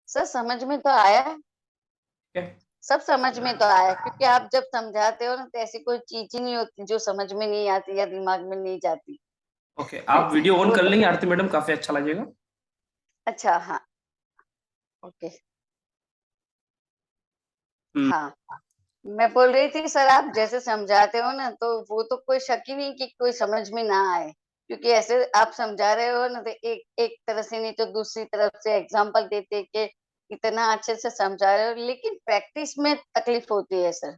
Sir समझ में तो आया है। ठीक है। सब समझ में तो आया, क्योंकि आप जब समझाते हो ना तो ऐसी कोई चीज ही नहीं होती जो समझ में नहीं आती या दिमाग में नहीं जाती। ओके, आप वीडियो ऑन वो कर तो लेंगे आरती मैडम, काफी अच्छा लगेगा। अच्छा, हाँ, ओके। हम्म। हाँ, मैं बोल रही थी सर, आप जैसे समझाते हो ना तो वो तो कोई शक ही नहीं कि कोई समझ में ना आए, क्योंकि ऐसे आप समझा रहे हो ना तो एक एक तरह से नहीं तो दूसरी तरफ से एग्जांपल देते के इतना अच्छे से समझा रहे हो, लेकिन प्रैक्टिस में तकलीफ होती है सर।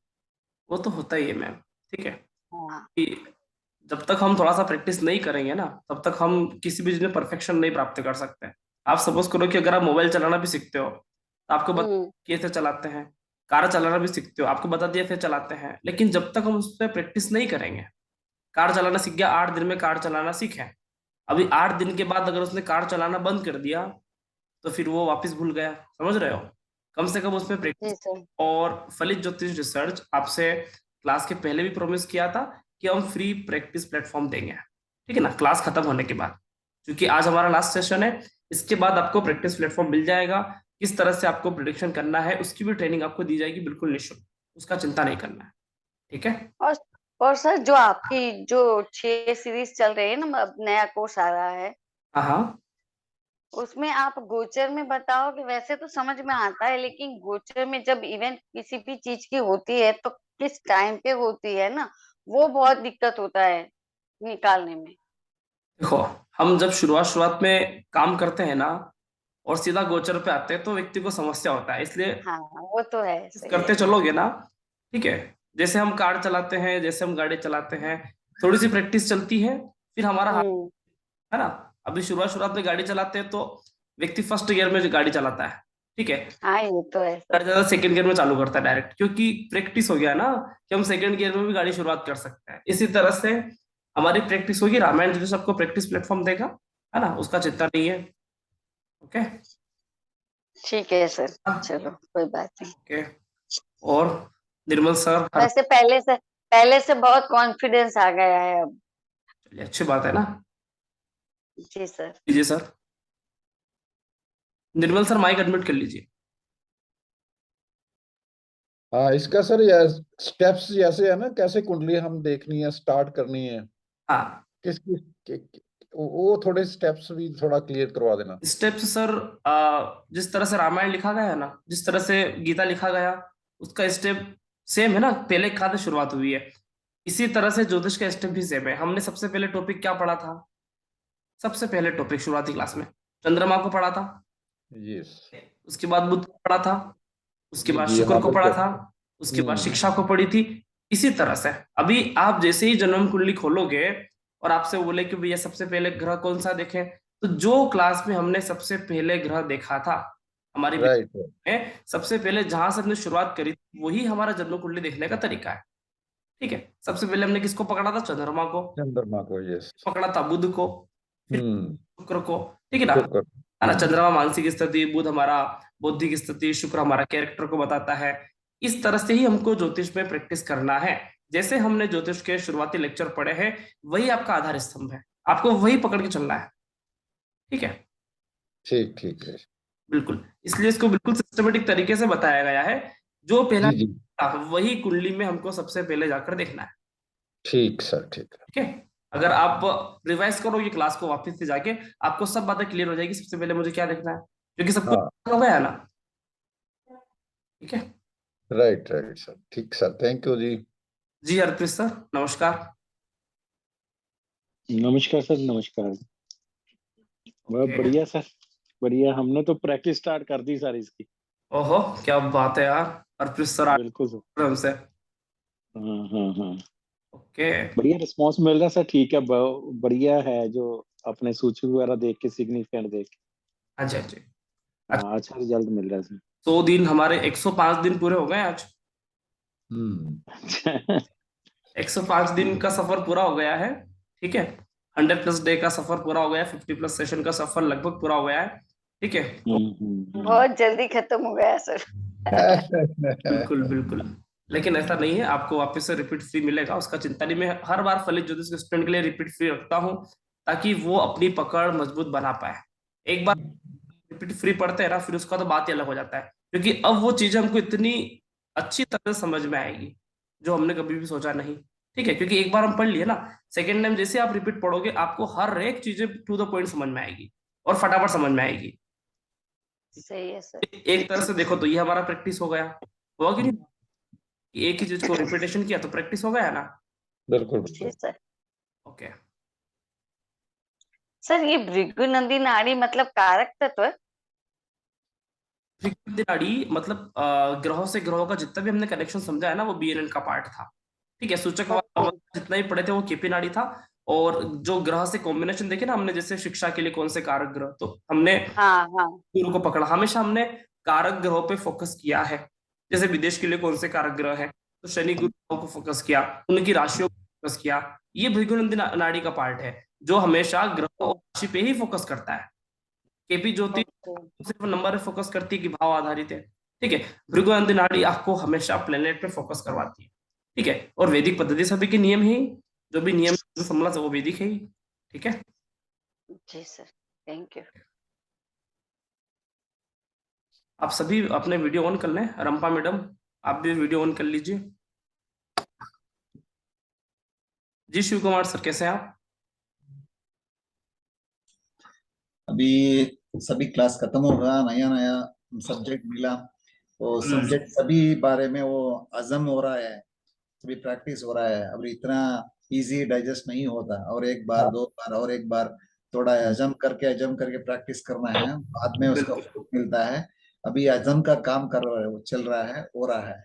वो तो होता ही है मैम। ठीक है। हाँ। कि जब तक हम थोड़ा सा प्रैक्टिस नहीं करेंगे ना, तब तक हम किसी भी चीज में परफेक्शन नहीं प्राप्त कर सकते हैं। आप सपोज करो कि अगर आप मोबाइल चलाना भी सीखते हो तो आपको बता हम्म। कैसे चलाते हैं। कार चलाना भी सीखते हो, आपको बता दिया फिर चलाते हैं, लेकिन जब तक हम उस पर प्रैक्टिस नहीं करेंगे। कार चलाना सीख गया, 8 दिन में कार चलाना सीखे। अभी 8 दिन के बाद अगर उसने कार चलाना बंद कर दिया तो फिर वो वापस भूल गया। समझ रहे हो? कम से कम उसमें प्रैक्टिस। जी सर। और फलित ज्योतिष रिसर्च आपसे क्लास के पहले भी प्रॉमिस किया था कि हम फ्री प्रैक्टिस प्लेटफॉर्म देंगे। ठीक है ना, क्लास खत्म होने के बाद। क्योंकि आज हमारा लास्ट सेशन है, इसके बाद आपको प्रैक्टिस प्लेटफॉर्म मिल जाएगा। किस तरह से आपको प्रिडिक्शन करना है उसकी भी ट्रेनिंग आपको दी जाएगी, बिल्कुल निःशुल्क। उसका चिंता नहीं करना है। ठीक है। और और सर, जो आपकी जो 6 सीरीज चल रही है ना, अब नया कोर्स आ रहा है, हाँ हाँ। उसमें आप गोचर में बताओ कि वैसे तो समझ में आता है, लेकिन गोचर में जब इवेंट किसी भी चीज की होती है तो किस टाइम पे होती है ना, वो बहुत दिक्कत होता है निकालने में। देखो, हम जब शुरुआत शुरुआत में काम करते हैं ना और सीधा गोचर पे आते हैं तो व्यक्ति को समस्या होता है, इसलिए हाँ, वो तो है, सही करते है। चलोगे ना। ठीक है। जैसे हम कार चलाते हैं, जैसे हम गाड़ी चलाते हैं, थोड़ी सी प्रैक्टिस चलती है, फिर हमारा हाथ। हम्म। है ना? अभी शुरुआत शुरुआत में गाड़ी चलाते हैं तो व्यक्ति फर्स्ट गियर में जो गाड़ी चलाता है। ठीक है। हाँ, ये तो है सर। गाड़ी ज्यादा सेकंड गियर में चालू करता है डायरेक्ट, क्योंकि प्रैक्टिस हो गया ना कि हम सेकंड गियर में भी गाड़ी शुरुआत कर सकते हैं। इसी तरह से हमारी प्रैक्टिस होगी, रामायण जो सबको प्रैक्टिस प्लेटफॉर्म देगा। है ना, उसका चिंता नहीं है। ओके। ठीक है सर। हाँ, चलो, कोई बात नहीं। ओके। और निर्मल सर हर। वैसे पहले से बहुत कॉन्फिडेंस आ गया है अब। चलिए, अच्छी बात है ना। जी सर। लीजिए सर। निर्मल सर माइक एडमिट कर लीजिए। हाँ, इसका सर ये स्टेप्स जैसे है ना, कैसे कुंडली हम देखनी है, स्टार्ट करनी है, हाँ, किस किस वो थोड़े स्टेप्स भी थोड़ा क्लियर करवा देना। स्टेप्स सर, जिस तरह से रामायण लिखा गया है ना, जिस तरह से गीता लिखा गया, उसका स्टेप सेम है ना। पहले कहाँ से शुरुआत हुई है, इसी तरह से ज्योतिष का स्टेप भी सेम है। हमने सबसे पहले टॉपिक क्या पढ़ा था? सबसे पहले टॉपिक शुरुआती क्लास में चंद्रमा को पढ़ा था। यस। उसके बाद बुध को पढ़ा था। उसके जी बाद जी, शुक्र हाँ को पढ़ा था। बिल्कुल। उसके बाद हम्म। शिक्षा को पढ़ी थी। इसी तरह से अभी आप जैसे ही जन्म कुंडली खोलोगे और आपसे बोले कि भैया सबसे पहले ग्रह कौन सा देखें, तो जो क्लास में हमने सबसे पहले ग्रह देखा था हमारी राइट। में, सबसे पहले जहां से हमने शुरुआत करी थी, वही हमारा जन्म कुंडली देखने का तरीका है। ठीक है। सबसे पहले हमने किसको पकड़ा था? चंद्रमा को। चंद्रमा को, यस। पकड़ा था बुध को। फिर हम्म। शुक्र को। ठीक है ना? शुक्र। है ना? चंद्रमा मानसिक स्थिति, बुध हमारा बौद्धिक स्थिति, शुक्र हमारा कैरेक्टर को बताता है। इस तरह से ही हमको ज्योतिष में प्रैक्टिस करना है। जैसे हमने ज्योतिष के शुरुआती लेक्चर पढ़े हैं, वही आपका आधार स्तंभ है। आपको वही पकड़ के चलना है। ठीक है। ठीक ठीक है। बिल्कुल, इसलिए इसको बिल्कुल सिस्टमेटिक तरीके से बताया गया है। जो पहला जी जी। वही कुंडली में हमको सबसे पहले जाकर देखना है। ठीक सर, ठीक है। ठीक है। अगर आप रिवाइज करोगे क्लास को वापस से जाके, आपको सब बातें क्लियर हो जाएगी सबसे पहले मुझे क्या देखना है, क्योंकि सब हाँ, कुछ हो गया है ना। ठीक है। राइट राइट सर, ठीक सर, थैंक यू जी। जी हरप्रीत सर, नमस्कार। नमस्कार सर, नमस्कार। बहुत ओके। बढ़िया सर, बढ़िया। हमने तो प्रैक्टिस स्टार्ट कर दी सर इसकी। ओहो, क्या बात है यार। हरप्रीत सर आ बिल्कुल सर। रहे हैं हमसे। हाँ हाँ हाँ। ओके। बढ़िया रिस्पॉन्स मिल रहा है सर, ठीक है। बढ़िया है जो अपने सूची वगैरह देख के, सिग्निफिकेंट देख के। हाँ जी, हाँ जी। अच्छा, हाँ, अच्छा रिजल्ट मिल रहा है सर। 100 दिन हमारे 105 दिन पूरे हो गए आज। हम्म। अच्छा। 105 दिन का सफर पूरा हो गया है। ठीक है। 100+ डे का सफर पूरा हो गया है, 50+ सेशन का सफर लगभग पूरा हो गया है। ठीक है। बहुत जल्दी खत्म हो गया सर। बिल्कुल बिल्कुल। लेकिन ऐसा नहीं है, आपको वापस से रिपीट फ्री मिलेगा, उसका चिंता नहीं। मैं हर बार फलित ज्योतिष के स्टूडेंट के लिए रिपीट फ्री रखता हूँ, ताकि वो अपनी पकड़ मजबूत बना पाए। एक बार रिपीट फ्री पढ़ते हैं ना, फिर उसका तो बात ही अलग हो जाता है, क्योंकि अब वो चीजें हमको इतनी अच्छी तरह से समझ में आएगी जो हमने कभी भी सोचा नहीं। ठीक है, क्योंकि एक बार हम पढ़ लिए ना, सेकेंड टाइम जैसे आप रिपीट पढ़ोगे आपको हर एक चीजें टू द पॉइंट समझ में आएगी और फटाफट समझ में आएगी। सही है सर। एक तरह से देखो तो ये हमारा प्रैक्टिस हो गया, हुआ कि नहीं? कि एक ही चीज को रिपीटेशन किया तो प्रैक्टिस हो गया ना। बिल्कुल जी बिल्कुल। सर। ओके, सर ये भृगुनंदी नाड़ी मतलब कारक तत्व? त्रिकोणीय नाड़ी मतलब ग्रहों से ग्रहों का जितना भी हमने कनेक्शन समझा है ना, वो बीएनएन का पार्ट था। ठीक है, सूचक ओके। जितना भी पढ़े थे वो केपी नाड़ी था। और जो ग्रह से कॉम्बिनेशन देखे ना हमने, जैसे शिक्षा के लिए कौन से कारक ग्रह, तो हमने हाँ हाँ। गुरु को पकड़ा, हमेशा हमने कारक ग्रहों पे फोकस किया है। जैसे विदेश के लिए कौन से कारक ग्रह है, तो शनि गुरु को फोकस किया, उनकी राशियों को फोकस किया। ये भृगुनंदी नाड़ी का पार्ट है जो हमेशा ग्रह और राशि पे ही फोकस करता है। केपी ज्योति ओके। सिर्फ नंबर पे फोकस करती है कि भाव आधारित है। ठीक है, भृगुनंदी नाड़ी आपको हमेशा प्लेनेट पे फोकस करवाती है। ठीक है, और वैदिक पद्धति सभी के नियम ही, जो भी नियम फॉर्मूला वो वैदिक है ही। ठीक है, जी सर, थैंक यू। आप सभी अपने वीडियो ऑन कर लें। रंपा मैडम आप भी वीडियो ऑन कर लीजिए। जी शिव कुमार सर, कैसे हैं आप? अभी सभी क्लास खत्म होगा, नया नया सब्जेक्ट मिला, तो सब्जेक्ट सभी बारे में वो अज़म हो रहा है, सभी प्रैक्टिस हो रहा है। अभी इतना इजी डाइजेस्ट नहीं होता, और एक बार दो बार और एक बार थोड़ा अजम करके प्रैक्टिस करना है, बाद में उसका बिल्कुल, फ्रूट मिलता है। अभी अजम का काम कर रहा है, वो चल रहा है, हो रहा है,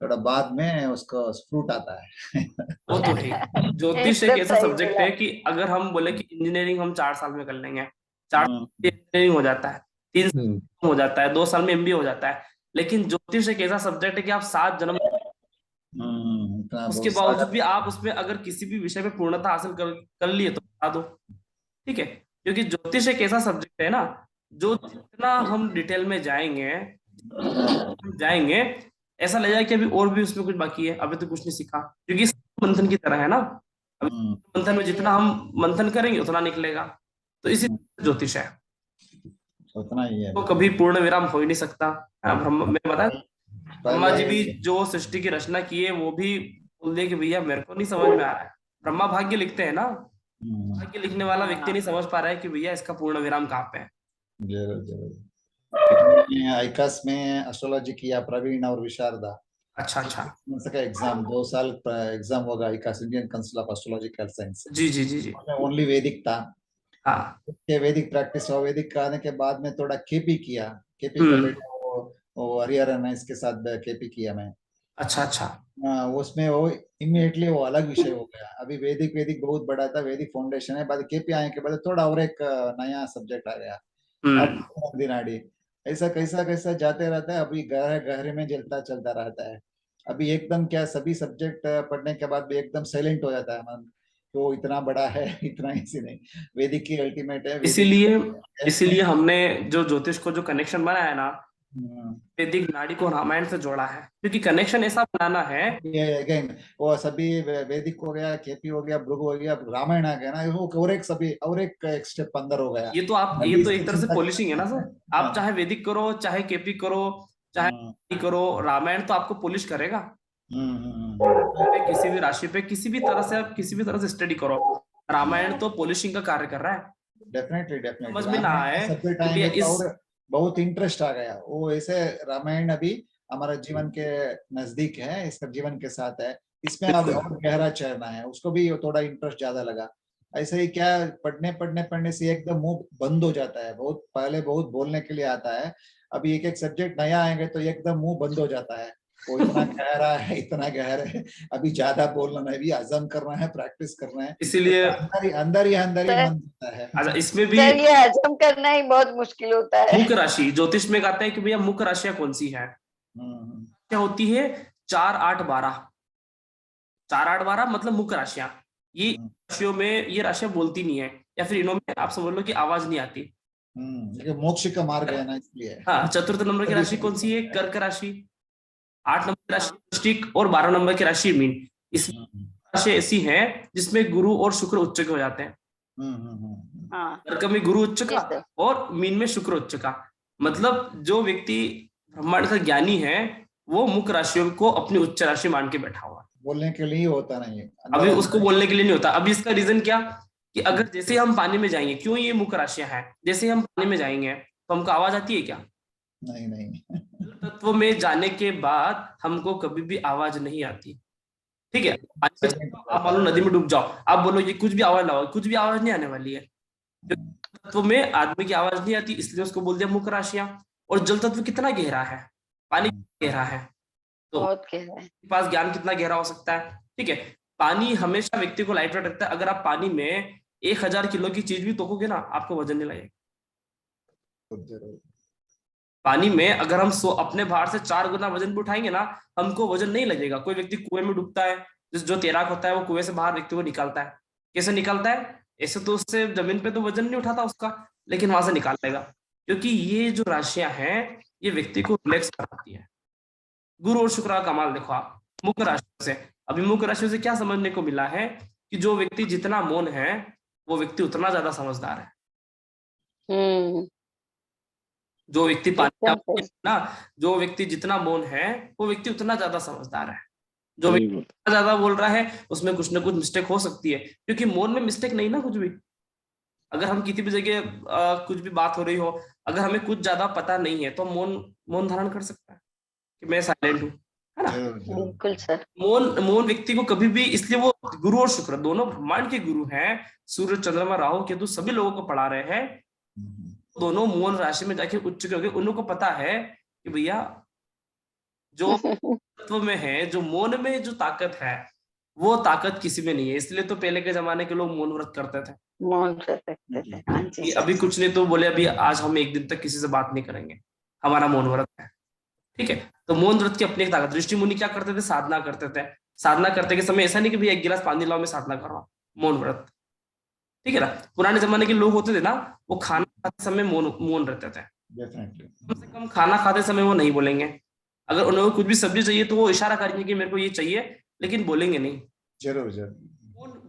थोड़ा बाद में उसको फ्रूट आता है। वो तो है ही। ज्योतिष एक एकदम ऐसा सही सब्जेक्ट बोला। है कि अगर हम बोले कि इंजीनियरिंग हम 4 साल में कर लेंगे, 4 साल हम्म, में इंजीनियरिंग हो जाता है, 3 साल हम्म, में हो जाता है, 2 साल में एमबीए हो जाता है। लेकिन ज्योतिष एक ऐसा सब्जेक्ट है कि आप 7 जन्म, इतना उसके बहुत बावजूद भी सारा। आप उसमें अगर किसी भी विषय में पूर्णता हासिल कर लिए तो बता दो। ठीक है, क्योंकि ज्योतिष एक ऐसा सब्जेक्ट है ना, जो जितना हम डिटेल में जाएंगे ऐसा लगेगा कि अभी और भी उसमें कुछ बाकी है, अभी तो कुछ नहीं सीखा, क्योंकि मंथन की तरह है ना। अभी हम्म, मंथन में जितना हम मंथन करेंगे उतना निकलेगा। तो इसी तरह ज्योतिष है, उतना ही है। तो कभी पूर्ण विराम हो ही नहीं सकता। मैं बताया, ब्रह्मा जी भी पहले जो सृष्टि की रचना की है वो भी बोल दिए कि भैया मेरे को नहीं समझ में आ रहा है। ब्रह्मा भाग्य लिखते हैं ना, हम्म, भाग्य लिखने वाला व्यक्ति नहीं समझ पा रहा है कि भैया इसका पूर्ण विराम कहाँ पे है। जरूर जरूर। आईकास में एस्ट्रोलॉजी किया, प्रवीण और विशारदा। अच्छा अच्छा। का एग्जाम 2 साल एग्जाम होगा ICAS, Indian council of astrological science. जी जी जी जी। ओनली वैदिक था, हाँ। के वैदिक प्रैक्टिस हुआ, वैदिक आने के बाद में थोड़ा केपी किया। केपी का हम्म। बेटा वो हरिहरन है, इसके साथ केपी किया मैं। अच्छा अच्छा। उसमें वो इमीडिएटली वो अलग विषय हो गया। अभी वैदिक वैदिक बहुत बड़ा था, वैदिक फाउंडेशन है, बाद केपी आने के बाद थोड़ा और एक नया सब्जेक्ट आ गया। हम्म। अब दिनाड़ी ऐसा कैसा कैसा जाते रहता है, अभी गहरे गहरे में जलता चलता रहता है। अभी एकदम क्या सभी सब्जेक्ट पढ़ने के बाद भी एकदम साइलेंट हो जाता है मन, तो इतना बड़ा है, इतना इसी नहीं। वैदिक की अल्टीमेट है, वैदिक इसीलिए है। इसीलिए हमने जो ज्योतिष को जो कनेक्शन बनाया है ना, हम्म, वैदिक नाड़ी को रामायण से जोड़ा है, क्योंकि कनेक्शन ऐसा बनाना है। ये अगेन वो सभी वैदिक हो गया, केपी हो गया, भृगु हो गया, रामायण आ गया ना, वो और एक सभी और एक स्टेप अंदर हो गया। ये अभी तो इसकी एक तरह से चिंता। पॉलिशिंग है ना सर। आप हाँ, चाहे वैदिक करो, चाहे केपी करो, चाहे हम्म, नाड़ी करो, रामायण तो आपको पॉलिश करेगा। हम्म। पे किसी भी राशि पे किसी भी तरह से आप किसी भी तरह से स्टडी करो, रामायण तो पॉलिशिंग का कार्य कर रहा है। डेफिनेटली डेफिनेटली समझ में ना रामायण का आए सब्जेक्ट कि भैया आएंगे तो इस, और बहुत इंटरेस्ट आ गया वो ऐसे। रामायण अभी हमारा जीवन के नजदीक है, इसका जीवन के साथ है, इसमें अब बिल्कुल और गहरा चढ़ना है, उसको भी थोड़ा इंटरेस्ट ज्यादा लगा। ऐसे ही क्या, पढ़ने पढ़ने पढ़ने से एकदम मुंह बंद हो जाता है, बहुत पहले बहुत बोलने के लिए आता है, अभी एक एक सब्जेक्ट नया आएंगे तो एकदम मुंह बंद हो जाता है। वो इतना गहरा है, इतना गहरा है, अभी ज्यादा बोलना नहीं, भी हजम करना है, प्रैक्टिस करना है, तो इसीलिए अंदर ही सर, मन होता है। अच्छा इसमें भी सर ये हजम करना ही बहुत मुश्किल होता है। मुख्य राशि ज्योतिष में कहते हैं कि भैया मुख्य राशियां कौन सी है, हम्म, क्या होती है? 4 8 12। 4 8 12 मतलब मुख्य राशियां। ये हम्म, राशियों में ये राशियां बोलती नहीं है, या फिर इनमें आप समझ लो कि आवाज नहीं आती। ये मोक्ष का मार्ग है ना, इसलिए। हाँ, चतुर्थ नंबर की सभी राशि सभी कौन सी है? समझते हैं। कर्क राशि। 8 नंबर की राशि वृश्चिक और 12 नंबर की राशि मीन। इस हम्म, राशि ऐसी हैं जिसमें गुरु और शुक्र उच्च के हो जाते हैं। हम्म, हम्म, हम्म, हाँ कर्क में गुरु उच्च जी का सर। और मीन में शुक्र उच्च का। मतलब जो व्यक्ति ब्रह्मांड का ज्ञानी है वो मुख्य राशियों को अपनी उच्च राशि मान के बैठा हुआ है। बोलने के लिए होता नहीं है, अभी उसको बोलने के लिए नहीं होता। अभी इसका रीजन क्या कि अगर जैसे हम पानी में जाएंगे, क्यों ये मुख्य राशियां हैं, जैसे हम पानी में जाएंगे तो हमको आवाज आती है क्या? नहीं जल तत्व में जाने के बाद हमको कभी भी आवाज नहीं आती। ठीक है, आप मान लो नदी में डूब जाओ, आप बोलो ये कुछ भी आवाज ना हो, कुछ भी आवाज नहीं आने वाली है। तत्व में आदमी की आवाज नहीं आती, इसलिए उसको बोल दिया मुख्य राशियां। और जल तत्व कितना गहरा है, पानी गहरा है, तो बहुत गहरा है। के पास ज्ञान कितना गहरा हो सकता है। ठीक है, पानी हमेशा व्यक्ति को लाइट वेट रखता है। अगर आप पानी में 1000 किलो की चीज भी तोकोगे ना, आपको वजन नहीं लगेगा। पानी में अगर हम अपने भार से 4 गुना वजन भी उठाएंगे ना, हमको वजन नहीं लगेगा। कोई व्यक्ति कुएं में डूबता है, जो तैराक होता है वो कुएं से बाहर व्यक्ति को निकालता है। कैसे निकालता है? ऐसे तो उससे जमीन पे तो वजन नहीं उठाता उसका, लेकिन वहां से निकाल लेगा, क्योंकि ये जो राशियां हैं ये व्यक्ति को रिलैक्स कराती है। गुरु और शुक्र का कमाल देखो आप मुख्य राशियों से। अभी मुख्य राशियों से क्या समझने को मिला है कि जो व्यक्ति जितना मौन है वो व्यक्ति उतना ज्यादा समझदार है। जो व्यक्ति एकदम सही। जो व्यक्ति जितना मौन है वो व्यक्ति उतना ज्यादा समझदार है। जो सही व्यक्ति ज्यादा बोल रहा है उसमें कुछ ना कुछ मिस्टेक हो सकती है, क्योंकि मौन में मिस्टेक नहीं ना कुछ भी। अगर हम किसी भी जगह कुछ भी बात हो रही हो, अगर हमें कुछ ज्यादा पता नहीं है तो मौन धारण कर सकता है कि मैं साइलेंट हूँ, है ना। बिल्कुल सर। मौन व्यक्ति को कभी भी, इसलिए वो गुरु और शुक्र दोनों ब्रह्मांड के गुरु हैं। सूर्य चंद्रमा राहु केतु सभी लोगों को पढ़ा रहे हैं। दोनों मौन राशि में जाके उच्च के हो गए। उनको पता है कि भैया जो तत्व में है, जो मौन में जो ताकत है वो ताकत किसी में नहीं है। इसलिए तो पहले के जमाने के लोग मौन व्रत करते थे। मौन व्रत रखते थे। हाँ जी कि सर। अभी कुछ नहीं तो बोले अभी आज हम एक दिन तक किसी से बात नहीं करेंगे, हमारा मौन व्रत है। ठीक है, तो मौन व्रत की अपनी एक ताकत। ऋषि मुनि क्या करते थे? साधना करते थे। साधना करते के समय ऐसा नहीं कि भैया 1 गिलास पानी लाओ मैं साधना कर रहा हूँ, मौन व्रत। ठीक है ना। पुराने जमाने के लोग होते थे ना, वो खाना खाते समय मौन रहते थे। कम से कम खाना खाते समय वो नहीं बोलेंगे। अगर उन्हें कुछ भी सब्जी चाहिए तो वो इशारा करेंगे कि मेरे को ये चाहिए, लेकिन बोलेंगे नहीं। जरूर।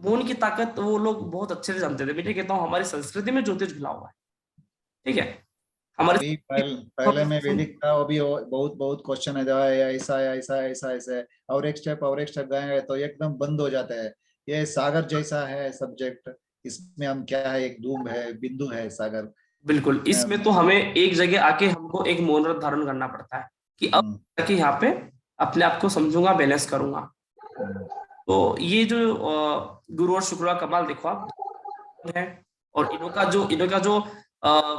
मौन की ताकत वो लोग बहुत अच्छे से जानते थे। मैं कहता हूँ हमारी संस्कृति में ज्योतिष घुला हुआ है। ठीक है, हमारे पहले में वैदिक था, अभी बहुत बहुत क्वेश्चन है, ऐसा है ऐसा है ऐसा ऐसा है, और एक स्टेप गए तो एकदम बंद हो जाता है। ये सागर जैसा है सब्जेक्ट, इसमें हम क्या है, एक धूम है, बिंदु है सागर। बिल्कुल, इसमें तो हमें एक जगह आके हमको एक मौन व्रत धारण करना पड़ता है कि अब जाके यहाँ पे अपने आप को समझूंगा, बैलेंस करूंगा। तो ये जो गुरु और शुक्र का कमाल देखो आप है। और इनका जो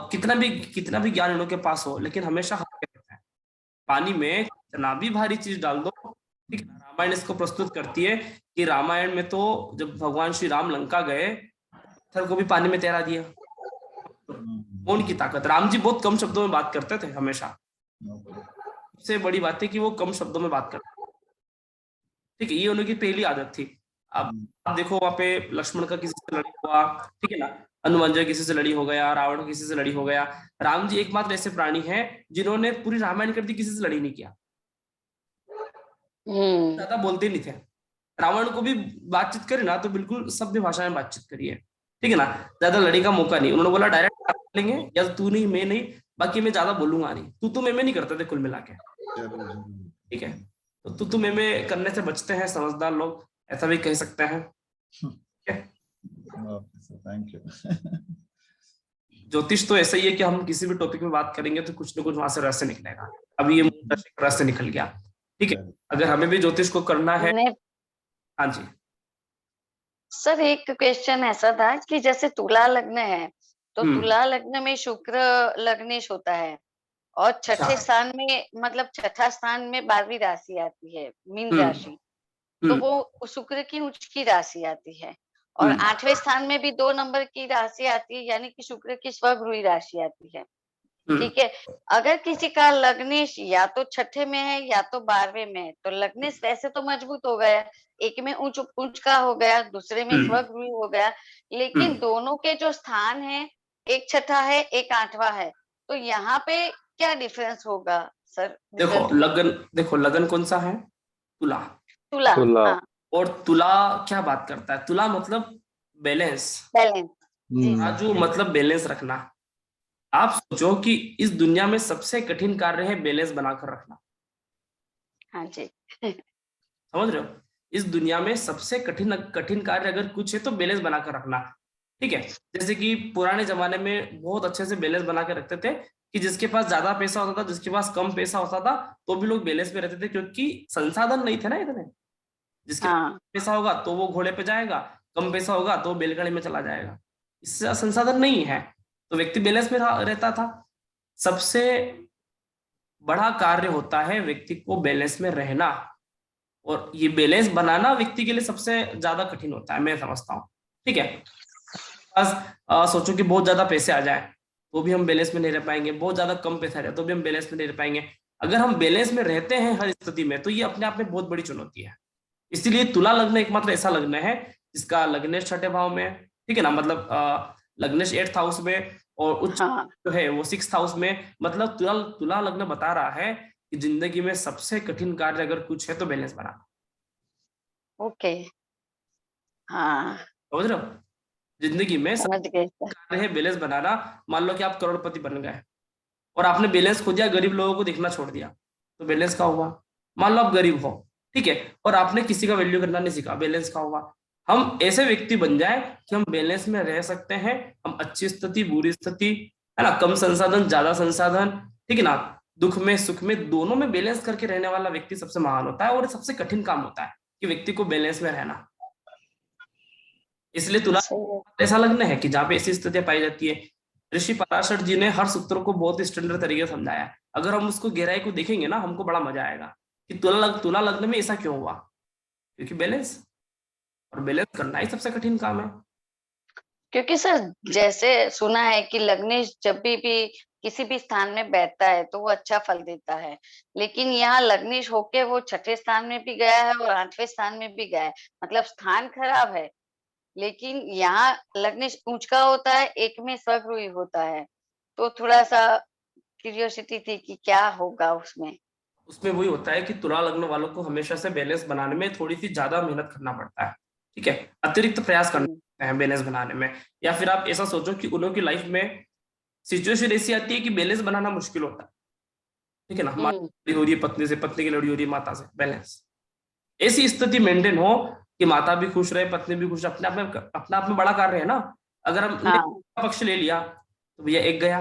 कितना भी ज्ञान इनों के पास हो, लेकिन हमेशा हाथ में रहता है। पानी में कितना भी भारी चीज डाल दो, ठीक है। रामायण इसको प्रस्तुत करती है कि रामायण में तो जब भगवान श्री राम लंका गए, पत्थर को भी पानी में तैरा दिया। मौन की ताकत। राम जी बहुत कम शब्दों में बात करते थे हमेशा। सबसे बड़ी बात है कि वो कम शब्दों में बात करते। ठीक है, ये उनकी पहली आदत थी। अब आप देखो वहां पे लक्ष्मण का किसी से लड़ी हुआ, ठीक है ना, हनुमान जी किसी से लड़ी हो गया, रावण किसी से लड़ी हो गया। राम जी एकमात्र ऐसे प्राणी हैं जिन्होंने पूरी रामायण कर दी, किसी से लड़ी नहीं किया। ज्यादा बोलते नहीं थे। रावण को भी बातचीत करे ना तो बिल्कुल सभ्य भाषा में बातचीत करिए, ठीक है ना। ज्यादा लड़ी का मौका नहीं। उन्होंने बोला डायरेक्ट लेंगे, या तू नहीं मैं नहीं, बाकी मैं ज्यादा बोलूंगा नहीं। तू मैं नहीं करते थे कुल मिला के। ठीक है, तो तू मैं करने से बचते हैं समझदार लोग, ऐसा भी कह सकते हैं। Thank you. ज्योतिष तो ऐसा ही है कि हम किसी भी टॉपिक में बात करेंगे तो कुछ ना कुछ वहां से रहस्य निकलेगा। अभी ये रहस्य निकल गया। ठीक है, अगर हमें भी ज्योतिष को करना है। हाँ जी सर, एक क्वेश्चन ऐसा था कि जैसे तुला लग्न है तो तुला लग्न में शुक्र लग्नेश होता है, और छठे स्थान में मतलब छठा स्थान में 12वीं राशि आती है, मीन राशि, तो वो शुक्र की उच्च की राशि आती है। और 8वें स्थान में भी 2 नंबर की राशि आती है, यानी कि शुक्र की स्वगृही राशि आती है। ठीक है, अगर किसी का लग्नेश या तो छठे में है या तो 12वें में है, तो लग्नेश वैसे तो मजबूत हो गया, एक में उच्च का हो गया, दूसरे में स्वगृही हो गया, लेकिन दोनों के जो स्थान है, एक छठा है एक 8वां है, तो यहाँ पे क्या डिफरेंस होगा सर? देखो लगन कौन सा है? तुला। हाँ। और तुला क्या बात करता है? तुला मतलब बैलेंस। राजू मतलब बैलेंस रखना। आप सोचो कि इस दुनिया में सबसे कठिन कार्य है बैलेंस बनाकर रखना। हाँ जी। समझ रहे हो? इस दुनिया में सबसे कठिन कार्य अगर कुछ है तो बैलेंस बनाकर रखना। ठीक है, जैसे कि पुराने जमाने में बहुत अच्छे से बैलेंस बना के रखते थे कि जिसके पास ज्यादा पैसा होता था, जिसके पास कम पैसा होता था, तो भी लोग बैलेंस में रहते थे, क्योंकि संसाधन नहीं थे ना इतने। जिसके पास हाँ पैसा होगा तो वो घोड़े पे जाएगा, कम पैसा होगा तो बैलगाड़ी में चला जाएगा। इससे संसाधन नहीं है तो व्यक्ति बैलेंस में रहता था। सबसे बड़ा कार्य होता है व्यक्ति को बैलेंस में रहना, और ये बैलेंस बनाना व्यक्ति के लिए सबसे ज्यादा कठिन होता है, मैं समझता हूँ। ठीक है, बस सोचो कि बहुत ज्यादा पैसे आ जाए तो भी हम बैलेंस में नहीं रह पाएंगे, बहुत ज्यादा कम पैसा आ जाए तो भी हम बैलेंस में नहीं रह पाएंगे। अगर हम बैलेंस में रहते हैं हर स्थिति में तो ये अपने आप में बहुत बड़ी चुनौती है। इसीलिए तुला लग्न एकमात्र ऐसा लग्न है जिसका लग्नेश छठे भाव में, ठीक है ना, मतलब लग्नेश 8th हाउस में और उच्च हाँ जो है वो 6th हाउस में। मतलब तुला लग्न बता रहा है कि जिंदगी में सबसे कठिन कार्य अगर कुछ है तो बैलेंस बनाना। ओके। हाँ समझ रहे हो? जिंदगी में समझ गए सर। कार्य है बैलेंस बनाना। मान लो कि आप करोड़पति बन गए और आपने बैलेंस खो दिया, गरीब लोगों को देखना छोड़ दिया, तो बैलेंस का हुआ। मान लो आप गरीब हो, ठीक है, और आपने किसी का वैल्यू करना नहीं सीखा, बैलेंस का हुआ। हम ऐसे व्यक्ति बन जाए कि हम बैलेंस में रह सकते हैं। हम अच्छी स्थिति बुरी स्थिति, है ना, कम संसाधन ज्यादा संसाधन, ठीक है ना, दुख में सुख में दोनों में बैलेंस करके रहने वाला व्यक्ति सबसे महान होता है। और सबसे कठिन काम होता है कि व्यक्ति को बैलेंस में रहना। इसलिए तुला ऐसा लगना है कि जहाँ पे ऐसी स्थितियां पाई जाती है, ऋषि पराशर जी ने हर सूत्र को बहुत स्टैंडर्ड तरीके से समझाया है। अगर हम उसको गहराई को देखेंगे ना, हमको बड़ा मजा आएगा कि तुला लग्न में ऐसा क्यों हुआ, क्योंकि बैलेंस, और बैलेंस करना ही सबसे कठिन काम है। क्योंकि सर जैसे सुना है कि लग्नेश जब भी किसी भी स्थान में बैठता है तो वो अच्छा फल देता है, लेकिन यहाँ लग्नेश होके वो 6ठे स्थान में भी गया है और 8वें स्थान में भी गया है, मतलब स्थान खराब है। लेकिन यहाँ लग्नेश ऊंच का होता है, एक में स्वगृही होता है, तो थोड़ा सा क्यूरियोसिटी थी कि क्या होगा उसमें। उसमें वही होता है कि तुला लग्न वालों को हमेशा से बैलेंस बनाने में थोड़ी सी ज्यादा मेहनत करना पड़ता है। ठीक है, अतिरिक्त प्रयास करना पड़ता है बैलेंस बनाने में। या फिर आप ऐसा सोचो कि उन लोगों की लाइफ में सिचुएशन ऐसी आती है कि बैलेंस बनाना मुश्किल होता है। ठीक है ना, माता लड़ी हो रही है पत्नी से, पत्नी की लड़ी हो रही है माता से, बैलेंस। ऐसी स्थिति मेंटेन हो कि माता भी खुश रहे, पत्नी भी खुश, अपने आप में बड़ा कार्य है ना। अगर हमने पक्ष ले लिया तो भैया एक गया।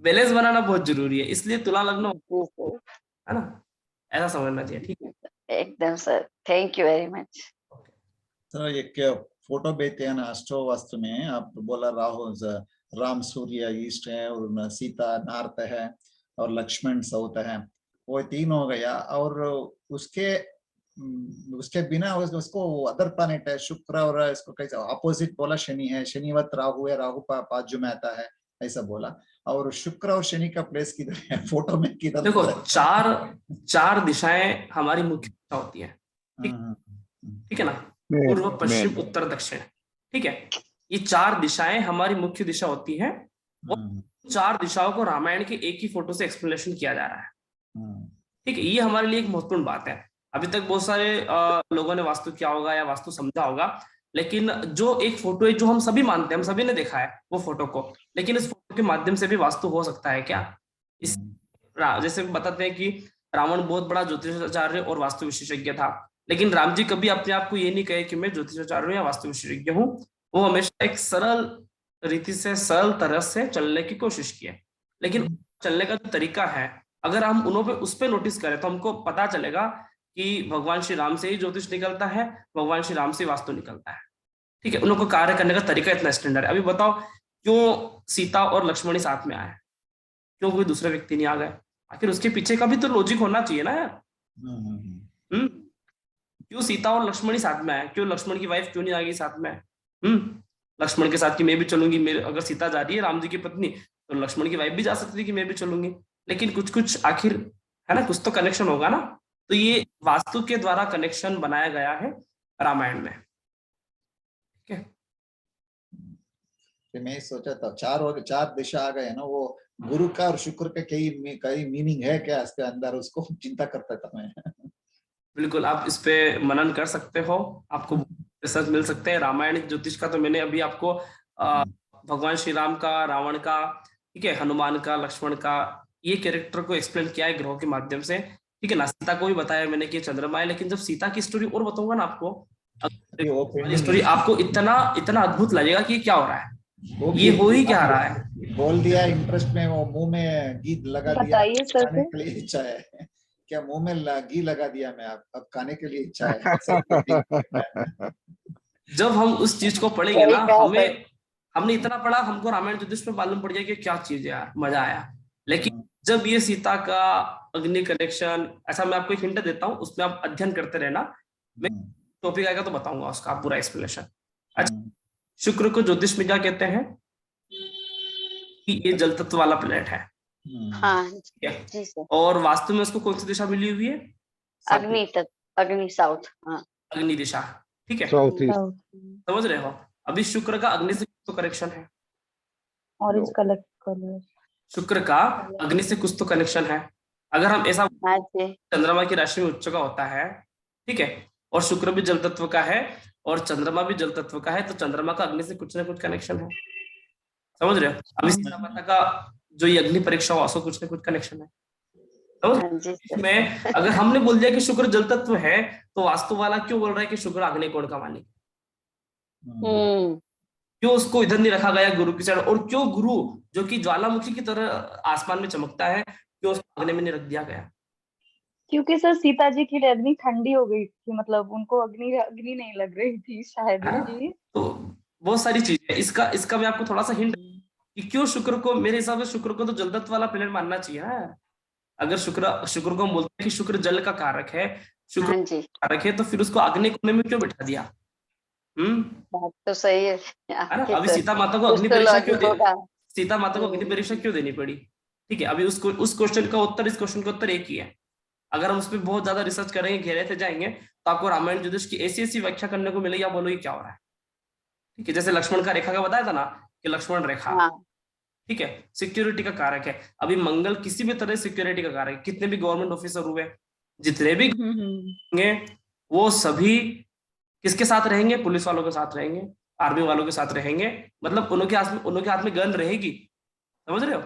बैलेंस बनाना बहुत जरूरी है, इसलिए तुला लग्न, है ना, ऐसा समझना चाहिए। ठीक है, एकदम sir, thank you very much. तो एक फोटो भेजते हैं ना अष्टो वास्तु में, आप बोला राहु राम सूर्य ईस्ट है और सीता नॉर्थ है और लक्ष्मण साउथ है, वो 3 हो गया। और उसके बिना उसको अदर प्लैनेट है शुक्र, और इसको कैसे अपोजिट बोला शनि है, शनिवत राहु है, राहु बाजू में आता है ऐसा बोला। और शुक्र और शनि का प्लेस किधर है फोटो में, किधर? देखो, चार दिशाएं हमारी मुख्य दिशा होती है। ठीक है ना, पूर्व पश्चिम उत्तर दक्षिण। ठीक है, ये 4 दिशाएं हमारी मुख्य दिशा होती हैं, और 4 दिशाओं को रामायण के एक ही फोटो से एक्सप्लेनेशन किया जा रहा है। ठीक है, ये हमारे लिए एक महत्वपूर्ण बात है। अभी तक बहुत सारे लोगों ने वास्तु क्या होगा या वास्तु समझा होगा, लेकिन जो एक फोटो है जो हम सभी मानते हैं, हम सभी ने देखा है वो फोटो को, लेकिन इस फोटो के माध्यम से भी वास्तु हो सकता है क्या? इस जैसे बताते हैं कि रावण बहुत बड़ा ज्योतिषाचार्य और वास्तु विशेषज्ञ था, लेकिन राम जी कभी अपने आप को ये नहीं कहे कि मैं ज्योतिषाचार्य हूं या वास्तु विशेषज्ञ हूं। वो हमेशा एक सरल रीति से, सरल तरह से चलने की कोशिश की है। लेकिन चलने का जो तरीका है, अगर हम उस पे नोटिस करें तो हमको पता चलेगा कि भगवान श्री राम से ही ज्योतिष निकलता है, भगवान श्री राम से वास्तु निकलता है। ठीक है, उन लोगों को कार्य करने का तरीका इतना स्टैंडर्ड है। अभी बताओ क्यों सीता और लक्ष्मण साथ में आए, क्यों कोई दूसरे व्यक्ति नहीं आ गए? आखिर उसके पीछे का भी तो लॉजिक होना चाहिए ना यार। क्यों सीता और लक्ष्मण ही साथ में आए, क्यों लक्ष्मण की वाइफ क्यों नहीं आ गई साथ में? लक्ष्मण के साथ कि मैं भी चलूंगी, मेरे अगर सीता जा रही है राम जी की पत्नी, तो लक्ष्मण की वाइफ भी जा सकती थी कि मैं भी चलूंगी। लेकिन कुछ आखिर है ना, कुछ तो कनेक्शन होगा ना। तो ये वास्तु के द्वारा कनेक्शन बनाया गया है रामायण में। ठीक है, मैं सोचा था 4 दिशा आ गए ना, वो गुरु का और शुक्र का कई मीनिंग है क्या इसके अंदर, उसको चिंता करता था मैं। बिल्कुल, आप इस पे मनन कर सकते हो, आपको रिसर्च मिल सकते हैं। रामायण ज्योतिष का तो मैंने अभी आपको भगवान श्री राम का, रावण का, ठीक है, हनुमान का, लक्ष्मण का, ये कैरेक्टर को एक्सप्लेन किया है ग्रहों के माध्यम से, ठीक है ना। सीता को भी बताया मैंने कि चंद्रमा है, लेकिन जब सीता की स्टोरी और बताऊंगा ना आपको, वो pending स्टोरी है। आपको इतना इतना अद्भुत लगेगा कि क्या हो रहा है, वो ये भी हो ही क्या रहा है। बोल दिया इंटरेस्ट में, वो मुंह में घी लगा दिया, बताइए सर खाने फिर। के लिए इच्छा है। क्या मुंह में घी लगा दिया मैं, अब खाने के लिए इच्छा है। जब हम उस चीज को पढ़ेंगे सही ना, कहा सर। हमने इतना पढ़ा, हमको रामायण ज्योतिष में मालूम पड़ गया कि क्या चीज है यार, मजा आया। लेकिन जब ये सीता का अग्नि कनेक्शन, ऐसा मैं आपको एक हिंट देता हूँ, उसमें आप अध्ययन करते रहना, मैं टॉपिक आएगा तो बताऊंगा उसका पूरा एक्सप्लेनेशन। अच्छा, शुक्र को ज्योतिष में क्या कहते हैं कि ये जल तत्व वाला प्लेनेट है, हाँ ठीक है। जी सर। और वास्तु में उसको कौन सी दिशा मिली हुई है? अग्नि तत्व, अग्नि साउथ। हाँ अग्नि दिशा, ठीक है, साउथ ईस्ट। समझ रहे हो। अभी शुक्र का अग्नि से कुछ तो कनेक्शन है, ऑरेंज कलर। शुक्र का अग्नि से कुछ तो कनेक्शन है। अगर हम ऐसा, हाँ जी। चंद्रमा की राशि में उच्च का होता है, ठीक है, और शुक्र भी जल तत्व का है और चंद्रमा भी जल तत्व का है, तो चंद्रमा का अग्नि से कुछ ना कुछ कनेक्शन है, समझ रहे हो। अभी सीता माता का जो ये अग्नि परीक्षा हुआ, उसको कुछ ना कुछ कनेक्शन है, समझ हाँ जी सर। में। अगर हमने बोल दिया कि शुक्र जल तत्व है, तो वास्तु वाला क्यों बोल रहा है कि शुक्र अग्निकोण का मालिक? क्यों उसको इधर नहीं रखा गया गुरु की साइड, और क्यों गुरु जो कि ज्वालामुखी की तरह आसमान में चमकता है, क्यों उसको अग्नि में नहीं रख दिया गया? क्योंकि सर सीता जी की अग्नि ठंडी हो गई थी, मतलब उनको अग्नि अग्नि नहीं लग रही थी शायद, है ना? इसलिए। तो बहुत सारी चीजें, इसका मैं आपको थोड़ा सा हिंट कि क्यों शुक्र को, मेरे हिसाब से शुक्र को तो जल तत्व वाला प्लेनेट मानना चाहिए ना। अगर शुक्र को हम बोलते हैं कि शुक्र जल का कारक है, शुक्र हाँ जी, कारक है, तो फिर उसको अग्नि कोने में क्यों बिठा दिया? बात तो सही है है ना। आपकी अभी सर। सीता माता को कुछ अग्नि तो परीक्षा क्यों लॉजिक होगा। सीता माता को अग्नि परीक्षा क्यों देनी पड़ी? ठीक है, अभी उस क्वेश्चन का उत्तर, इस क्वेश्चन का उत्तर एक ही है। अगर हम उस पर बहुत ज्यादा रिसर्च करेंगे, गहरे से जाएंगे, तो आपको रामायण ज्योतिष की ऐसी ऐसी व्याख्या करने को मिलेगी, आप बोलोगे क्या हो रहा है। ठीक है, जैसे लक्ष्मण का रेखा का बताया था ना कि लक्ष्मण रेखा, हाँ ठीक है, सिक्योरिटी का कारक है। अभी मंगल किसी भी तरह सिक्योरिटी का कारक है। कितने भी गवर्नमेंट ऑफिसर हुए, जितने भी होंगे, वो सभी किसके साथ रहेंगे? पुलिस वालों के साथ रहेंगे, आर्मी वालों के साथ रहेंगे, मतलब उनके हाथ में गन रहेगी, समझ रहे हो।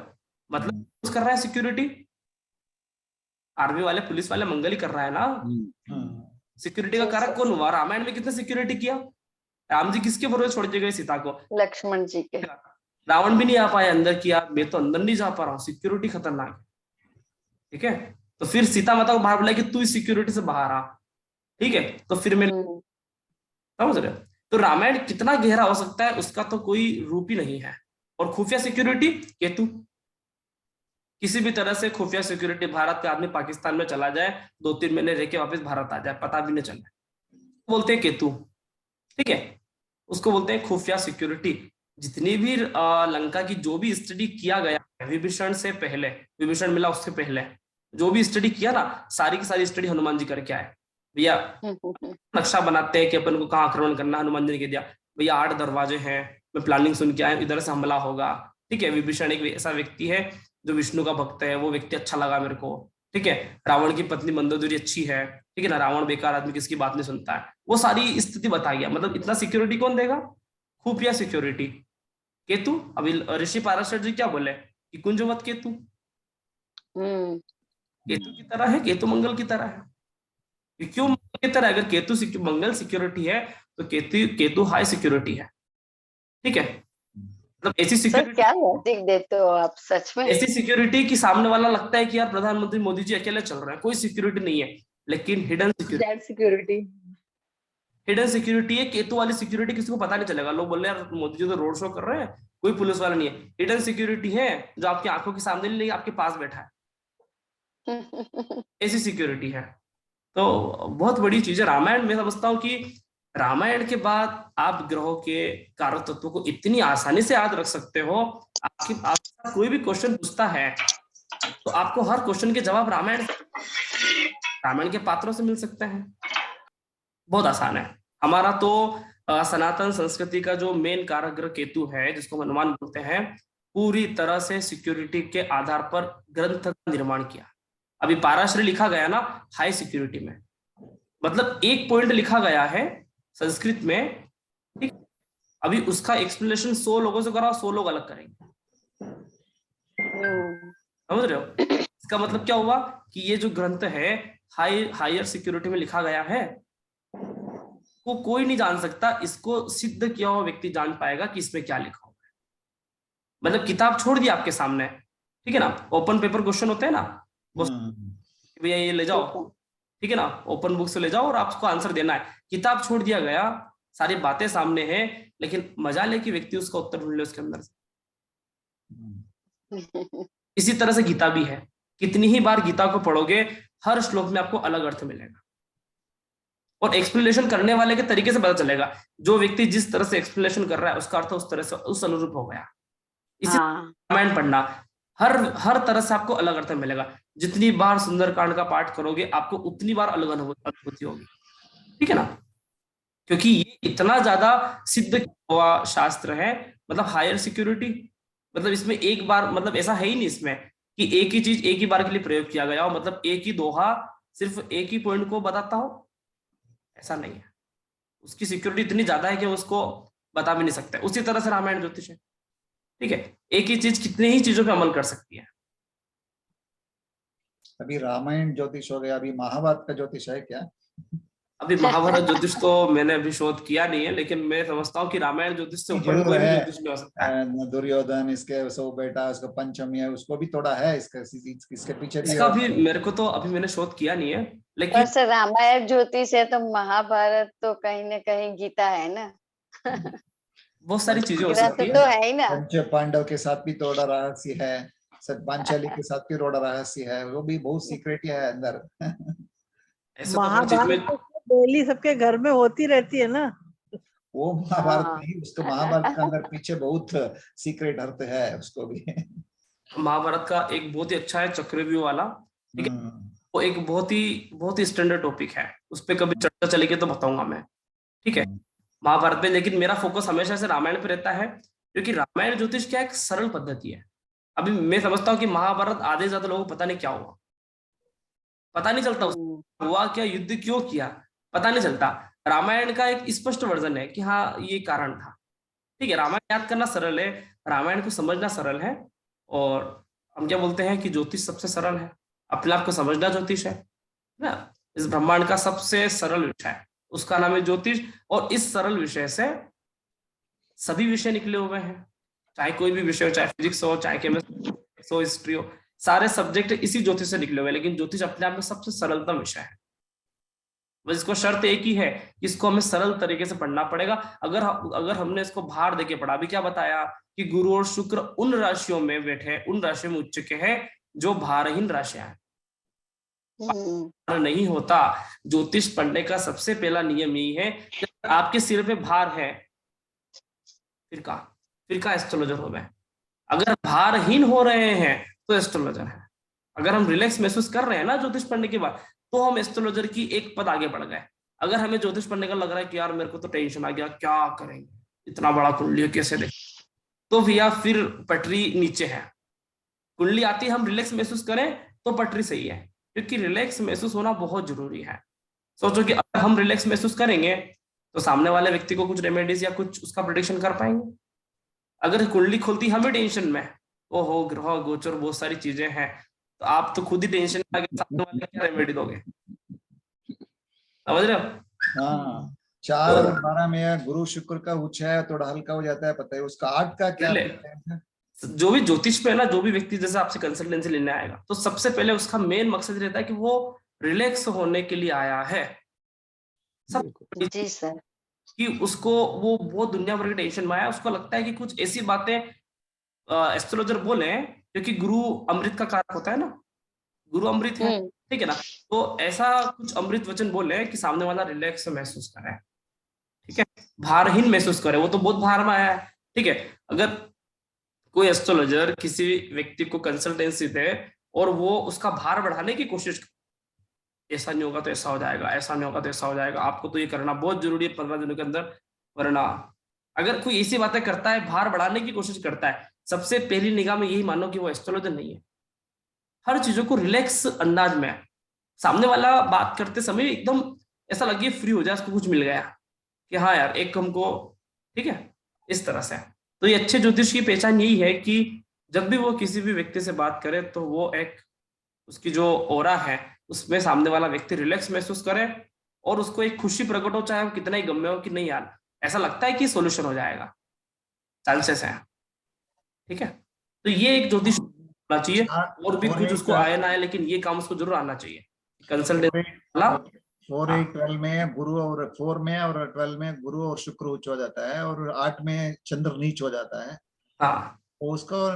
मतलब कुछ कर रहा है सिक्योरिटी, आर्मी वाले पुलिस वाले मंगल ही कर रहा है ना। सिक्योरिटी का कारक कौन हुआ? रामायण में कितने सिक्योरिटी किया? राम जी किसके भरोसे छोड़ के गए सीता को? लक्ष्मण जी के। रावण भी नहीं आ पाया अंदर, किया मैं तो अंदर नहीं जा पा रहा हूँ, सिक्योरिटी खतरनाक है, ठीक है। तो फिर सीता माता को बाहर बुलाया कि तू इस सिक्योरिटी से बाहर आ, ठीक है। तो फिर मैं, समझ रहे हो। तो रामायण कितना गहरा हो सकता है उसका तो कोई रूप ही नहीं है। और खुफिया सिक्योरिटी, केतु, किसी भी तरह से खुफिया सिक्योरिटी, भारत का आदमी पाकिस्तान में चला जाए, 2-3 महीने रह के वापस भारत आ जाए, पता भी नहीं चले, बोलते हैं केतु, ठीक है, उसको बोलते हैं खुफिया सिक्योरिटी। जितनी भी लंका की जो भी स्टडी किया गया विभीषण से पहले, विभीषण मिला उससे पहले जो भी स्टडी किया ना, सारी की सारी स्टडी हनुमान जी करके आए। भैया नक्शा बनाते हैं कि अपन को कहाँ आक्रमण करना, हनुमान जी ने कह दिया भैया 8 दरवाजे हैं, मैं प्लानिंग सुन के आया, इधर से हमला होगा, ठीक है। विभीषण एक ऐसा व्यक्ति है जो विष्णु का भक्त है, वो व्यक्ति अच्छा लगा मेरे को, ठीक है। रावण की पत्नी मंदोदरी अच्छी है, ठीक है ना, रावण बेकार आदमी, किसकी बात नहीं सुनता है, वो सारी स्थिति बता गया। मतलब इतना सिक्योरिटी कौन देगा? खुफिया सिक्योरिटी, केतु। अभी ऋषि पाराशर जी क्या बोले कि कुंजवत केतु, केतु की तरह है, केतु मंगल की तरह है। क्यों मंगल की तरह? अगर केतु मंगल सिक्योरिटी है, तो केतु हाई सिक्योरिटी है, ठीक है। मतलब ऐसी सर सिक्योरिटी, क्या लॉजिक देते हो आप सच में। ऐसी सिक्योरिटी कि सामने वाला लगता है कि यार प्रधानमंत्री मोदी जी अकेले चल रहे हैं, कोई सिक्योरिटी नहीं है, लेकिन हिडन सिक्योरिटी है। केतु वाली सिक्योरिटी किसी को पता नहीं चलेगा। लोग बोल रहे हैं यार मोदी जी तो रोड शो कर रहे हैं, कोई पुलिस वाला नहीं है। हिडन सिक्योरिटी है जो आपकी आंखों के सामने नहीं, आपके पास बैठा है, ऐसी सिक्योरिटी है। तो बहुत बड़ी चीज है रामायण। मैं समझता हूँ कि रामायण के बाद आप ग्रहों के कारक तत्वों को इतनी आसानी से याद रख सकते हो। आपका कोई भी क्वेश्चन पूछता है तो आपको हर क्वेश्चन के जवाब रामायण के पात्रों से मिल सकते हैं। बहुत आसान है। हमारा तो सनातन संस्कृति का जो मेन कारक ग्रह केतु है, जिसको हनुमान बोलते हैं, पूरी तरह से सिक्योरिटी के आधार पर ग्रंथ का निर्माण किया। अभी पाराशरी लिखा गया ना हाई सिक्योरिटी में, मतलब एक पॉइंट लिखा गया है संस्कृत में, ठीक। अभी उसका एक्सप्लेनेशन 100 लोगों से करा, 100 लोग अलग करेंगे, समझ रहे हो? इसका मतलब क्या हुआ कि ये जो ग्रंथ है हायर सिक्योरिटी में लिखा गया है, वो कोई नहीं जान सकता, इसको सिद्ध किया हुआ व्यक्ति जान पाएगा कि इसमें क्या लिखा हुआ है। मतलब किताब छोड़ दी आपके सामने, ठीक है ना, ओपन पेपर क्वेश्चन होते हैं ना, भैया ये ले जाओ, ठीक है ना, ओपन बुक से ले जाओ और आपको आंसर देना है। किताब छोड़ दिया गया, सारी बातें सामने हैं, लेकिन मजा ले कि व्यक्ति उसका उत्तर ढूंढ ले उसके अंदर से। इसी तरह से गीता भी है, कितनी ही बार गीता को पढ़ोगे, हर श्लोक में आपको अलग अर्थ मिलेगा और एक्सप्लेनेशन करने वाले के तरीके से पता चलेगा। जो व्यक्ति जिस तरह से एक्सप्लेनेशन कर रहा है उसका अर्थ उस तरह से उस अनुरूप हो गया। इसी रामायण पढ़ना, हर तरह से आपको अलग अर्थ मिलेगा। जितनी बार सुंदरकांड का पाठ करोगे आपको उतनी बार अलग अनुभूति होगी, ठीक है ना, क्योंकि ये इतना ज्यादा सिद्ध हुआ शास्त्र है। मतलब हायर सिक्योरिटी, मतलब इसमें एक बार, मतलब ऐसा है ही नहीं इसमें कि एक ही चीज एक ही बार के लिए प्रयोग किया गया हो, मतलब एक ही दोहा सिर्फ एक ही पॉइंट को बताता हो, ऐसा नहीं है। उसकी सिक्योरिटी इतनी ज्यादा है कि उसको बता भी नहीं सकते। उसी तरह से रामायण ज्योतिष है, ठीक है, एक ही चीज कितनी ही चीजों पे अमल कर सकती है। अभी रामायण ज्योतिष हो गया, अभी महाभारत का ज्योतिष है क्या? अभी महाभारत ज्योतिष तो मैंने अभी शोध किया नहीं है, लेकिन मैं समझता हूँ कि रामायण ज्योतिष से ऊपर कोई भी ज्योतिष नहीं हो सकता है। दुर्योधन, इसके सो बेटा, उसका पंचमी है, उसको भी थोड़ा है इसके पीछे भी इसका भी मेरे को तो अभी मैंने शोध किया नहीं है, लेकिन पर सर रामायण ज्योतिष है तो महाभारत तो कहीं ना कहीं गीता है ना। बहुत सारी चीजें हो ग्रंथ सकती तो है। है ही ना। पंच पांडव के साथ भी थोड़ा रहस्य है, पांचाली के साथ भी थोड़ा रहस्य है, वो भी बहुत सीक्रेट है अंदर। ऐसे तो हर चीज में डेली सबके घर में होती रहती है ना। वो महाभारत नहीं, उसको महाभारत के अंदर पीछे बहुत सीक्रेट अर्थ है उसको भी। महाभारत का एक बहुत ही अच्छा है चक्रव्यूह वाला, ठीक है, वो एक बहुत ही स्टैंडर्ड टॉपिक है, उस पर कभी चर्चा चलेगी तो बताऊंगा मैं, ठीक है, महाभारत में। लेकिन मेरा फोकस हमेशा से रामायण पे रहता है, क्योंकि रामायण ज्योतिष क्या एक सरल पद्धति है। अभी मैं समझता हूँ कि महाभारत आधे से ज्यादा लोगों को पता नहीं क्या हुआ, पता नहीं चलता हुआ क्या, युद्ध क्यों किया, पता नहीं चलता। रामायण का एक स्पष्ट वर्जन है कि हाँ ये कारण था, ठीक है। रामायण याद करना सरल है, रामायण को समझना सरल है, और हम क्या बोलते हैं कि ज्योतिष सबसे सरल है, अपने आप को समझना ज्योतिष है ना। इस ब्रह्मांड का सबसे सरल विषय है, उसका नाम है ज्योतिष। और इस सरल विषय से सभी विषय निकले हुए हैं, चाहे कोई भी विषय हो, चाहे फिजिक्स हो, चाहे केमिस्ट्री हो, हिस्ट्री हो, सारे सब्जेक्ट इसी ज्योतिष से निकले हुए हैं। लेकिन ज्योतिष अपने आप में सबसे सरलतम विषय है। बस इसको शर्त एक ही है कि इसको हमें सरल तरीके से पढ़ना पड़ेगा। अगर हमने इसको भार देके पढ़ा, अभी क्या बताया कि गुरु और शुक्र उन राशियों में बैठे, उन राशियों में उच्च के हैं जो भारहीन राशियां हैं। भार नहीं होता। ज्योतिष पढ़ने का सबसे पहला नियम यही है कि आपके सिर पे भार है, फिर का एस्ट्रोलॉजर हो गए। अगर भारहीन हो रहे हैं तो एस्ट्रोलॉजर है। अगर हम रिलैक्स महसूस कर रहे हैं ना ज्योतिष पढ़ने के बाद, तो हम एस्ट्रोलॉजर की एक पद आगे बढ़ गए। अगर हमें ज्योतिष पढ़ने का लग रहा है कि यार मेरे को तो टेंशन आ गया, क्या करेंगे, इतना बड़ा कुंडली कैसे देखें, तो भैया फिर पटरी नीचे है। कुंडली आती है, हम रिलैक्स महसूस करें तो पटरी सही है, क्योंकि रिलैक्स महसूस होना बहुत जरूरी है। सोचो कि अगर हम रिलैक्स महसूस करेंगे तो सामने वाले व्यक्ति को कुछ रेमेडीज या कुछ उसका प्रेडिक्शन कर पाएंगे। अगर कुंडली खुलती हमें टेंशन में, ओहो ग्रह गोचर बहुत सारी चीजें हैं, तो आप तो खुद ही टेंशन में आगे सामने वाले क्या रेमेडी दोगे, समझ रहे हो? हाँ, 4 और 12 में गुरु शुक्र का उच्च है, थोड़ा हल्का हो जाता है, पता है उसका 8 का क्या है? जो भी ज्योतिष पे है ना, जो भी व्यक्ति जैसे आपसे कंसल्टेंसी लेने आएगा, तो सबसे पहले उसका मेन मकसद रहता है कि वो रिलैक्स होने के लिए आया है। सब जी सर, कि उसको वो बहुत दुनिया भर की टेंशन में आया, उसको लगता है कि कुछ ऐसी बातें एस्ट्रोलॉजर बोले, क्योंकि गुरु अमृत का कारक होता है ना, गुरु अमृत है, ठीक है ना, तो ऐसा कुछ अमृत वचन बोले कि सामने वाला रिलैक्स महसूस करे, ठीक है, भारहीन महसूस करे। वो तो बहुत भार में आया है, ठीक है। अगर कोई एस्ट्रोलॉजर किसी व्यक्ति को कंसल्टेंसी दे और वो उसका भार बढ़ाने की कोशिश, ऐसा नहीं होगा तो ऐसा हो जाएगा, ऐसा नहीं होगा तो ऐसा हो जाएगा, आपको तो ये करना बहुत जरूरी है 15 दिनों के अंदर, वरना अगर कोई ऐसी बातें करता है, भार बढ़ाने की कोशिश करता है, सबसे पहली निगाह में यही मानो कि वो एस्ट्रोलॉजर नहीं है। हर चीजों को रिलैक्स अंदाज में, सामने वाला बात करते समय एकदम ऐसा लगे फ्री हो जाए, उसको कुछ मिल गया, कि हाँ यार एक हमको, ठीक है, इस तरह से। तो ये अच्छे ज्योतिष की पहचान यही है कि जब भी वो किसी भी व्यक्ति से बात करे तो वो एक, उसकी जो ऑरा है उसमें सामने वाला व्यक्ति रिलैक्स महसूस करे और उसको एक खुशी प्रकट हो, चाहे वो कितना ही गम में हो कि नहीं यार ऐसा लगता है कि सोल्यूशन हो जाएगा, चांसेस है। ठीक है, तो ये एक ज्योतिष होना चाहिए, और भी कुछ उसको आए ना आए लेकिन ये काम उसको जरूर आना चाहिए, कंसल्टेशन वाला। 4, 8, 12 में गुरु और 4 में और 12 में गुरु और शुक्र उच्च हो जाता है और 8 में चंद्र नीच हो जाता है। हाँ, तो उसको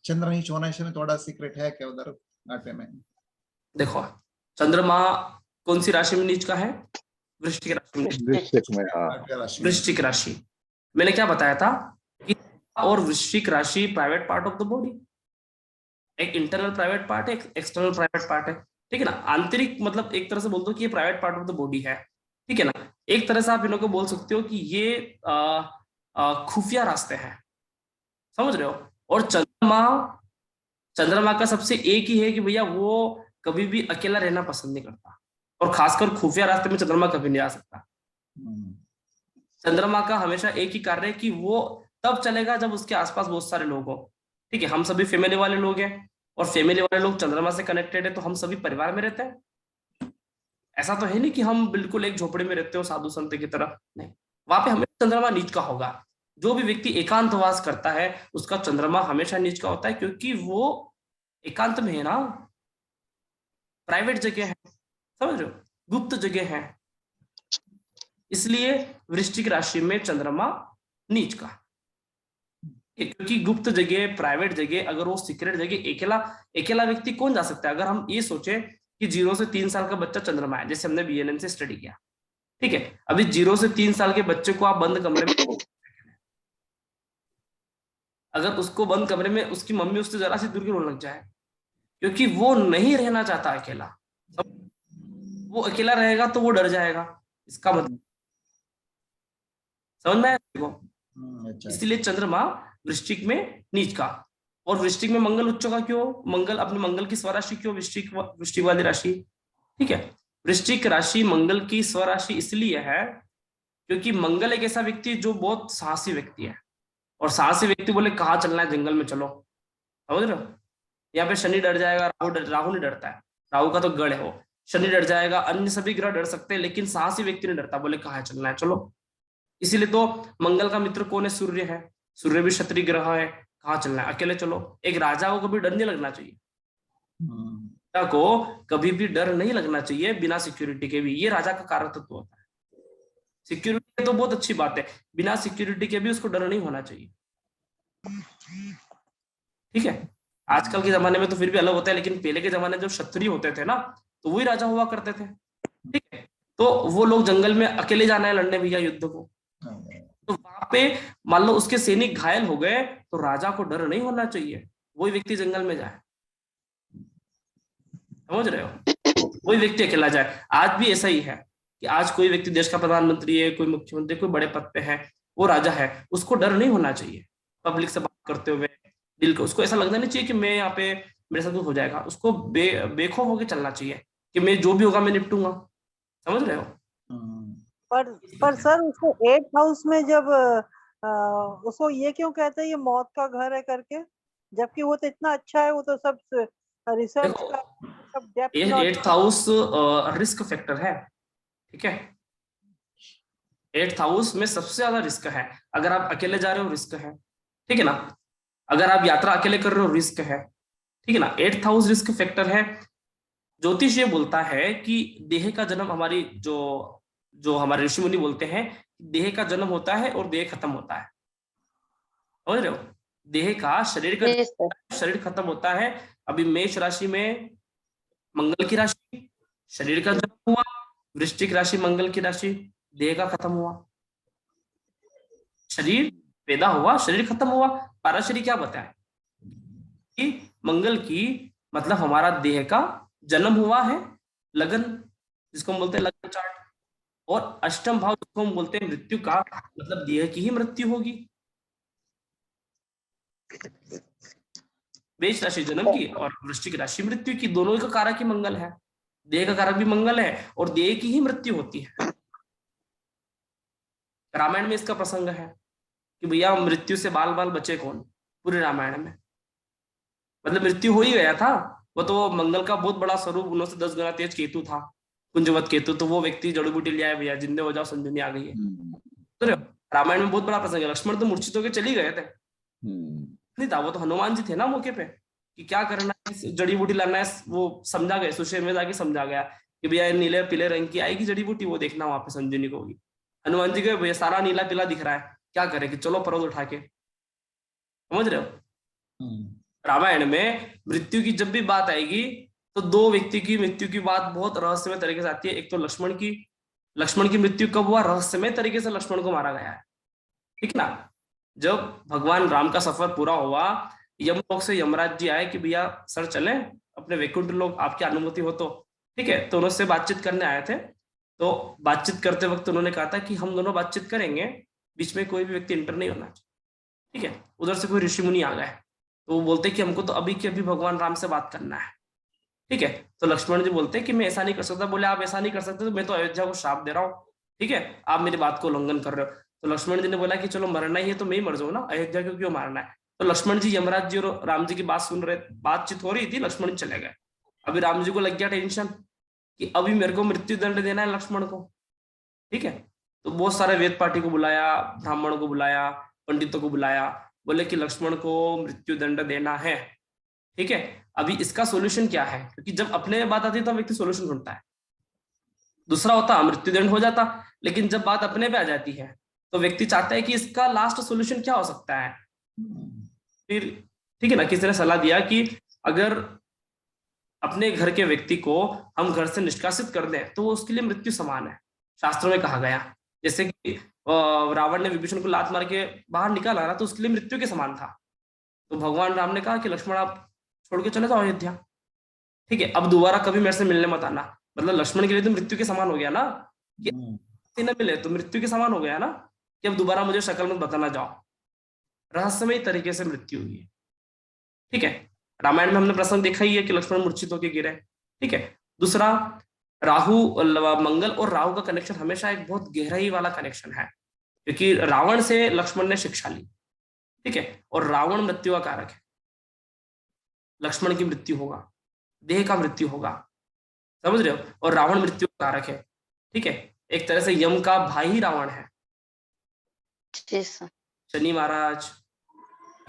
चंद्र नीच होने से थोड़ा सीक्रेट है क्या उधर 8 में? देखो चंद्रमा कौन सी राशि में नीच का है? वृश्चिक राशि में। वृश्चिक में, हाँ। 8वें राशि में। वृश्चिक राशि, मैंने क्या बताया था कि और वृश्चिक राशि private part of the body, एक इंटरनल प्राइवेट पार्ट है, एक एक्सटर्नल प्राइवेट पार्ट है, ठीक है ना। आंतरिक मतलब एक तरह से बोल दो कि ये private part of the body है, ठीक है ना। एक तरह से आप इनको बोल सकते हो कि ये खुफिया रास्ते हैं, समझ रहे हो। और चंद्रमा का सबसे एक ही है कि भैया वो कभी भी अकेला रहना पसंद नहीं करता, और खासकर खुफिया रास्ते में चंद्रमा कभी नहीं आ सकता। चंद्रमा का हमेशा एक ही कार्य है कि वो तब चलेगा जब उसके आसपास बहुत सारे लोग हो, ठीक है। हम सभी फैमिली वाले लोग हैं, और फैमिली वाले लोग चंद्रमा से कनेक्टेड है, तो हम सभी परिवार में रहते हैं। ऐसा तो है नहीं कि हम बिल्कुल एक झोपड़ी में रहते हो साधु संत की तरह, नहीं। वहां पे हमेशा चंद्रमा नीच का होगा। जो भी व्यक्ति एकांतवास करता है उसका चंद्रमा हमेशा नीच का होता है, क्योंकि वो एकांत में है ना, प्राइवेट जगह है, समझ रहे हो, गुप्त जगह है। इसलिए वृश्चिक राशि में चंद्रमा नीच का, क्योंकि गुप्त जगह, प्राइवेट जगह, अगर वो सीक्रेट जगह, अकेला व्यक्ति कौन जा सकता है। अगर हम ये सोचे कि 0 से 3 साल का बच्चा चंद्रमा है, जैसे हमने बीएनएन से स्टडी किया, ठीक है। अभी 0 से 3 साल के बच्चे को आप बंद कमरे में, अगर उसको बंद कमरे में उसकी मम्मी उससे जरा सी दूर की रोने लग जाए, क्योंकि वो नहीं रहना चाहता अकेला, वो अकेला रहेगा तो वो डर जाएगा, इसका मतलब समझ में आया देखो। इसलिए चंद्रमा वृश्चिक में नीच का, और वृश्चिक में मंगल उच्च का क्यों? मंगल, अपने मंगल की स्वराशि क्यों वृश्चिक वाली राशि, ठीक है। वृश्चिक राशि मंगल की स्वराशि इसलिए है क्योंकि मंगल एक ऐसा व्यक्ति जो बहुत साहसी व्यक्ति है, और साहसी व्यक्ति बोले कहाँ चलना है, जंगल में चलो, समझ रहे हो। यहाँ पे शनि डर जाएगा, राहु नहीं डरता है, राहु का तो गढ़ है वो। शनि डर जाएगा, अन्य सभी ग्रह डर सकते हैं, लेकिन साहसी व्यक्ति नहीं डरता, बोले कहाँ चलना है चलो। इसीलिए तो मंगल का मित्र कौन है? सूर्य है। सूर्य भी क्षत्रिय ग्रह है, कहाँ चलना है, अकेले चलो। एक राजा को कभी डर नहीं लगना चाहिए, राजा को कभी भी डर नहीं लगना चाहिए बिना सिक्योरिटी के भी, ये राजा का कार्य तत्व होता है। सिक्योरिटी तो बहुत अच्छी बात है, बिना सिक्योरिटी के भी उसको डर नहीं होना चाहिए, ठीक है। आजकल के जमाने में तो फिर भी अलग होता है, लेकिन पहले के जमाने जब क्षत्रिय होते थे ना, तो वही राजा हुआ करते थे, ठीक है। तो वो लोग जंगल में अकेले जाना है लड़ने भैया युद्ध को, तो वहां पे मान लो उसके सैनिक घायल हो गए, तो राजा को डर नहीं होना चाहिए, वही व्यक्ति जंगल में जाए, समझ रहे हो, वही व्यक्ति अकेला जाए। आज भी ऐसा ही है कि आज कोई व्यक्ति देश का प्रधानमंत्री है, कोई मुख्यमंत्री, कोई बड़े पद पे है, वो राजा है, उसको डर नहीं होना चाहिए पब्लिक से बात करते हुए, दिल को उसको ऐसा लगना नहीं चाहिए कि मैं यहाँ पे मेरे साथ कुछ हो जाएगा। उसको बेखौफ होकर चलना चाहिए कि मैं जो भी होगा मैं निपटूंगा, समझ रहे हो। पर सर उसको 8th हाउस में जब उसको ये क्यों कहते हैं ये मौत का घर है करके, जबकि वो तो इतना अच्छा है, वो तो सब रिसर्च का सब depth. 8th house risk factor है, ठीक है। 8th हाउस में सबसे ज्यादा रिस्क है। अगर आप अकेले जा रहे हो रिस्क है, ठीक है ना। अगर आप यात्रा अकेले कर रहे हो रिस्क है, ठीक है ना। 8th हाउस रिस्क फैक्टर है। ज्योतिष ये बोलता है कि देह का जन्म, हमारी जो हमारे ऋषि मुनि बोलते हैं, देह का जन्म होता है और देह खत्म होता है, समझ रहे हो। देह का, शरीर खत्म होता है। अभी मेष राशि में मंगल की राशि, शरीर का जन्म हुआ। वृश्चिक राशि मंगल की राशि, देह का खत्म हुआ। शरीर पैदा हुआ, शरीर खत्म हुआ। पाराशरी क्या बताए कि मंगल की मतलब हमारा देह का जन्म हुआ है, लगन जिसको हम बोलते हैं लगन चार्ट, और अष्टम भाव जिसको हम बोलते हैं मृत्यु का, मतलब देह की ही मृत्यु होगी। मेष राशि जन्म की और वृश्चिक राशि मृत्यु की, दोनों का कारक ही मंगल है, देह का कारक भी मंगल है, और देह की ही मृत्यु होती है। रामायण में इसका प्रसंग है कि भैया मृत्यु से बाल बाल बचे कौन पूरे रामायण में, मतलब मृत्यु हो ही गया था। वो तो मंगल का बहुत बड़ा स्वरूप, उन्हों से 10 गुना तेज केतु था, कुंजवत केतु, तो वो व्यक्ति जड़ी बूटी ले आया, भैया जिंदे हो जाओ, संजीवनी आ गई है। तो रामायण में बहुत बड़ा प्रसंग है। लक्ष्मण तो मूर्छित होकर चली गए थे, नहीं था, वो तो हनुमान जी थे ना मौके पे कि क्या करना है, जड़ी बूटी लाना है, वो समझा गए, सुशेर में जाके समझा गया कि भैया नीले पीले रंग की आएगी जड़ी बूटी, वो देखना वहां पे संजीवनी को होगी। हनुमान जी के भैया सारा नीला पीला दिख रहा है, क्या करें कि चलो पर्वत उठा के, समझ रहे हो। रामायण में मृत्यु की जब भी बात आएगी तो दो व्यक्ति की मृत्यु की बात बहुत रहस्यमय तरीके से आती है। एक तो लक्ष्मण की मृत्यु कब हुआ, रहस्यमय तरीके से लक्ष्मण को मारा गया है, ठीक ना। जब भगवान राम का सफर पूरा हुआ, यमलोक से यमराज जी आए कि भैया सर चले अपने वैकुंठ लोक, आपकी अनुमति हो तो, ठीक है। तो उन्होंने बातचीत करने आए थे, तो बातचीत करते वक्त उन्होंने कहा था कि हम दोनों बातचीत करेंगे, बीच में कोई भी व्यक्ति इंटर नहीं होना चाहिए, ठीक है। उधर से कोई ऋषि मुनि आ गए, तो वो बोलते कि हमको तो अभी के अभी भगवान राम से बात करना है, ठीक है। तो लक्ष्मण जी बोलते कि मैं ऐसा नहीं कर सकता। बोले आप ऐसा नहीं कर सकते तो मैं तो अयोध्या को श्राप दे रहा हूँ, ठीक है, आप मेरी बात को उल्लंघन कर रहे हो। तो लक्ष्मण जी ने बोला कि चलो मरना ही है तो मैं ही मर जाऊँ ना, अयोध्या को क्यों मारना है। तो लक्ष्मण जी यमराज जी और राम जी की बात सुन रहे, बातचीत हो रही थी, लक्ष्मण जी चले गए। अभी राम जी को लग गया टेंशन कि अभी मेरे को मृत्यु दंड देना है लक्ष्मण को, ठीक है। तो बहुत सारे वेद पाठी को बुलाया, ब्राह्मणों को बुलाया, पंडितों को बुलाया, बोले कि लक्ष्मण को मृत्यु दंड देना है, ठीक है। अभी इसका सॉल्यूशन क्या है, क्योंकि जब अपने में बात आती है तो व्यक्ति सॉल्यूशन ढूंढता है। दूसरा होता मृत्यु दंड हो जाता, लेकिन जब बात अपने पे आ जाती है तो व्यक्ति चाहता है कि इसका लास्ट सॉल्यूशन क्या हो सकता है। फिर ठीक है ना, किसी ने सलाह दिया कि अगर अपने घर के व्यक्ति को हम घर से निष्कासित कर दें तो वो उसके लिए मृत्यु समान है, शास्त्रों में कहा गया। जैसे कि रावण ने विभीषण को लात मार के बाहर निकाला ना, तो उसके लिए मृत्यु के समान था। तो भगवान राम ने कहा कि लक्ष्मण आप छोड़ के चले जाओ अयोध्या, ठीक है, अब दोबारा कभी मेरे से मिलने मत आना। मतलब लक्ष्मण के लिए तो मृत्यु के समान हो गया ना, कि न मिले तो मृत्यु के समान हो गया ना, कि अब दोबारा मुझे शक्ल मत बताना जाओ। रहस्यमय तरीके से मृत्यु हुई है, ठीक है। रामायण में हमने प्रसंग देखा ही है कि लक्ष्मण मूर्छित होकर गिरे, ठीक है। दूसरा, मंगल और राहु का कनेक्शन हमेशा एक बहुत गहराई वाला कनेक्शन है, क्योंकि रावण से लक्ष्मण ने शिक्षा ली, ठीक है। और रावण मृत्यु का कारक है, लक्ष्मण की मृत्यु होगा, देह का मृत्यु होगा, समझ रहे हो। और रावण मृत्यु का कारक है, ठीक है। एक तरह से यम का भाई ही रावण है, शनि महाराज,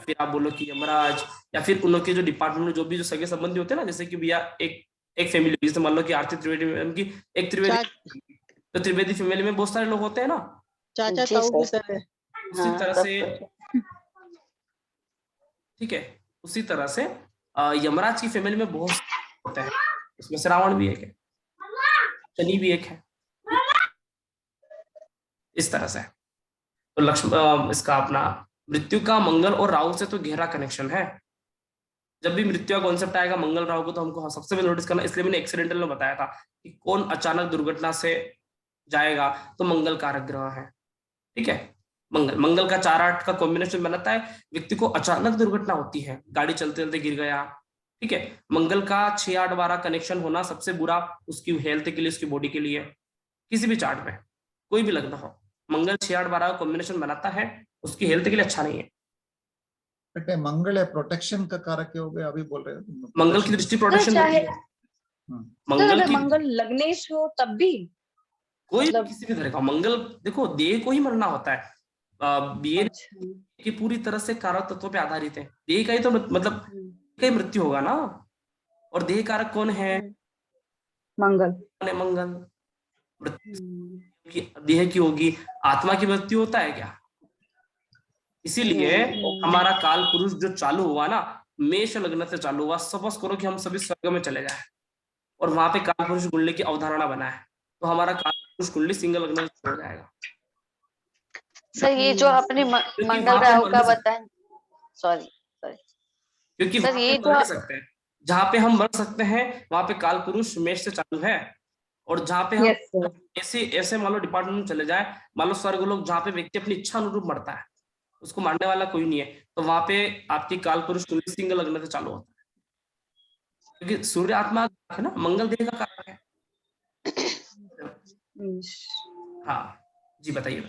फिर आप बोलो कि यमराज, या फिर उनके जो डिपार्टमेंट में जो सगे संबंधी होते हैं ना, जैसे कि भैया एक फैमिली, जैसे मान लो कि आरती त्रिवेदी की एक त्रिवेदी, तो त्रिवेदी फैमिली में बहुत सारे लोग होते हैं ना, चाचा ताऊ की तरह। उसी तरह से, ठीक है, उसी तरह से यमराज की फैमिली में बहुत होते हैं, इसमें से रावण भी एक है, शनि भी एक है, इस तरह से। तो लक्ष्मण इसका अपना मृत्यु का मंगल और राहु से तो गहरा कनेक्शन है। जब भी मृत्यु का कॉन्सेप्ट आएगा मंगल राहु को, तो हमको सबसे पहले नोटिस करना, इसलिए मैंने एक्सीडेंटल में बताया था कि कौन अचानक दुर्घटना से जाएगा, तो मंगल कारक ग्रह है, ठीक है। मंगल का 4-8 का कॉम्बिनेशन बनाता है, व्यक्ति को अचानक दुर्घटना होती है, गाड़ी चलते चलते गिर गया, ठीक है। मंगल का 6-8-12 कनेक्शन होना सबसे बुरा उसकी हेल्थ के लिए, उसकी बॉडी के लिए, किसी भी चार्ट में कोई भी लगना हो, मंगल 6-8-12 कॉम्बिनेशन बनाता है, उसकी हेल्थ के लिए अच्छा नहीं है। बेटे मंगल है प्रोटेक्शन का कारक हो गया, अभी बोल रहे हो मंगल की दृष्टि प्रोटेक्शन चाहे मंगल की मंगल लगने से हो तब भी कोई मतलब किसी भी तरह का मंगल, देखो देह को ही मरना होता है, की पूरी तरह से कारक तत्वों पे आधारित है, देह का ही तो मतलब कई मृत्यु होगा ना। और देह कारक कौन है, मंगल, मंगल। देह की होगी, आत्मा की मृत्यु होता है क्या। इसीलिए हमारा काल पुरुष जो चालू हुआ ना, मेष लग्न से चालू हुआ, सपोज करो कि हम सभी स्वर्ग में चले जाए और वहां पे काल पुरुष कुंडली की अवधारणा बना है, तो हमारा काल पुरुष कुंडली सिंगल लग्न से छोड़ जाएगा। सर ये जो आपने मंगल राहु का बताया, सॉरी क्योंकि वहां पे मर नहीं सकते हैं, जहाँ पे हम मर सकते हैं वहां पे काल पुरुष मेष से चालू है। और जहाँ पे हम ऐसे मान लो डिपार्टमेंट में चले जाए, मान लो स्वर्ग लोग, जहाँ पे व्यक्ति अपनी इच्छा अनुरूप मरता है, उसको मारने वाला कोई नहीं है, तो वहां पे आपकी काल पुरुष कुंडली सिंगल लग्न से चालू होता है, क्योंकि सूर्य आत्मा है ना, मंगल देह का कारक है। हाँ जी बताइए।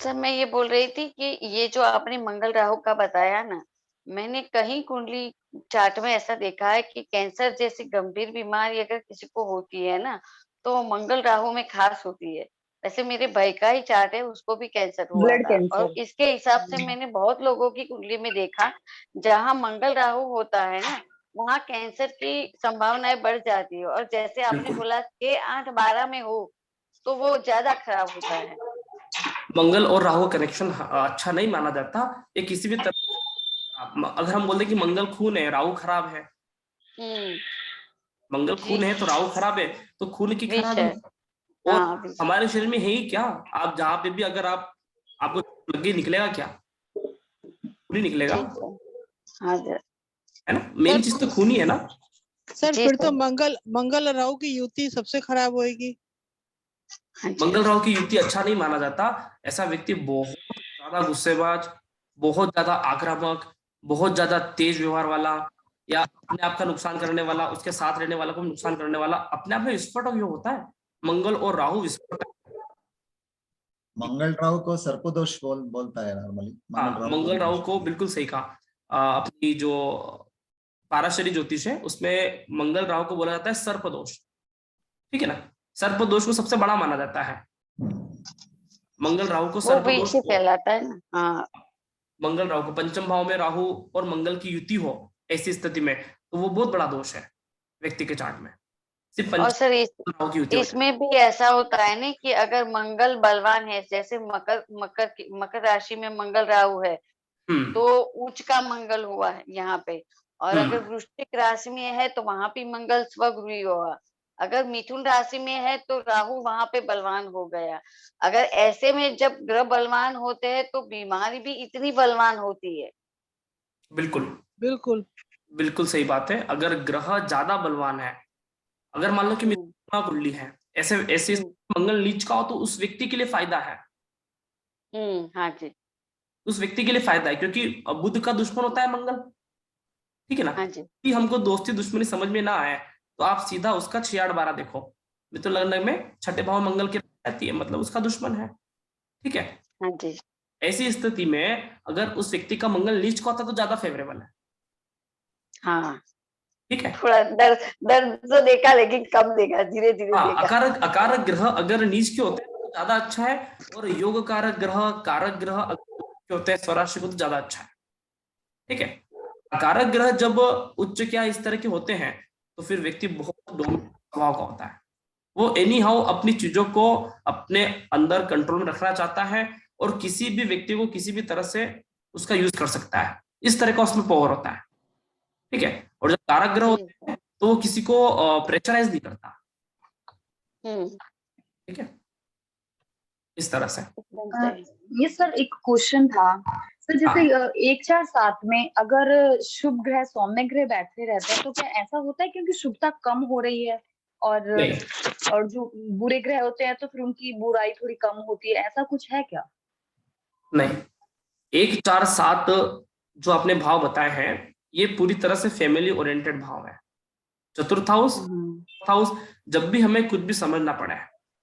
सर मैं ये बोल रही थी कि ये जो आपने मंगल राहु का बताया ना, मैंने कहीं कुंडली चार्ट में ऐसा देखा है कि कैंसर जैसी गंभीर बीमारी अगर किसी को होती है ना, तो मंगल राहु में खास होती है। वैसे मेरे भाई का ही चार्ट है, उसको भी कैंसर हुआ ब्लड था, और कैंसर। इसके हिसाब से मैंने बहुत लोगों की कुंडली में देखा, जहाँ मंगल राहु होता है ना, वहाँ कैंसर की संभावनाएं बढ़ जाती है, और जैसे आपने बिल्कुल। बोला 6, 8, 12 में हो तो वो ज्यादा खराब होता है। मंगल और राहु कनेक्शन अच्छा नहीं माना जाता, ये किसी भी तरह। अगर हम बोलते कि मंगल खून है, राहु खराब है, मंगल खून है तो राहु खराब है, तो खून की विष खराबी है। है। और हाँ विष। हमारे शरीर में है ही क्या, आप जहाँ पे भी अगर आपको लगे, निकलेगा क्या? खून ही निकलेगा, जी सर। हाँ सर। है ना? मेन चीज तो खून ही है ना। सर जी फिर तो सर। मंगल और राहु की युति सबसे खराब होएगी। हाँ जी। मंगल राहु की युति अच्छा नहीं माना जाता। ऐसा व्यक्ति बहुत ज्यादा गुस्सेबाज, बहुत ज्यादा आक्रामक, बहुत ज्यादा तेज व्यवहार वाला, या अपने आप का नुकसान करने वाला, उसके साथ रहने वाला को नुकसान करने वाला, अपने आप में विस्फोटक योग होता है। मंगल और राहु विस्फोटक। मंगल राहु को सर्पदोष बोलता है नॉर्मली। हाँ, मंगल राहु को बिल्कुल सही कहा। अपनी जो पाराशरी ज्योतिष है उसमें मंगल राहु को बोला जाता है सर्पदोष, ठीक है ना? सर्पदोष को सबसे बड़ा माना जाता है। मंगल राहु को वो सर्पदोष विष फैलाता है ना। हाँ। मंगल राहु को पंचम भाव में राहु और मंगल की युति हो ऐसी स्थिति में, तो वो बहुत बड़ा दोष है व्यक्ति के चार्ट में। सिर्फ और पंचम सर राहु की युति हो जाए। इसमें भी ऐसा होता है ना कि अगर मंगल बलवान है, जैसे मकर राशि में मंगल राहु है, तो उच्च का मंगल हुआ है यहाँ पे, और अगर वृश्चिक राशि में है तो वहां पे मंगल स्वगृही हुआ, अगर मिथुन राशि में है तो राहु वहां पे बलवान हो गया। अगर ऐसे में जब ग्रह बलवान होते हैं तो बीमारी भी इतनी बलवान होती है। बिल्कुल बिल्कुल। बिल्कुल सही बात है। अगर ग्रह ज्यादा बलवान है, अगर मान लो कि मिथुन कुंडली है, ऐसे ऐसे मंगल नीच का हो, तो उस व्यक्ति के लिए फायदा है। हाँ जी। उस व्यक्ति के लिए फायदा है, क्योंकि बुध का दुश्मन होता है मंगल, ठीक है ना? हाँ जी। कि हमको दोस्ती दुश्मनी समझ में ना आए तो आप सीधा उसका 6, 8, 12 देखो। मिथुन लग्न में छठे भाव मंगल की रहती है, मतलब उसका दुश्मन है, ठीक है? हाँ जी। ऐसी स्थिति में अगर उस व्यक्ति का मंगल नीच का होता तो ज्यादा फेवरेबल है, हाँ। ठीक है? थोड़ा दर्द तो देखा, लेकिन कम देखा, धीरे धीरे हाँ, देखा। अकारक ग्रह अगर नीच के होते हैं तो ज्यादा अच्छा है, और योग कारक ग्रह अगर होते हैं स्वराशि को, तो ज्यादा अच्छा है, ठीक है? कारक ग्रह जब उच्च क्या इस तरह के होते हैं, तो फिर व्यक्ति बहुत डोमिनेंट स्वभाव का होता है। वो एनी हाउ अपनी चीजों को अपने अंदर कंट्रोल में रखना चाहता है, और किसी भी व्यक्ति को किसी भी तरह से उसका यूज कर सकता है, इस तरह का उसमें पावर होता है, ठीक है? और जब कारक ग्रह होते हैं तो वो किसी को प्रेशराइज नहीं करता, ठीक है? इस तरह से। ये सर एक क्वेश्चन था सर, जैसे 1, 4, 7 में अगर शुभ ग्रह सौम्य ग्रह बैठे रहते हैं तो क्या ऐसा होता है क्योंकि शुभता कम हो रही है, और जो बुरे ग्रह होते हैं तो फिर उनकी बुराई थोड़ी कम होती है, ऐसा कुछ है क्या? नहीं, 1, 4, 7 जो आपने भाव बताए हैं, ये पूरी तरह से फैमिली ओरिएंटेड भाव है। चतुर्थ हाउस जब भी हमें कुछ भी समझना पड़े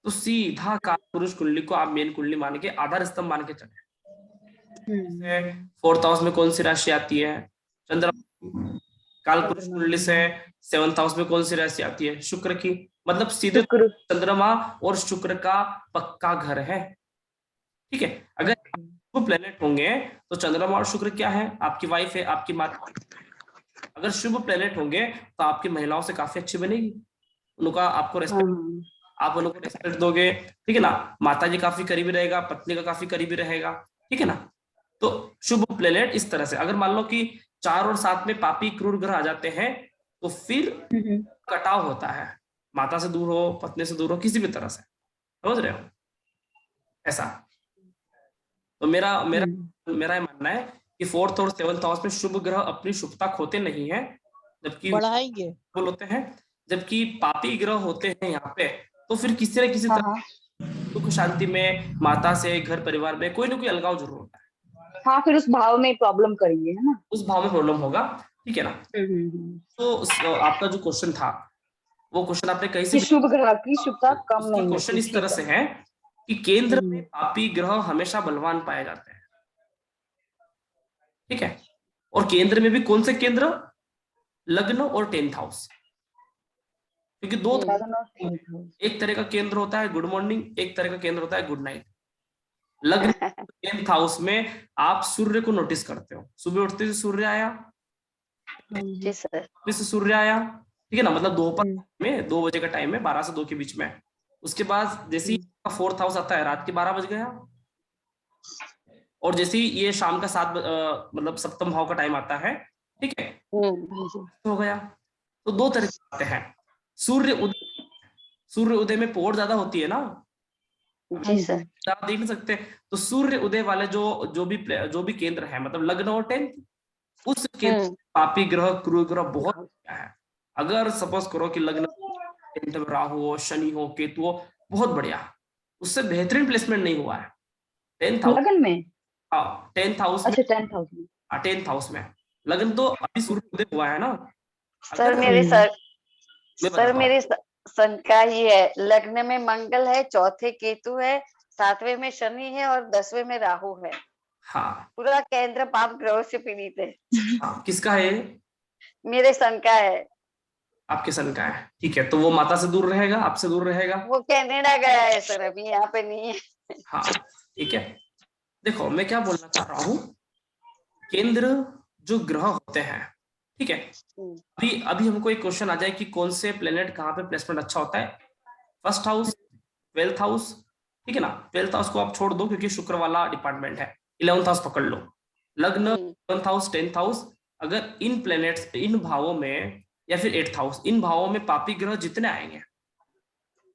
तो सीधा कालपुरुष कुंडली को आप मेन कुंडली मान के आधार स्तंभ मान के चले। 4th हाउस में कौन सी राशि आती है? चंद्रमा। कालपुरुष कुंडली से 7th हाउस में कौन सी राशि आती है? शुक्र की। मतलब सीधे चंद्रमा और शुक्र का पक्का घर है, ठीक है? अगर शुभ प्लेनेट होंगे तो चंद्रमा और शुक्र क्या है? आपकी वाइफ है, आपकी माता। अगर शुभ प्लेनेट होंगे तो आपकी महिलाओं से काफी अच्छी बनेगी, उनका आपको रेस्पेक्ट, आप उनको रेस्पेक्ट दोगे, ठीक है ना? माता जी काफी करीबी रहेगा, पत्नी का काफी करीबी रहेगा, ठीक है ना? तो शुभ प्लेनेट इस तरह से। अगर मान लो कि 4 और 7 में पापी क्रूर ग्रह आ जाते हैं तो फिर कटाव होता है, माता से दूर हो, पत्नी से दूर हो, किसी भी तरह से, समझ रहे हो? ऐसा। तो मेरा ये मानना है कि 4th और 7th हाउस में शुभ ग्रह अपनी शुभता खोते नहीं है, जबकि बढ़ाएंगे होते हैं। जबकि पापी ग्रह होते हैं यहाँ पे, तो फिर किसी न किसी तरह सुख शांति में माता से, घर परिवार में कोई ना कोई अलगाव जरूर होता है। हाँ, फिर उस भाव में प्रॉब्लम करेंगे, है ना? उस भाव में प्रॉब्लम होगा, ठीक है ना? तो आपका जो क्वेश्चन था, वो क्वेश्चन आपने कहीं से शुभ ग्रह की शुभता कम नहीं क्वेश्चन इस तरह से है कि केंद्र में पापी ग्रह हमेशा बलवान पाए जाते हैं, ठीक है। और केंद्र में भी कौन से केंद्र? लग्न और 10th हाउस, क्योंकि दो एक तरह का केंद्र होता है गुड मॉर्निंग, एक तरह का केंद्र होता है गुड नाइट। लग्न 10th हाउस में आप सूर्य को नोटिस करते हो, सुबह उठते से सूर्य आया, जी सर। से सूर्य आया, ठीक है ना, मतलब दोपहर में 2 बजे का टाइम है, 12 से 2 के बीच में। उसके बाद जैसे ही 4th हाउस आता है, रात के 12 बज गया, और जैसे ही ये शाम का 7 मतलब सप्तम भाव का टाइम आता है, ठीक है, हो गया। तो 2 तरह की बातें हैं। सूर्य उदय में पौड़ ज्यादा होती है ना, जी सर। आप देख नहीं सकते। तो सूर्य उदय वाले जो भी केंद्र है, मतलब लग्न और 10th, उस केंद्र पापी ग्रह क्रूर ग्रह बहुत है। अगर सपोज करो कि लग्न 10th में राहु हो, शनि हो, केतु हो, बहुत बढ़िया, उससे बेहतरीन प्लेसमेंट नहीं हुआ है 10th हाउस। लगन में? हाँ 10th हाउस में। अच्छा 10th हाउस में। 10th हाउस में लगन तो अभी सूर्य उदय हुआ है ना। सर मेरी शंका ये है, लग्न में मंगल है, चौथे केतु है, 7वें में शनि है और 10वें में राहु है। हाँ, पूरा केंद्र पाप ग्रहों से पीड़ित है। हाँ, किसका है? मेरे शंका है। आपके सन का है, ठीक है, तो वो माता से दूर रहेगा, आपसे दूर रहेगा। वो कनाडा गया है सर, अभी यहाँ पे नहीं है। हाँ ठीक है, देखो मैं क्या बोलना चाह रहा हूँ, केंद्र जो ग्रह होते हैं, ठीक है, अभी हमको एक क्वेश्चन आ जाए कि कौन से प्लेनेट कहाँ पे प्लेसमेंट अच्छा होता है। 1st हाउस, 12th हाउस, ठीक है ना। 12th हाउस को आप छोड़ दो क्योंकि शुक्र वाला डिपार्टमेंट है। 11th हाउस पकड़ लो, लग्न, 11th हाउस, 10th हाउस। अगर इन प्लेनेट्स, इन भावों में, या फिर 8th हाउस, इन भावों में पापी ग्रह जितने आएंगे,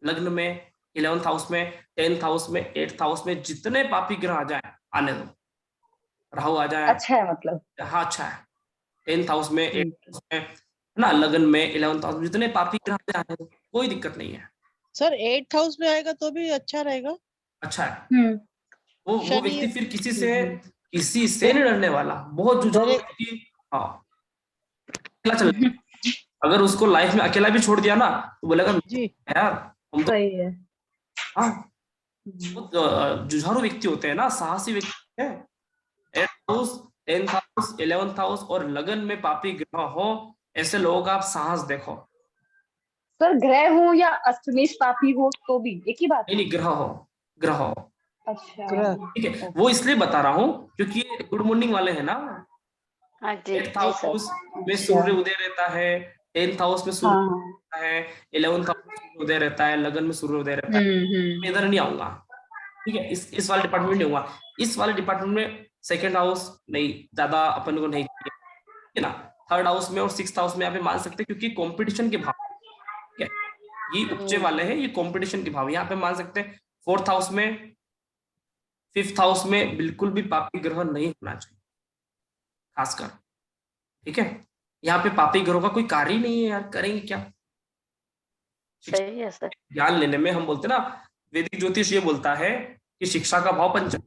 लग्न में, 11th हाउस में, 10th हाउस में, 8th हाउस में, जितने पापी ग्रह आ जाए, आने दो। राहु आ जाए, अच्छा है मतलब। हाँ अच्छा है। 10th हाउस में, 8th हाउस में ना, लगन में, 11th हाउस में, जितने पापी ग्रह आ जाए, कोई दिक्कत नहीं है सर 8th हाउस में आएगा तो भी अच्छा रहेगा। अच्छा है। वो व्यक्ति फिर किसी से नहीं डरने वाला, बहुत जुझारू व्यक्ति। हाँ, अकेला चल, अगर उसको लाइफ में अकेला भी छोड़ दिया ना तो बोलेगा जी यार हम तो, सही है। हाँ, बहुत जुझारू व्यक्ति होते हैं ना, साहसी व्यक्ति है। 8th house, 10th house, 11th house और लगन में पापी ग्रह हो, ऐसे लोगों का आप साहस देखो। सर ग्रह हो या अष्टमेश पापी हो तो भी एक ही बात है। नहीं, ग्रह हो। अच्छा ठीक है, वो इसलिए बता रहा हूँ क्योंकि ये गुड मॉर्निंग वाले हैं ना। हाँ जी 8th जी सर। हाउस में सूर्य उदय रहता है, 10th हाउस में सूर्य रहता है, 11th हाउस में सूर्य उदय रहता है, लगन में सूर्य उदय रहता है। मैं इधर नहीं आऊंगा, ठीक है, इस वाले डिपार्टमेंट नहीं होगा। इस वाले डिपार्टमेंट में 2nd हाउस नहीं, ज्यादा अपन को नहीं चाहिए, ठीक है ना। 3rd हाउस में और 6th हाउस में यहाँ पे मान सकते हैं क्योंकि कंपटीशन के भाव, ठीक है, ये उपजे वाले हैं, ये कंपटीशन के भाव, यहाँ पे मान सकते हैं। 4th हाउस में, 5th हाउस में बिल्कुल भी पापी ग्रह नहीं होना चाहिए, खासकर, ठीक है। यहाँ पे पापी ग्रहों का कोई कार्य ही नहीं है यार, करेंगे क्या। सही है सर। ज्ञान लेने में हम बोलते ना, वैदिक ज्योतिष ये बोलता है कि शिक्षा का भाव पंचम,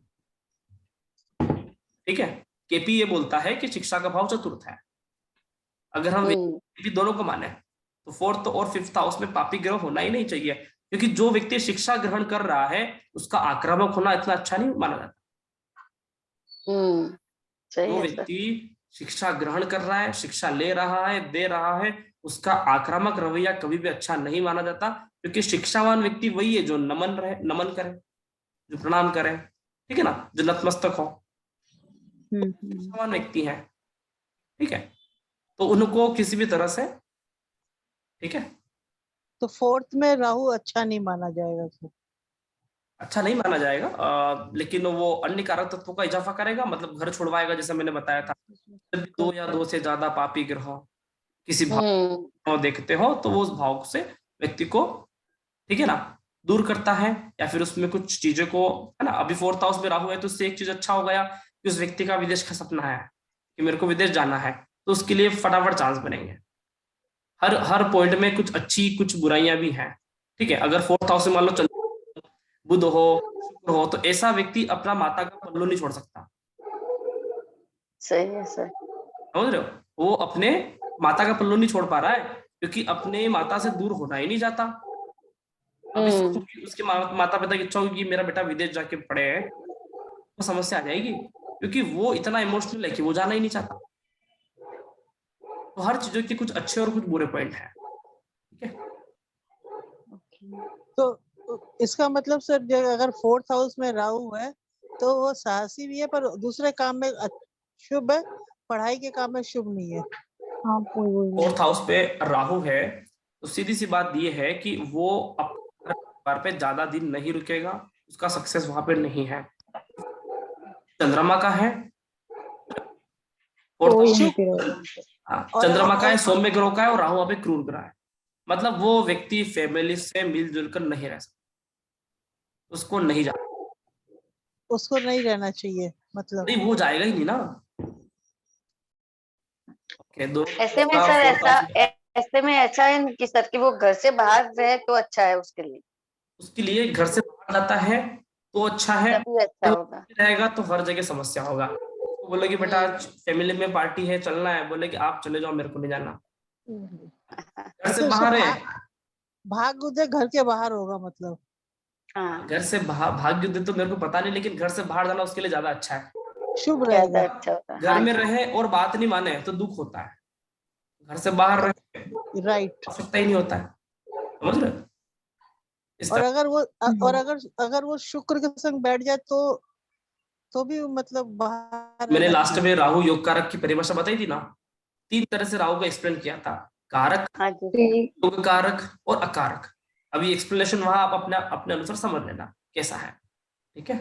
ठीक है, केपी ये बोलता है कि शिक्षा का भाव चतुर्थ है। अगर हम वैदिक दोनों को माने तो 4th और 5th हाउस में पापी ग्रह होना ही नहीं चाहिए, क्योंकि जो व्यक्ति शिक्षा ग्रहण कर रहा है उसका आक्रामक होना इतना अच्छा नहीं माना जाता। जो व्यक्ति शिक्षा ग्रहण कर रहा है, शिक्षा ले रहा है, दे रहा है, उसका आक्रामक रवैया कभी भी अच्छा नहीं माना जाता, क्योंकि शिक्षावान व्यक्ति वही है जो नमन करे, जो प्रणाम करे, ठीक है ना, जो नतमस्तक हो, शिक्षावान व्यक्ति है, ठीक है, तो उनको किसी भी तरह से, ठीक है। तो 4th में राहु अच्छा नहीं माना जाएगा सर। अच्छा नहीं माना जाएगा, लेकिन वो अन्य कारक तत्वों का इजाफा करेगा, मतलब घर छुड़वाएगा, जैसा मैंने बताया था। जब 2 या 2 से ज्यादा पापी ग्रह किसी भाव को देखते हो तो वो उस भाव से व्यक्ति को, ठीक है ना, दूर करता है, या फिर उसमें कुछ चीजों को, है ना। अभी 4th हाउस में राहु है तो उससे एक चीज अच्छा हो गया कि उस व्यक्ति का विदेश का सपना है कि मेरे को विदेश जाना है, तो उसके लिए फटाफट चांस बनेंगे। हर पॉइंट में कुछ अच्छी कुछ बुराइयां भी हैं, ठीक है। अगर 4th हाउस में मान लो बुध हो, शुक्र हो, तो ऐसा व्यक्ति अपना माता का पल्लू नहीं छोड़ सकता। सही है सर। समझ रहे हो, वो अपने माता का पल्लू नहीं छोड़ पा रहा है क्योंकि अपने माता से दूर होना ही नहीं चाहता। अभी हम्म उसके माता पिता की इच्छा होगी कि मेरा बेटा विदेश जाके पढ़े है, तो समस्या आ जाएगी, क्योंकि वो इतना इमोशनल है कि वो जाना ही नहीं चाहता। तो हर चीजों के कुछ अच्छे और कुछ बुरे पॉइंट हैं, ठीक है। तो इसका मतलब सर अगर 4th हाउस में राहु है तो वो साहसी भी है पर दूसरे काम में शुभ है, पढ़ाई के काम में शुभ नहीं है। हाँ वही 4th हाउस पे राहु है, तो सीधी सी बात ये है कि वो अपने परिवार पे ज्यादा दिन नहीं रुकेगा, उसका सक्सेस वहां पे नहीं है। चंद्रमा का है, तो और यहीं पे रहेगा। चंद्रमा का है, सौम्य ग्रह का है, और राहु वहां पे क्रूर ग्रह है। मतलब वो व्यक्ति फैमिली से मिलजुल कर नहीं रह सकता, उसको नहीं जा उसको नहीं रहना चाहिए मतलब। नहीं, वो जाएगा ही नहीं ना। ऐसे में सर ऐसे में अच्छा है कि सर कि वो घर से बाहर रहे तो अच्छा है उसके लिए, उसके लिए घर से बाहर जाता है तो अच्छा है, तभी अच्छा होगा। रहेगा तो हर जगह समस्या होगा। तो बोले कि बेटा आज फैमिली में पार्टी है, चलना है, बोले कि आप चले जाओ, मेरे को नहीं जाना। घर से तो बाहर है, भाग उदय घर के बाहर होगा मतलब। हाँ घर से भाग्य युद्ध तो मेरे को पता नहीं, लेकिन घर से बाहर जाना उसके लिए ज्यादा अच्छा है। शुभ ज्यादा रहेगा। अच्छा होगा। घर हाँ में जी। रहे और बात नहीं माने तो दुख होता है, घर से बाहर रहे राइट। आवश्यकता ही नहीं होता है, समझ रहे हो? इस और तरह अगर वो शुक्र के संग बैठ जाए तो भी मतलब बाहर मैंने रहना लास्ट चाहिए। में राहु योग कारक की परिभाषा बताई थी ना, 3 तरह से राहु को एक्सप्लेन किया था, कारक, हाँ जी। योग कारक और अकारक। अभी एक्सप्लेनेशन वहां आप अपने अपने अनुसार समझ लेना कैसा है, ठीक है।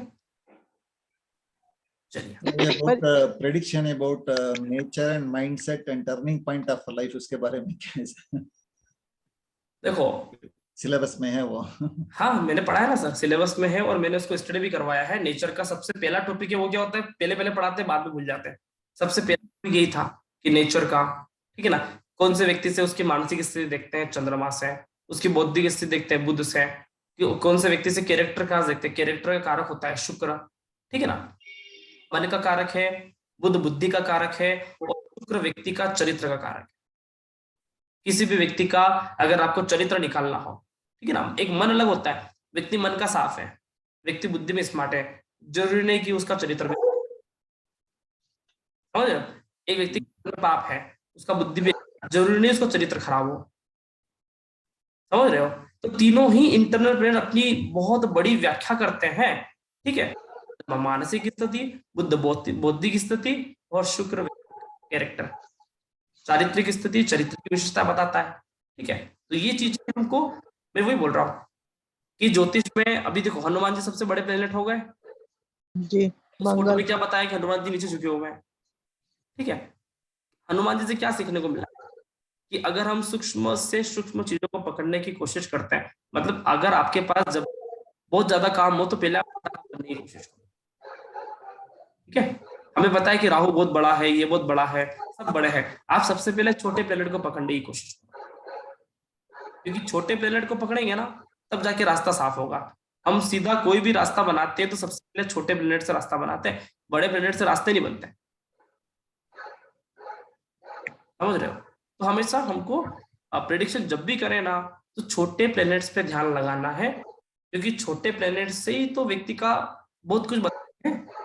चलिए about prediction about nature and mindset and turning point of life, उसके बारे में क्या है? देखो, सिलेबस में है वो? हाँ मैंने पढ़ा है ना सर, सिलेबस में है, और मैंने उसको स्टडी भी करवाया है। नेचर का सबसे पहला टॉपिक है, वो क्या होता है, पहले पहले पढ़ाते हैं बाद में भूल जाते हैं। सबसे पहला टॉपिक यही था कि नेचर का, ठीक है ना, कौन से व्यक्ति से उसकी मानसिक स्थिति देखते हैं, चंद्रमा से, उसकी बौद्धिक स्थिति देखते हैं बुध से, कौन से व्यक्ति से कैरेक्टर का देखते हैं, कैरेक्टर का कारक होता है शुक्र, ठीक है ना, मन का कारक है, बुध बुद्धि का कारक है, और शुक्र व्यक्ति का चरित्र का कारक है। किसी भी व्यक्ति का अगर आपको चरित्र निकालना हो, ठीक है ना, एक मन अलग होता है, व्यक्ति मन का साफ है, व्यक्ति बुद्धि में स्मार्ट है, जरूरी नहीं कि उसका चरित्र भी, समझ रहे हो? एक व्यक्ति का पाप है, उसका बुद्धि भी, जरूरी नहीं उसका चरित्र खराब हो, समझ रहे हो? तो तीनों ही इंटरनल प्लेनेट अपनी बहुत बड़ी व्याख्या करते हैं, ठीक है। मानसिक स्थिति, बुद्ध बौद्धिक स्थिति, और शुक्र कैरेक्टर, चारित्रिक स्थिति, चरित्र की विशेषता बताता है, ठीक है। तो ये चीज हमको, मैं वही बोल रहा हूँ कि ज्योतिष में अभी देखो हनुमान जी सबसे बड़े प्लेनेट हो गए जी। उस फोटो मंगल। में क्या बताया कि हनुमान जी नीचे झुके हुए हैं, ठीक है। हनुमान जी से क्या सीखने को मिला कि अगर हम सूक्ष्म से सूक्ष्म चीजों को पकड़ने की कोशिश करते हैं, मतलब अगर आपके पास जब बहुत ज्यादा काम हो तो पहले आप करने की कोशिश करो, ठीक है। हमें पता है कि राहु बहुत बड़ा है, ये बहुत बड़ा है, सब बड़े हैं, आप सबसे पहले छोटे प्लेनेट को पकड़ने की कोशिश करो, क्योंकि छोटे प्लेनेट को पकड़ेंगे ना तब जाके रास्ता साफ होगा। हम सीधा कोई भी रास्ता बनाते हैं तो सबसे पहले छोटे प्लेनेट से रास्ता बनाते हैं, बड़े प्लेनेट से रास्ते नहीं बनते, समझ रहे हो? तो हमेशा हमको प्रेडिक्शन जब भी करें ना तो छोटे प्लेनेट्स पे ध्यान लगाना है, क्योंकि छोटे प्लेनेट से ही तो व्यक्ति का बहुत कुछ बदलता है।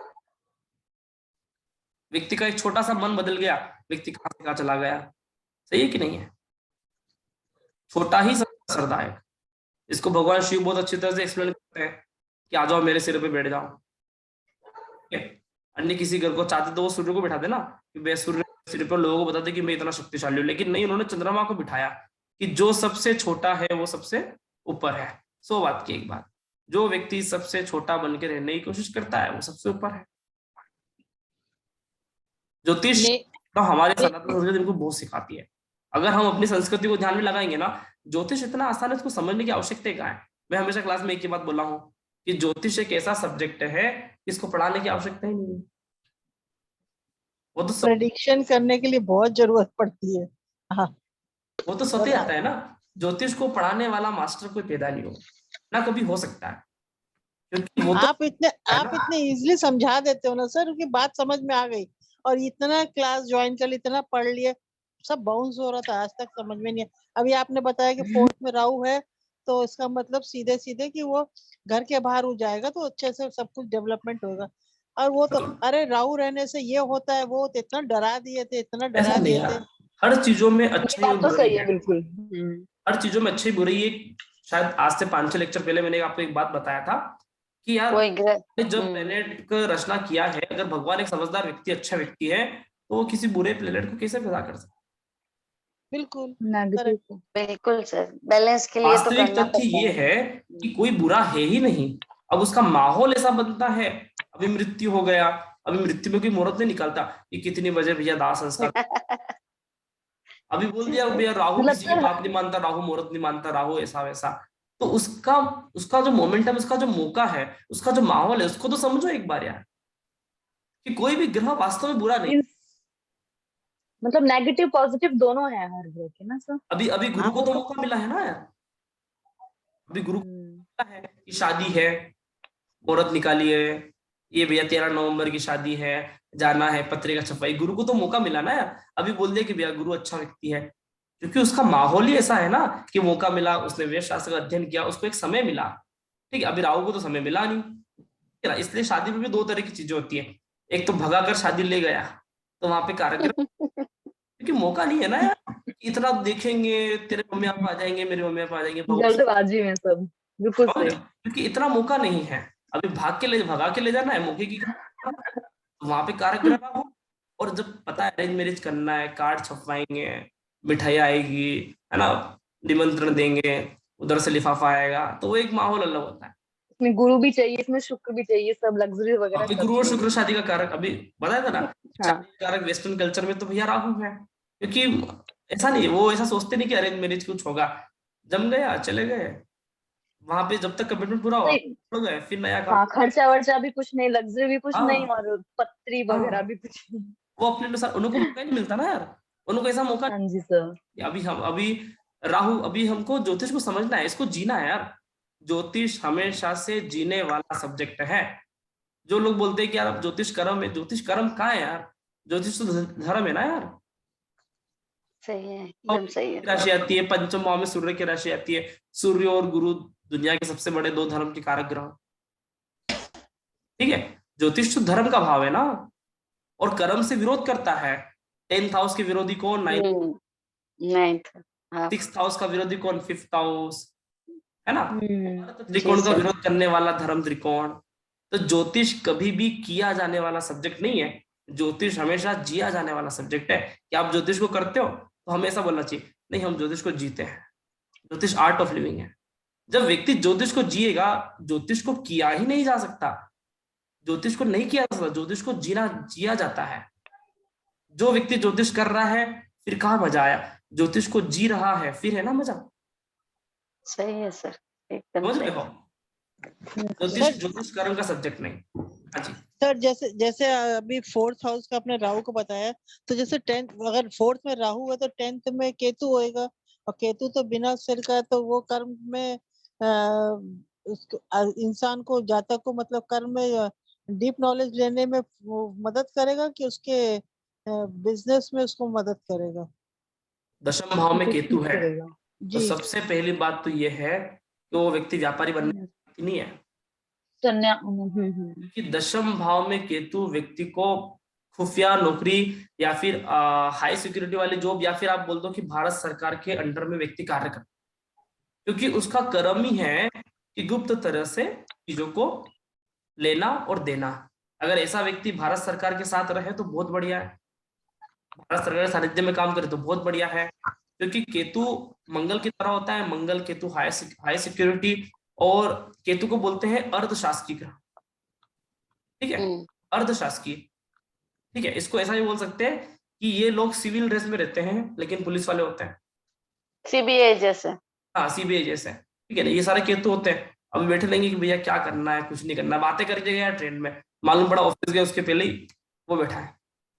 व्यक्ति का एक छोटा सा मन बदल गया, व्यक्ति कहां से कहां चला गया, सही है कि नहीं है? छोटा ही सबसे असरदायक। इसको भगवान शिव बहुत अच्छी तरह से एक्सप्लेन करते हैं कि आ जाओ मेरे सिर पे बैठ जाओ, ठीक है। अन्य किसी घर को चाहते तो वो सूर्य को बिठा देना कि मैं सूर्य सिर पर, लोगों को बताते कि मैं इतना शक्तिशाली हूँ, लेकिन नहीं, उन्होंने चंद्रमा को बिठाया कि जो सबसे छोटा है वो सबसे ऊपर है। 100 बात की एक बात, जो व्यक्ति सबसे छोटा बन के रहने की कोशिश करता है वो सबसे ऊपर है। ज्योतिष तो हमारे सनातन संस्कृति इनको बहुत सिखाती है। अगर हम अपनी संस्कृति को ध्यान में लगाएंगे ना, ज्योतिष इतना आसान है, इसको समझने की आवश्यकता क्या है। मैं हमेशा क्लास में एक ही बात बोला हूँ कि ज्योतिष एक ऐसा सब्जेक्ट है इसको पढ़ाने की आवश्यकता ही नहीं है, वो तो प्रेडिक्शन करने के लिए बहुत जरूरत पड़ती है। हाँ, वो तो स्वतः आता है ना। ज्योतिष को पढ़ाने वाला मास्टर कोई पैदा नहीं होगा ना, कभी हो सकता है, क्योंकि वो तो आप इतने इजीली समझा देते हो ना सर, उनकी बात समझ में आ गई। और इतना क्लास ज्वाइन कर लिया, इतना पढ़ लिए, सब बाउंस हो रहा था, आज तक समझ में नहीं है। अभी आपने बताया कि 4th में राहु है तो इसका मतलब सीधे सीधे कि वो घर के बाहर हो जाएगा तो अच्छे से सब कुछ डेवलपमेंट होगा। और वो तो अरे राहु रहने से ये होता है वो तो इतना डरा दिए थे, इतना ऐसा डरा नहीं दिए यार, थे। हर चीजों में ये अच्छाई और बात तो बुराई सही है है, बिल्कुल। हर चीजों में अच्छी बुराई है। शायद आज से 5-6 लेक्चर पहले मैंने आपको एक बात बताया था कि यार कोई ग्रह जब प्लेनेट का रचना किया है, अगर भगवान एक समझदार व्यक्ति, अच्छा व्यक्ति है, तो वो किसी बुरे प्लेनेट को कैसे पैदा कर सकता है? बिल्कुल नेगेटिव को। बिल्कुल सर, बैलेंस के लिए तो वास्तविक करना तथ्य पड़ता ये है कि कोई बुरा है ही नहीं, अब उसका माहौल ऐसा बनता है। अभी मृत्यु हो गया, अभी मृत्यु में कोई मुहूर्त नहीं निकलता कि कितनी बजे भैया दाह संस्कार, अभी बोल दिया भैया राहु मतलब किसी की सर बात नहीं मानता, राहु मुहूर्त नहीं मानता, राहु ऐसा वैसा। तो उसका उसका जो मोमेंटम, उसका जो मौका है, उसका जो माहौल है, उसको तो समझो एक बार यार, कि कोई भी ग्रह वास्तव में बुरा नहीं। मतलब नेगेटिव पॉजिटिव दोनों है हर ग्रह के ना सर। अभी अभी गुरु हाँ को वो तो तो मौका मिला है ना यार, अभी गुरु को हम्म, मिला है कि शादी है, मुहूर्त निकालिए, ये भैया 13 नवंबर की शादी है, जाना है, पत्रिका छपाई, गुरु को तो मौका मिला ना यार। अभी बोल दिया कि भैया गुरु अच्छा व्यक्ति है, क्योंकि उसका माहौल ही ऐसा है ना कि मौका मिला, उसने वेद शास्त्र का अध्ययन किया, उसको एक समय मिला। ठीक है, अभी राहु को तो समय मिला नहीं, ठीक है ना? इसलिए शादी में भी दो तरह की चीजें होती है, एक तो भगा कर शादी ले गया, तो वहां पे कारक, क्योंकि मौका नहीं है ना यार, इतना देखेंगे, तेरे मम्मी पापा आ जाएंगे, मेरे मम्मी पापा आ जाएंगे, जल्दबाजी में सब। बिल्कुल समझ रहे सही। हो? क्योंकि इतना मौका नहीं है। अभी भगा के ले जाना है, मौके की वहां पे कारक ग्रह हो, और जब पता है अरेंज मैरिज करना है, कार्ड छपवाएंगे, मिठाई आएगी, है ना, निमंत्रण देंगे, उधर से लिफाफा आएगा, तो वो एक माहौल अलग होता है। इसमें गुरु भी चाहिए, इसमें शुक्र भी चाहिए, सब लग्जरी वगैरह अभी सब गुरु और शुक्र चाहिए। शादी का कारक, अभी बताया था ना, हाँ। शादी का कारक वेस्टर्न कल्चर में तो भैया राहु है, क्योंकि ऐसा नहीं है, वो ऐसा सोचते नहीं कि अरेंज मैरिज कुछ होगा, जम गया चले गए, वहां पे जब तक कमिटमेंट पूरा हुआ सही। छोड़ गए, फिर नया काम। हाँ, खर्चा वर्चा भी कुछ नहीं, लग्जरी भी कुछ नहीं, हाँ और पत्री वगैरह हाँ, भी कुछ नहीं। वो अपने अनुसार, उनको मौका ही नहीं मिलता ना यार, उनको ऐसा मौका हाँ जी सर। कि अभी राहु, अभी हमको ज्योतिष को समझना है, इसको जीना है यार। ज्योतिष हमेशा से जीने वाला सब्जेक्ट है। जो लोग बोलते हैं कि यार अब ज्योतिष कर्म है, ज्योतिष कर्म कहाँ है यार, ज्योतिष तो धर्म है ना यार। सही है, और एकदम सही है। राशि आती है, पंचम भाव में सूर्य की राशि आती है, सूर्य और गुरु दुनिया के सबसे बड़े दो धर्म के कारक ग्रह, ठीक है। ज्योतिष तो धर्म का भाव है ना, और कर्म से विरोध करता है। 10th हाउस के विरोधी कौन? 9th। 9th। हाँ 6th हाउस का विरोधी कौन? 5th हाउस, है ना। जी त्रिकोण का सर। विरोध करने वाला धर्म त्रिकोण। तो ज्योतिष कभी भी किया जाने वाला सब्जेक्ट नहीं है, ज्योतिष हमेशा जिया जाने वाला सब्जेक्ट है। कि आप ज्योतिष को करते हो तो हमेशा बोलना चाहिए नहीं, हम ज्योतिष को जीते हैं, ज्योतिष आर्ट ऑफ लिविंग है। जब व्यक्ति ज्योतिष को जिएगा, ज्योतिष को किया ही नहीं जा सकता, ज्योतिष को नहीं किया जा सकता, ज्योतिष को जिया जाता है। जो व्यक्ति ज्योतिष कर रहा है, फिर कहाँ मजा आया, ज्योतिष को जी रहा है, फिर है ना मजा। सही है सर, एकदम समझ सही। रहे हो? ज्योतिष ज्योतिष कर्म का सब्जेक्ट नहीं। हाँ जी। सर जैसे जैसे अभी 4th हाउस का आपने राहु को बताया, तो जैसे 10th, अगर 4th में राहु है तो 10th में केतु होएगा, और केतु तो बिना सिर का है, तो वो कर्म में इंसान को, जातक को मतलब कर्म में डीप नॉलेज लेने में वो मदद करेगा कि उसके बिजनेस में उसको मदद करेगा? दशम भाव में केतु है, करेगा। तो जी सबसे पहली बात तो ये है कि वो व्यक्ति व्यापारी बनने वाला व्यक्ति नहीं है, क्योंकि दशम भाव में केतु व्यक्ति को खुफिया नौकरी, या फिर हाई सिक्योरिटी वाली जॉब, या फिर आप बोल दो कि भारत सरकार के अंडर में व्यक्ति कार्य करता है, क्योंकि उसका कर्म ही है कि गुप्त तरह से चीजों को लेना और देना। अगर ऐसा व्यक्ति भारत सरकार के साथ रहे तो बहुत बढ़िया है, भारत सरकार के सानिध्य में काम करे तो बहुत बढ़िया है, क्योंकि केतु मंगल की तरह होता है। मंगल केतु हाई सिक्योरिटी, और केतु को बोलते हैं अर्धशासकीय ग्रह, ठीक है, अर्धशासकीय, ठीक है। इसको ऐसा भी बोल सकते हैं कि ये लोग सिविल ड्रेस में रहते हैं लेकिन पुलिस वाले होते हैं, सीबीआई जैसे। हाँ सीबीआई जैसे, ठीक है ना। ये सारे केतु होते हैं। अभी बैठे रहेंगे कि भैया क्या करना है, कुछ नहीं करना, बातें करके गया ट्रेन में, मालूम पड़ा ऑफिस गया, उसके पहले ही वो बैठा है,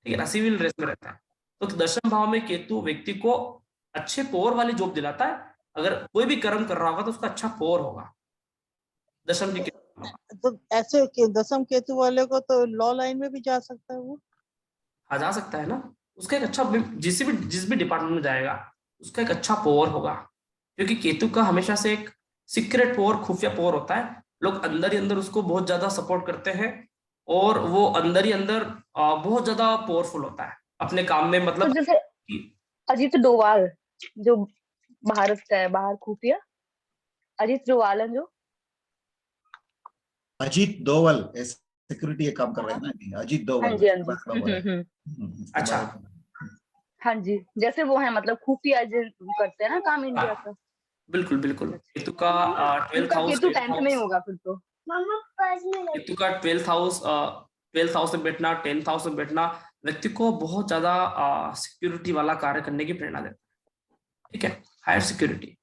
ठीक है ना, सिविल ड्रेस में रहता है। तो दशम भाव में केतु व्यक्ति को अच्छे पोर वाली जॉब दिलाता है। अगर कोई भी कर्म कर रहा होगा तो उसका अच्छा पोर होगा, दशम की केतु होगा। तो ऐसे दशम केतु वाले को तो लॉ लाइन में भी जा सकता है वो? हाँ जा सकता है ना, उसका एक अच्छा, जिस भी डिपार्टमेंट में जाएगा उसका एक अच्छा पोर होगा, क्योंकि केतु का हमेशा से एक सीक्रेट पावर, खुफिया पावर होता है। लोग अंदर ही अंदर उसको बहुत ज्यादा सपोर्ट करते हैं और वो अंदर ही अंदर बहुत ज्यादा पावरफुल होता है अपने काम में, तो मतलब जैसे अजीत डोभाल जो भारत का है बाहर खुफिया, अजीत डोभाल है जो अजीत डोवल सिक्योरिटी ये काम कर रहे हैं ना अभी, अजीत हाँ डोवल जी हाँ इसके जी बारे में बोला है। इसके अच्छा। बारे में। हाँ जी, जैसे वो है मतलब खुफिया एजेंट करते हैं ना काम इंडिया हाँ, का। बिल्कुल बिल्कुल। केतु का 12th उनका हाउस, केतु 10th में ही होगा फिर तो। केतु का 12th हाउस में बैठना, 10th हाउस में बैठना व्यक्ति को बहुत ज्यादा सिक्योरिटी वाला कार्य करने की प्रेरणा देता है। ठीक है, हायर सिक्योरिटी।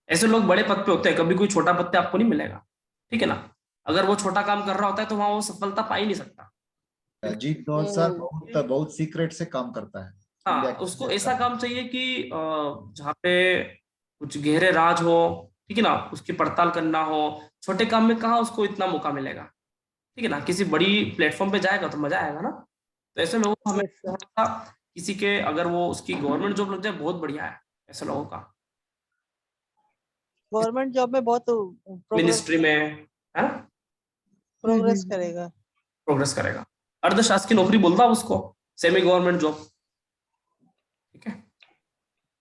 ऐसे लोग बड़े पद पे होते हैं, कभी कोई छोटा पद पे आपको नहीं मिलेगा। ठीक है ना, अगर वो छोटा काम कर रहा होता है तो वहां वो सफलता पा ही नहीं सकता। अजीत डोवल सर बहुत बहुत सीक्रेट से काम करता है। हाँ, इंडिया के उसको लिए ऐसा करता है। काम चाहिए कि जहाँ पे कुछ गहरे राज हो, ठीक है ना, उसकी पड़ताल करना हो। छोटे काम में कहाँ उसको इतना मौका मिलेगा। ठीक है ना, किसी बड़ी प्लेटफॉर्म पे जाएगा तो मजा आएगा ना। तो ऐसे लोगों को हमें Yes, sir. किसी के अगर वो उसकी गवर्नमेंट जॉब लग जाए बहुत बढ़िया है ऐसे लोगों का, गवर्नमेंट जॉब में बहुत मिनिस्ट्री में है प्रोग्रेस करेगा। प्रोग्रेस करेगा। अर्धशासकीय नौकरी बोलता है उसको, सेमी गवर्नमेंट जॉब। ठीक है,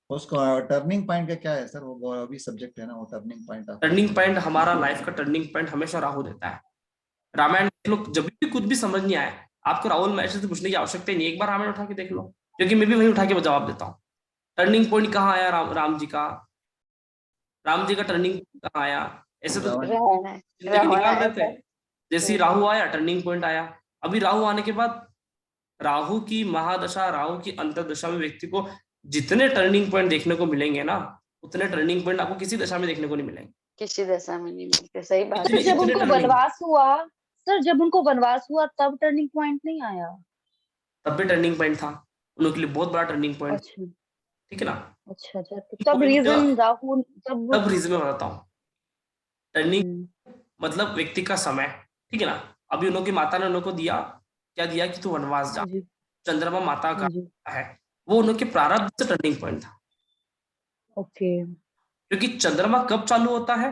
उसको टर्निंग पॉइंट का क्या है सर, वो अभी सब्जेक्ट है ना, वो टर्निंग पॉइंट टर्निंग पॉइंट हमारा लाइफ का टर्निंग पॉइंट हमेशा राहु देता है। रामायण देख लो, जब भी कुछ भी समझ नहीं आए आपको राहुल महर्षि से पूछने की आवश्यकता ही नहीं, एक बार रामायण उठा के देख लो, क्योंकि मैं भी वही उठा के जवाब देता हूँ। टर्निंग पॉइंट कहाँ आया राम जी का, राम जी का टर्निंग कहाँ आया, ऐसे तो जिंदगी निकाल रहे थे। जैसे ही राहु आया टर्निंग पॉइंट आया। अभी राहु आने के बाद राहु की महादशा, राहु की अंतर्दशा में व्यक्ति को जितने टर्निंग पॉइंट देखने को मिलेंगे ना, उतने टर्निंग पॉइंट आपको किसी दशा में देखने को नहीं मिलेंगे। किसी दशा में नहीं मिलते, सही बात सर है। जब उनको वनवास हुआ, सर जब उनको वनवास हुआ तब टर्निंग पॉइंट नहीं आया? तब भी टर्निंग पॉइंट था उनके लिए, बहुत बड़ा टर्निंग पॉइंट। अच्छा ठीक है ना, अच्छा अच्छा, तो तब रीजन राहु तब रीजन में बताता हूँ। टर्निंग मतलब व्यक्ति का समय। ठीक है ना, अभी उनकी माता ने उनको दिया, क्या दिया कि तू वनवास जा। चंद्रमा माता का है, वो उनके प्रारब्ध से टर्निंग पॉइंट था। ओके, क्योंकि चंद्रमा कब चालू होता है,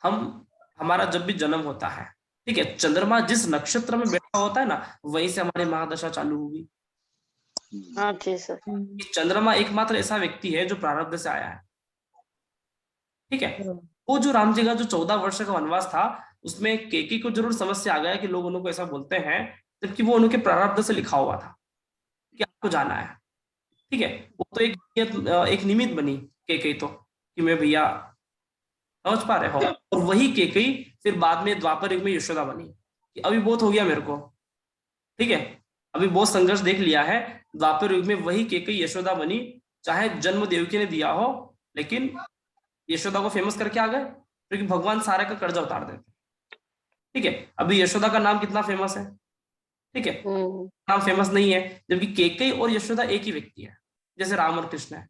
हमारा जब भी जन्म होता है। ठीक है, चंद्रमा जिस नक्षत्र में बैठा होता है ना, वहीं से हमारी महादशा चालू होगी। हाँ जी सर। चंद्रमा एकमात्र ऐसा व्यक्ति है जो प्रारब्ध से आया है। ठीक है, वो जो राम जी का जो 14 वर्ष का वनवास था, उसमें केकी को जरूर समस्या आ गया कि लोग उनको ऐसा बोलते हैं, जबकि वो उनके प्रारब्ध से लिखा हुआ था कि आपको जाना है। ठीक है, वो तो एक निमित्त बनी केकई तो, कि मैं भैया, समझ पा रहे हो। और वही केकई फिर बाद में द्वापर युग में यशोदा बनी कि अभी बहुत हो गया मेरे को। ठीक है, अभी बहुत संघर्ष देख लिया है। द्वापर युग में वही केकई यशोदा बनी, चाहे जन्म देवकी ने दिया हो, लेकिन यशोदा को फेमस करके आ गए, क्योंकि भगवान सारे का कर्जा उतार देते। ठीक है, अभी यशोदा का नाम कितना फेमस है। ठीक है, नाम फेमस नहीं है, जबकि केकई और यशोदा एक ही व्यक्ति है, जैसे राम और कृष्ण है।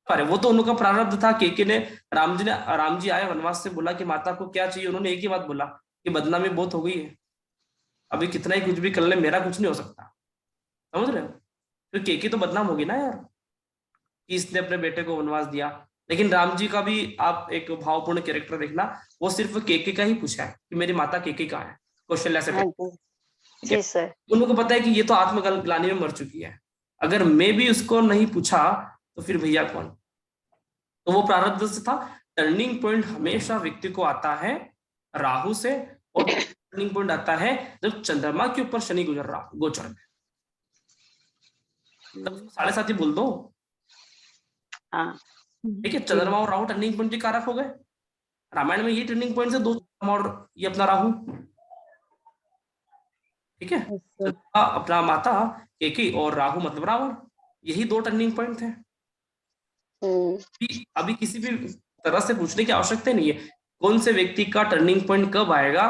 अरे वो तो उनका प्रारब्ध था। केके ने राम जी आए वनवास से, बोला कि माता को क्या चाहिए, उन्होंने एक ही बात बोला कि बदनामी बहुत हो गई है, अभी कितना ही कुछ भी कर ले मेरा कुछ नहीं हो सकता। समझ रहे हो, तो केके तो बदनाम होगी ना यार, कि इसने अपने बेटे को वनवास दिया। लेकिन राम जी का भी आप एक भावपूर्ण कैरेक्टर देखना, वो सिर्फ केके का ही पूछा है कि मेरी माता केके कहाँ है, कौशल्या से जी सर। उनको पता है कि ये तो आत्मग्लानि में मर चुकी है, अगर मैं भी उसको नहीं पूछा तो फिर भैया कौन। तो वो प्रारब्ध से था। टर्निंग पॉइंट हमेशा व्यक्ति को आता है राहु से, और टर्निंग पॉइंट आता है जब चंद्रमा के ऊपर शनि गुजर रहा गोचर में। 7.5 बोल दो। ठीक है, चंद्रमा और राहु टर्निंग पॉइंट के कारक हो गए। रामायण में ये टर्निंग पॉइंट से 2 चंद्रमा और ये अपना राहु। ठीक है, अपना माता केकई और राहु मतलब रावण, यही 2 टर्निंग पॉइंट थे। अभी किसी भी तरह से पूछने की आवश्यकता नहीं है कौन से व्यक्ति का टर्निंग पॉइंट कब आएगा,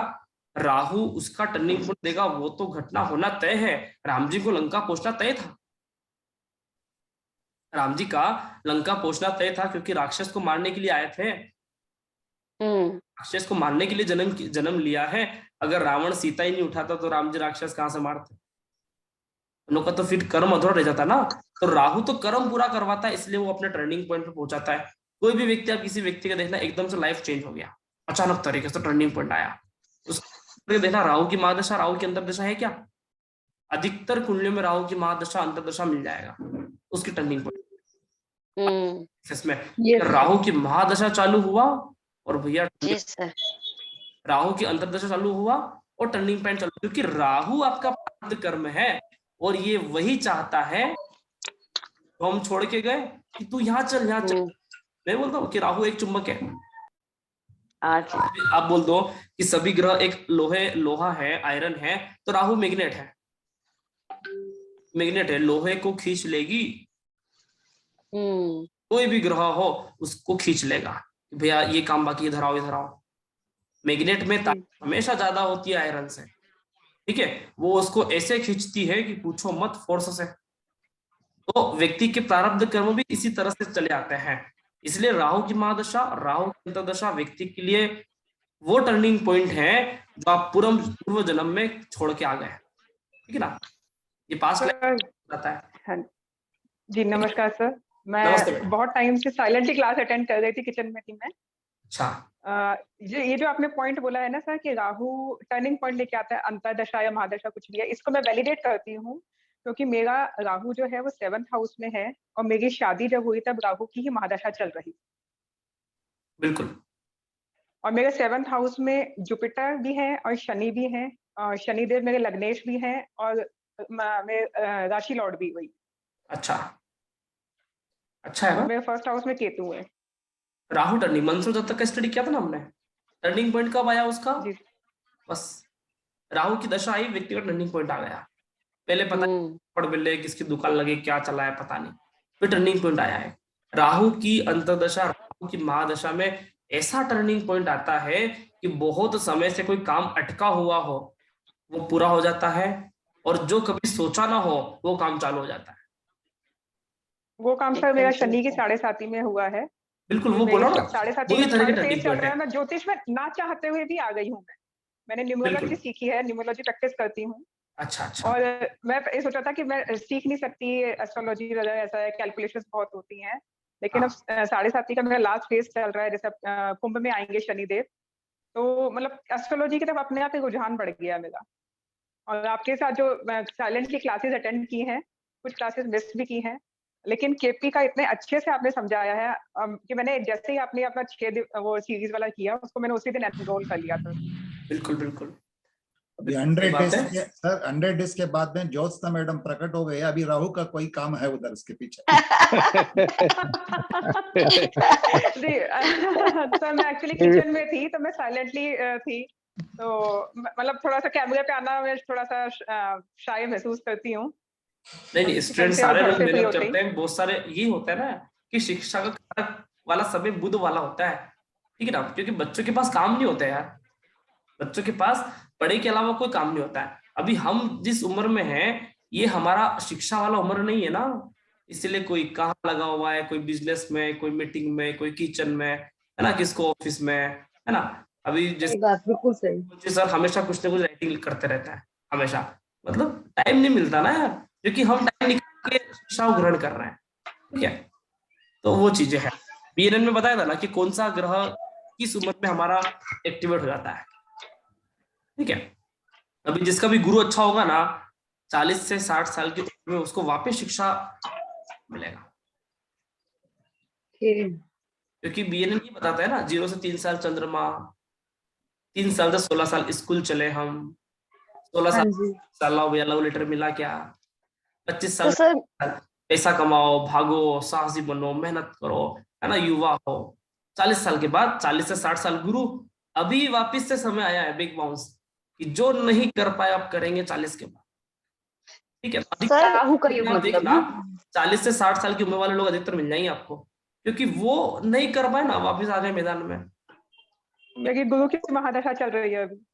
राहु उसका टर्निंग पॉइंट देगा, वो तो घटना होना तय है। राम जी को लंका पहुंचना तय था, राम जी का लंका पहुंचना तय था, क्योंकि राक्षस को मारने के लिए आए थे। राक्षस को मारने के लिए जन्म लिया है। अगर रावण सीता ही नहीं उठाता तो राम जी राक्षस कहां से मारते, उनका तो फिर कर्म अधूरा रह जाता ना। तो राहु तो कर्म पूरा करवाता है, इसलिए वो अपने टर्निंग पॉइंट पे पहुंचाता है। कोई भी व्यक्ति, आप किसी व्यक्ति का देखना एकदम से लाइफ चेंज हो गया, अचानक तरीके से टर्निंग पॉइंट आया, उसको देखना राहु की महादशा, राहु की अंतर्दशा है क्या? अधिकतर कुंडलियों में राहु की महादशा अंतर्दशा मिल जाएगा उसकी टर्निंग पॉइंट इसमें। राहु की महादशा चालू हुआ और भैया जी सर, राहु की अंतर्दशा चालू हुआ और टर्निंग पॉइंट चालू, क्योंकि राहु आपका प्रारब्ध कर्म है और ये वही चाहता है तो हम छोड़ के गए कि तू यहाँ चल, यहाँ चल। मैं बोलता हूँ कि राहु एक चुंबक है। आप बोल दो कि सभी ग्रह एक लोहा है, आयरन है, तो राहु मैग्नेट है, मैग्नेट है, लोहे को खींच लेगी, कोई भी ग्रह हो उसको खींच लेगा। भैया ये काम बाकी इधर आओ, इधर आओ। मैग्नेट में ताकत हमेशा ज्यादा होती है आयरन से, ठीक है, वो उसको ऐसे खींचती है कि पूछो मत, फोर्स से। तो व्यक्ति के प्रारब्ध कर्म भी इसी तरह से चले आते हैं। इसलिए राहु की महादशा, राहु की अंतर्दशा व्यक्ति के लिए वो टर्निंग पॉइंट है जो आप पूर्व जन्म में छोड़ के आ गए, ठीक है ना? ये पास्ट आता है। हाँ जी, नमस्कार सर। मैं बहुत टाइम से साइलेंटली क्लास अटेंड कर रही थी, किचन में थी मैं। अच्छा, ये जो आपने पॉइंट बोला है ना सर कि राहु टर्निंग पॉइंट लेके आता है, अंतर्दशा या महादशा कुछ भी है, इसको मैं वैलिडेट करती हूँ क्योंकि मेरा राहु जो है वो 7th हाउस में है और मेरी शादी जब हुई तब राहु की ही महादशा चल रही। बिल्कुल। और मेरे 7th हाउस में जुपिटर भी है और शनि भी है, और शनिदेव मेरे लग्नेश भी हैं और मेरे राशि लॉर्ड भी वही। अच्छा, अच्छा है। मेरे 1st हाउस में केतु है। राहु टर्निंग मंसूर दत्त का स्टडी किया था ना हमने, टर्निंग पॉइंट कब आया उसका? बस राहु की दशा आई, व्यक्ति का टर्निंग पॉइंट आ गया। पहले पता नहीं पड़ बिल्ले किसकी दुकान लगे, क्या चला है पता नहीं, फिर टर्निंग पॉइंट आया है। राहु की अंतर्दशा, राहु की महादशा में ऐसा टर्निंग पॉइंट आता है कि बहुत समय से कोई काम अटका हुआ हो वो पूरा हो जाता है, और जो कभी सोचा ना हो वो काम चालू हो जाता है। वो काम सर मेरा शनि की 7.5 में हुआ है। बिल्कुल, वो बोला ना, 7.5 में थर्ड फेज चल रहा है। मैं ज्योतिष में ना चाहते हुए भी आ गई हूँ। मैंने न्यूमरोलॉजी सीखी है, न्यूमरोलॉजी प्रैक्टिस करती हूँ। अच्छा अच्छा। और मैं ये सोचा था कि मैं सीख नहीं सकती एस्ट्रोलॉजी वगैरह, ऐसा है, कैलकुलेशंस बहुत होती हैं, लेकिन अब 7.5 का मेरा लास्ट फेज चल रहा है। जैसे कुंभ में आएंगे शनिदेव, तो मतलब एस्ट्रोलॉजी की तरफ अपने आप ही रुझान बढ़ गया मेरा। और आपके साथ जो साइलेंटली क्लासेस अटेंड की हैं, कुछ क्लासेस मिस भी की हैं, लेकिन केपी का इतने अच्छे से आपने समझाया है कि मैंने जैसे ही आपने अपना 6 वो सीरीज वाला किया, उसको मैंने उसी दिन एनरोल कर लिया था। बिल्कुल बिल्कुल। अभी 100 डेज के सर, 100 डेज के बाद में ज्योत्सना मैडम प्रकट हो गए। अभी राहु का कोई काम है उधर उसके पीछे। सर मैं एक्चुअली किचन में थी तो मैं साइलेंटली थी, तो मतलब थोड़ा सा कैमरे पे आना मैं थोड़ा सा शाय महसूस करती हूँ। नहीं, स्टूडेंट सारे लोग मेहनत करते हैं। बहुत सारे ये होता है ना कि शिक्षा का कारक वाला समय बुध वाला होता है, ठीक है ना, क्योंकि बच्चों के पास काम नहीं होता है यार, बच्चों के पास पढ़ाई के अलावा कोई काम नहीं होता है। अभी हम जिस उम्र में हैं, ये हमारा शिक्षा वाला उम्र नहीं है ना, इसलिए कोई कहाँ लगा हुआ है, कोई बिजनेस में, कोई मीटिंग में, कोई किचन में, है ना, किसको ऑफिस में, है ना। अभी जैसे बात बिल्कुल सही, सर हमेशा कुछ ना कुछ राइटिंग करते रहता है, हमेशा, मतलब टाइम नहीं मिलता ना यार, क्योंकि हम टाइम निकाल के शिक्षा को ग्रहण कर रहे हैं, ठीक है। तो वो चीजें हैं। बीएनएन में बताया था ना कि कौन सा ग्रह किस उम्र में हमारा एक्टिवेट हो जाता है, ठीक है। अभी जिसका भी गुरु अच्छा होगा ना, 40 से 60 साल की उम्र में उसको वापस शिक्षा मिलेगा, क्योंकि बीएनएन ये बताता है ना, 0 से 3 साल चंद्रमा, 3 साल से 16 साल स्कूल चले हम, 16 साल लव लेटर मिला क्या, 25 साल पैसा कमाओ, भागो, साहसी बनो, मेहनत करो, है ना, युवा हो। 40 साल के बाद 40 से 60 साल गुरु, अभी वापिस से समय आया है बिग बाउंस कि जो नहीं कर पाए आप करेंगे 40 के बाद, ठीक है। देखना 40 से 60 साल की उम्र वाले लोग अधिकतर मिल जाएंगे आपको, क्योंकि वो नहीं कर पाए ना, वापिस आ गए मैदान में। मेरी गुरु की महादशा चल रही है अभी।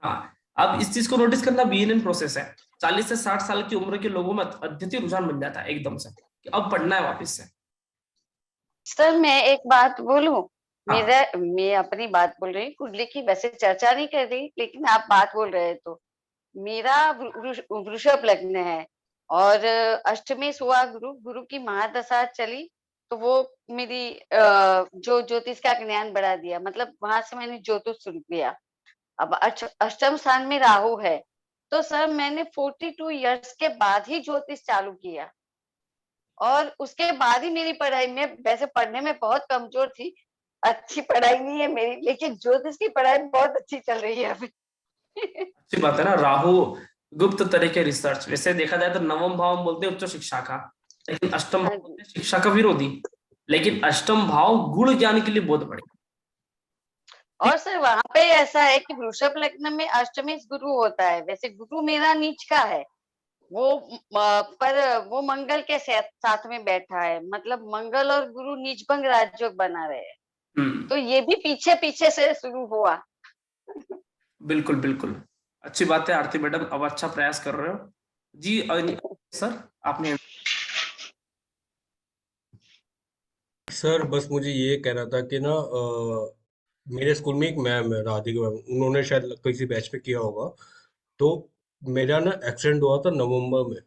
हाँ, अब इस चीज को नोटिस करना, बीएनएन प्रोसेस है। 40 से 60 साल की उम्र के लोगों में अद्वितीय रुझान बन जाता है एकदम से कि अब पढ़ना है वापस से। सर मैं एक बात बोलूं, मैं अपनी बात बोल रही हूँ, कुंडली की वैसे चर्चा नहीं कर रही, लेकिन आप बात बोल रहे हैं तो मेरा वृषभ लग्न है और अष्टमी सुहा गुरु की महादशा चली, तो वो मेरी जो ज्योतिष का ज्ञान बढ़ा दिया, मतलब वहां से मैंने ज्योतिष शुरू किया। अब अष्टम स्थान में राहु है, तो सर मैंने 42 इयर्स के बाद ही ज्योतिष चालू किया, और उसके बाद ही मेरी पढ़ाई में, वैसे पढ़ने में बहुत कमजोर थी, अच्छी पढ़ाई नहीं है मेरी, लेकिन ज्योतिष की पढ़ाई बहुत अच्छी चल रही है अभी। अच्छी बात है ना। राहु गुप्त तरह के रिसर्च, वैसे देखा जाए तो नवम भाव हम बोलते हैं उच्च शिक्षा का, लेकिन अष्टम भाव बोलते हैं शिक्षा का विरोधी। लेकिन अष्टम भाव गुण ज्ञान के लिए बहुत बढ़िया। और सर वहां पे ऐसा है कि वृषभ लग्न में अष्टमी गुरु होता है, वैसे गुरु मेरा नीच का है, वो पर वो मंगल के साथ में बैठा है, मतलब मंगल और गुरु नीच भंग राजयोग बना रहे हैं, तो ये भी पीछे पीछे से शुरू हुआ। बिल्कुल बिल्कुल, अच्छी बात है आरती मैडम, अब अच्छा प्रयास कर रहे हो जी। सर आपने। सर बस मुझे ये कहना था कि ना मेरे स्कूल में एक मैम है, राधिका मैम, उन्होंने शायद किसी बैच पे किया होगा। तो मेरा ना एक्सीडेंट हुआ था नवंबर में।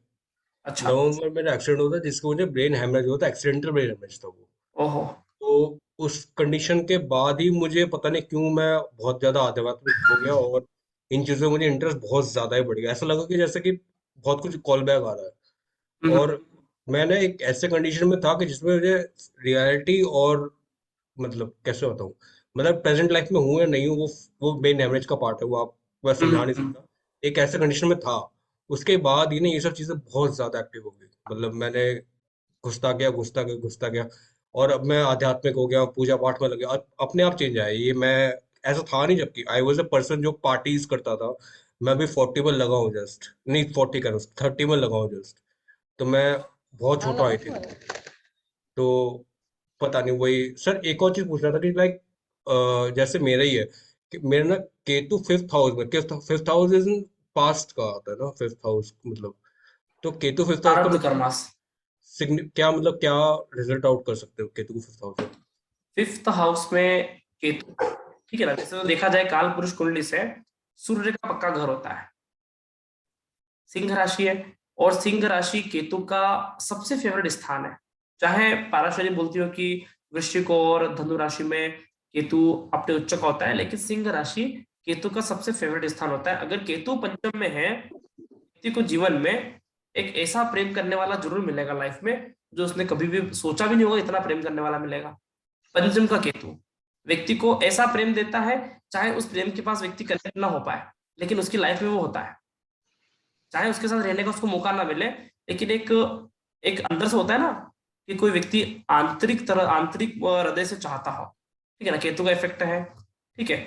अच्छा। नवंबर में मेरा एक्सीडेंट हुआ था, जिसकी वजह ब्रेन हेमरेज हुआ था, एक्सीडेंटल ब्रेन हेमरेज था वो। ओहो। तो उस कंडीशन के बाद ही मुझे पता नहीं क्यों मैं बहुत ज्यादा आध्यात्मिक हो गया, और इन चीजों में मुझे इंटरेस्ट बहुत ज्यादा ही बढ़ गया। ऐसा लगा कि जैसे कि बहुत कुछ कॉल बैक आ रहा है। और मैंने एक ऐसे कंडीशन में था कि जिसमें मुझे रियलिटी और मतलब कैसे बताऊं, मतलब प्रेजेंट लाइफ में हूं या नहीं हूं, वो मेन एवरेज का पार्ट है, वो आप मैं समझा नहीं सकता। एक ऐसे कंडीशन में था। उसके बाद ही ना ये सब चीजें बहुत ज्यादा एक्टिव हो गई, मतलब मैंने घुसता गया। और अब मैं आध्यात्मिक हो गया, पूजा पाठ में लग गया, अपने आप चेंज आया ये। मैं ऐसा था नहीं, जबकि आई वॉज अ पर्सन जो पार्टीज करता था। मैं अभी 40 में लगा हूँ, जस्ट नहीं 40 का 30 में लगा हूँ जस्ट। तो मैं बहुत छोटा आई थी। तो पता नहीं, वही सर एक और चीज पूछ रहा था कि लाइक जैसे मेरा ही है कि मेरा ना केतु फिफ्थ हाउस में, फिफ्थ हाउस इज पास्ट का आता है ना, फिफ्थ हाउस मतलब। तो केतु फिफ्थ हाउस का प्रारब्ध मतलब कर्मास। क्या मतलब क्या रिजल्ट आउट कर सकते हो केतु को फिफ्थ हाउस में? फिफ्थ हाउस में केतु, ठीक है ना, जैसे तो देखा जाए काल पुरुष कुंडली से सूर्य का पक्का घर होता है, सिंह राशि है, और सिंह राशि केतु का सबसे फेवरेट स्थान है। चाहे पाराशरी बोलती हो कि वृश्चिक और धनु राशि में केतु अपने उच्च का होता है, लेकिन सिंह राशि केतु का सबसे फेवरेट स्थान होता है। अगर केतु पंचम में है, व्यक्ति को जीवन में एक ऐसा प्रेम करने वाला जरूर मिलेगा लाइफ में, जो उसने कभी भी सोचा भी नहीं होगा इतना प्रेम करने वाला मिलेगा। पंचम का केतु व्यक्ति को ऐसा प्रेम देता है, चाहे उस प्रेम के पास व्यक्ति कनेक्ट ना हो पाए, लेकिन उसकी लाइफ में वो होता है। चाहे उसके साथ रहने का उसको मौका ना मिले, लेकिन एक अंदर से होता है ना कि कोई व्यक्ति आंतरिक हृदय से चाहता हो, ठीक है ना, केतु का इफेक्ट है। ठीक है,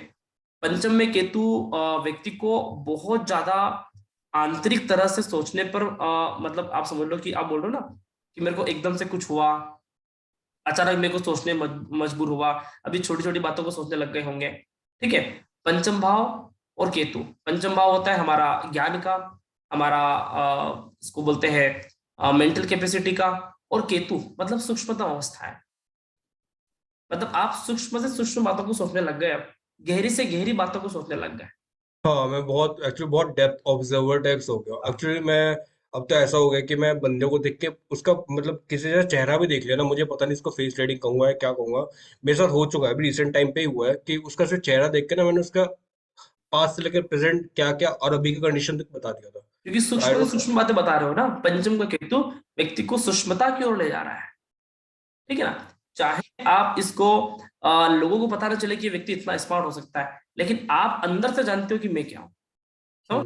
पंचम में केतु व्यक्ति को बहुत ज्यादा आंतरिक तरह से सोचने पर मतलब आप समझ लो कि आप बोल रहे हो ना कि मेरे को एकदम से कुछ हुआ, अचानक मेरे को सोचने मजबूर हुआ, अभी छोटी छोटी बातों को सोचने लग गए होंगे। ठीक है, पंचम भाव और केतु, पंचम भाव होता है हमारा ज्ञान का, हमारा इसको बोलते हैं मेंटल कैपेसिटी का, और केतु मतलब सूक्ष्मतम अवस्था है। मतलब आप सूक्ष्म से सूक्ष्म बातों को सोचने लग गए, अब गहरी से गहरी बातों को सोचने लग गए। हाँ, मैं बहुत डेप्थ ऑब्जर्वर टाइप्स हो गया एक्चुअली। मैं अब तो ऐसा हो गया कि मैं बंदे को देख के उसका मतलब किसी का चेहरा भी देख लिया ना, मुझे पता नहीं इसको फेस रीडिंग कहूंगा या क्या कहूंगा। मेरे साथ हो चुका है, अभी रिसेंट टाइम पे ही हुआ है कि उसका सिर्फ चेहरा देख के ना मैंने उसका पास्ट से लेकर प्रेजेंट क्या क्या और अभी की कंडीशन तक बता दिया था। क्योंकि सूक्ष्म सूक्ष्म बातें बता रहे हो ना, पंचम का केतु व्यक्ति को सूक्ष्मता की ओर ले जा रहा है। ठीक है ना, चाहे आप इसको लोगों को पता ना चले कि ये व्यक्ति इतना स्मार्ट हो सकता है, लेकिन आप अंदर से जानते हो कि मैं क्या हूं। तो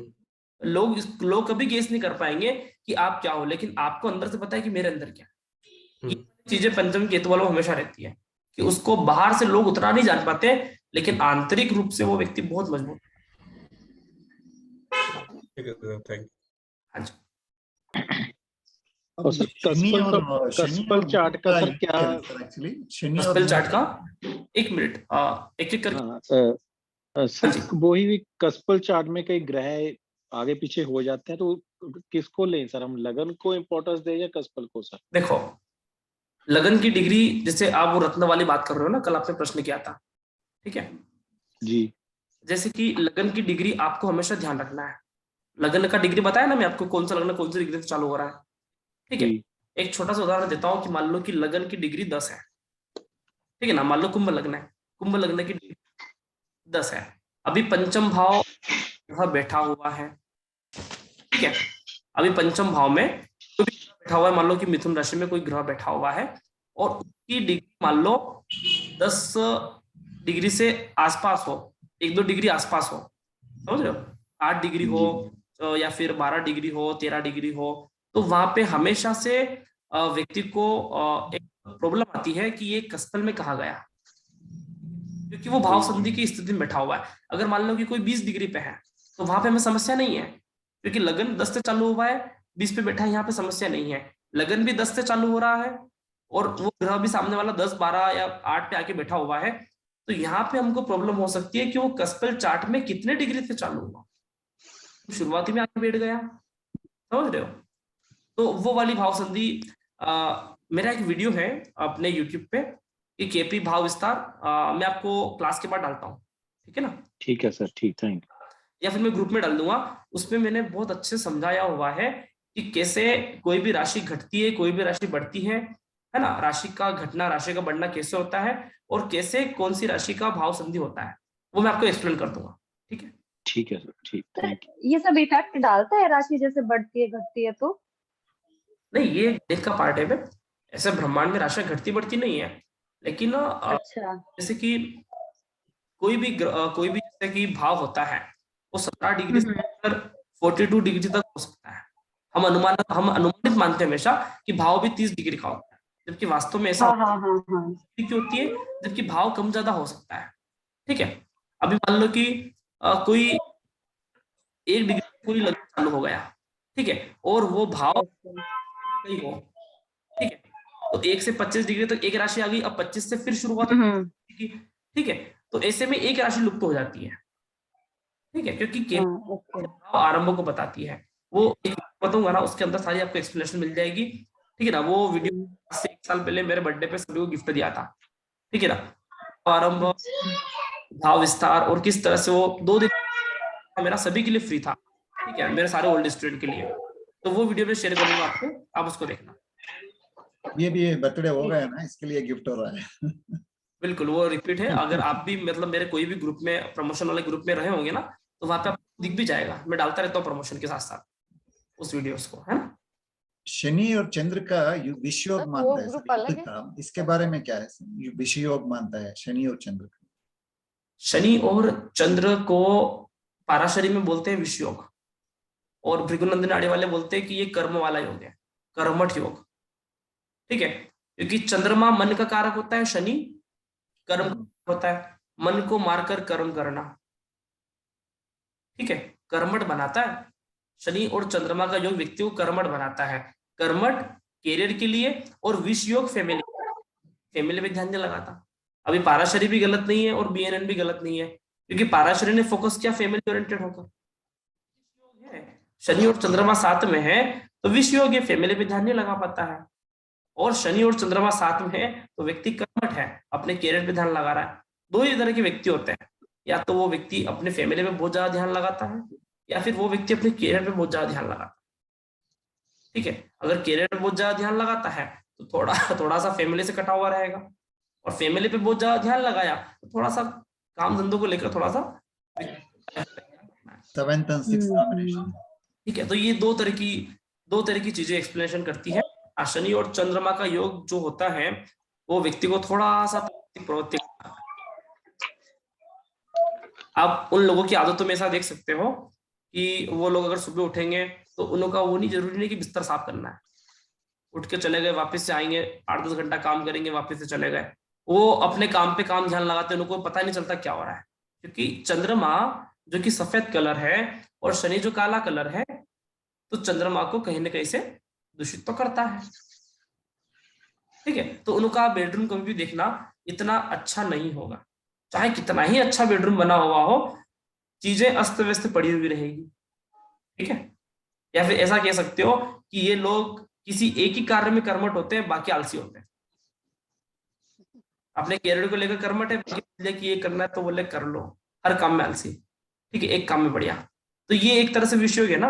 लोग कभी गेस नहीं कर पाएंगे कि आप क्या हो, लेकिन आपको अंदर से पता है कि मेरे अंदर क्या है। ये चीजें पंचम केतु वालों हमेशा रहती है कि उसको बाहर से लोग उतना नहीं जान पाते, लेकिन आंतरिक रूप से वो व्यक्ति बहुत मजबूत। ठीक है, थैंक हाँ जी। और सर कस्पल चार्ट का सर क्या एक्चुअली कस्पल चार्ट का एक मिनट एक एक करके सर वही कस्पल चार्ट में कई ग्रह आगे पीछे हो जाते हैं, तो किसको लें सर, हम लगन को इम्पोर्टेंस दें या कस्पल को? सर देखो, लगन की डिग्री, जैसे आप वो रत्न वाली बात कर रहे हो ना, कल आपने प्रश्न किया था, ठीक है जी, जैसे कि लगन की डिग्री आपको हमेशा ध्यान रखना है। लगन का डिग्री बताया ना मैं आपको, कौन सा लगन कौन सी डिग्री से चालू हो रहा है। ठीक है, एक छोटा सा उदाहरण देता हूँ कि मान लो कि लगन की डिग्री 10 है, ठीक है ना, मान लो कुंभ लग्न है, कुंभ लग्न की डिग्री 10 है, अभी पंचम भाव ग्रह बैठा हुआ है, ठीक है, अभी पंचम भाव में कोई भी ग्रह बैठा हुआ है, मान लो कि मिथुन राशि में कोई ग्रह बैठा हुआ है और उसकी डिग्री मान लो 10 डिग्री से आसपास हो, 1-2 डिग्री आसपास हो, समझ रहे हो, 8 डिग्री हो या फिर 12 डिग्री हो, 13 डिग्री हो, तो वहां पे हमेशा से व्यक्ति को एक प्रॉब्लम आती है कि ये कस्पल में कहा गया, क्योंकि वो भाव संधि की स्थिति में बैठा हुआ है। अगर मान लो कि कोई 20 डिग्री पे है तो वहां पे हमें समस्या नहीं है, क्योंकि लगन 10 से चालू हुआ है, 20 पे बैठा है, यहाँ पे समस्या नहीं है। लगन भी 10 से चालू हो रहा है और वो ग्रह भी सामने वाला 10, 12 या 8 पे आके बैठा हुआ है, तो यहाँ पे हमको प्रॉब्लम हो सकती है कि वो कस्पल चार्ट में कितने डिग्री से चालू हुआ, शुरुआती में आके बैठ गया, समझ रहे हो। तो वो वाली भाव संधि मेरा एक वीडियो है अपने यूट्यूब पे कि केपी भाव विस्तार, मैं आपको क्लास के बाद डालता हूँ, ठीक है ना। ठीक है सर, ठीक, थैंक यू। या फिर मैं ग्रुप में डाल दूंगा, उसमें मैंने बहुत अच्छे समझाया हुआ है कि कैसे कोई भी राशि घटती है, कोई भी राशि बढ़ती है ना, राशि का घटना राशि का बढ़ना कैसे होता है और कैसे कौन सी राशि का भाव संधि होता है, वो मैं आपको एक्सप्लेन कर दूंगा, ठीक है। ठीक है सर, ठीक, थैंक यू। ये सब इफेक्ट डालता है राशि जैसे बढ़ती है घटती है तो? नहीं, ये गणित का पार्ट है, ऐसे ब्रह्मांड में राशि घटती बढ़ती नहीं है, लेकिन अच्छा, जैसे कि कोई भी जैसे कि भाव होता है वो 17 डिग्री से लेकर 42 डिग्री तक हो सकता है। हम अनुमानित मानते हैं हमेशा कि भाव भी 30 डिग्री का होता है, जबकि वास्तव में ऐसा हाँ। क्यों होती है, जबकि भाव कम ज्यादा हो सकता है, ठीक है। अभी मान लो कि कोई 1 डिग्री पूरी लगन चालू हो गया, ठीक है, और वो भाव नहीं हो, ठीक है, तो 1 से 25 डिग्री तक एक राशि आ गई, अब 25 से फिर शुरुआत की, ठीक है, तो ऐसे में एक राशि लुप्त हो जाती है, ठीक है, क्योंकि भाव आरंभ को बताती है। वो एक बताऊंगा ना, उसके अंदर सारी आपको एक्सप्लेनेशन मिल जाएगी, ठीक है ना। वो वीडियो से 1 साल पहले मेरे बर्थडे पे सभी को गिफ्ट दिया था, ठीक है ना, आरंभ, भाव विस्तार और किस तरह से वो 2 दिन मेरा सभी के लिए फ्री था, ठीक है, मेरे सारे ओल्ड स्टूडेंट के लिए, तो वो वीडियो में शेयर करूंगा आपको, आप उसको देखना। ये भी बर्थडे हो गया ना, इसके लिए गिफ्ट हो रहा है। बिल्कुल, वो रिपीट है। अगर आप भी मतलब मेरे कोई भी ग्रुप में, प्रमोशन वाले ग्रुप में रहे होंगे ना, तो वहां पे आपको दिख भी जाएगा, मैं डालता रहता हूँ प्रमोशन के साथ साथ उस वीडियोस को, है ना। शनि और चंद्र का विषयोग मानता है ग्रुप अलग है। इसके बारे में क्या है, विषयोग मानता है शनि और चंद्र का। शनि और चंद्र को पाराशरी में बोलते हैं विषयोग, और भृगुनंदन आड़े वाले बोलते हैं कि ये कर्म वाला योग है, कर्मठ योग, ठीक है, क्योंकि चंद्रमा मन का कारक होता है, शनि कर्म होता है, मन को मारकर कर्म करना, ठीक है, कर्मठ बनाता है। शनि और चंद्रमा का योग व्यक्ति को कर्मठ बनाता है, कर्मठ कैरियर के लिए, और विष योग फैमिली में ध्यान नहीं लगाता। अभी पाराशरी भी गलत नहीं है और बीएनएन भी गलत नहीं है, क्योंकि पाराशरी ने फोकस किया फैमिली ओरिएंटेड होकर। शनि और चंद्रमा साथ में है तो विष योग है, फैमिली पे ध्यान नहीं लगा पाता है, और शनि और चंद्रमा साथ में है तो व्यक्ति कर्मठ है, अपने कैरियर पे ध्यान लगा रहा है। 2 ही तरह के व्यक्ति होते हैं, या तो वो व्यक्ति अपने फैमिली में बहुत ज्यादा ध्यान लगाता है, या फिर वो व्यक्ति अपने कैरियर पे बहुत ज्यादा ध्यान लगाता है, ठीक है। अगर कैरियर पे बहुत ज्यादा ध्यान लगाता है तो थोड़ा सा फैमिली से कटा हुआ रहेगा, और फैमिली पे बहुत ज्यादा ध्यान लगाया तो थोड़ा सा काम धंधों को लेकर थोड़ा सा 7th and 6th कॉम्बिनेशन, ठीक है। तो ये 2 तरह की चीजें एक्सप्लेनेशन करती है। शनि और चंद्रमा का योग जो होता है वो व्यक्ति को थोड़ा सा प्रवृत्ति, आप उन लोगों की आदतों में ऐसा देख सकते हो कि वो लोग अगर सुबह उठेंगे तो उन लोगों का वो नहीं, जरूरी नहीं कि बिस्तर साफ करना है, उठ के चले गए, वापस से आएंगे, 8-10 घंटा काम करेंगे, वापस से चले गए, वो अपने काम पे काम ध्यान लगाते हैं, उनको पता नहीं चलता क्या हो रहा है, क्योंकि चंद्रमा जो कि सफेद कलर है और शनि जो काला कलर है, तो चंद्रमा को कहीं ना कहीं से दूषित तो करता है, ठीक है। तो उनका बेडरूम कभी भी देखना इतना अच्छा नहीं होगा, चाहे कितना ही अच्छा बेडरूम बना हुआ हो, चीजें अस्त व्यस्त पड़ी हुई रहेगी, ठीक है। या फिर ऐसा कह सकते हो कि ये लोग किसी एक ही कार्य में कर्मठ होते हैं, बाकी आलसी होते हैं। अपने कैरियर को लेकर कर्मठ है, बाकी कि ये करना है तो बोले कर लो, हर काम में आलसी, ठीक है, एक काम में बढ़िया। तो ये एक तरह से विषय है ना,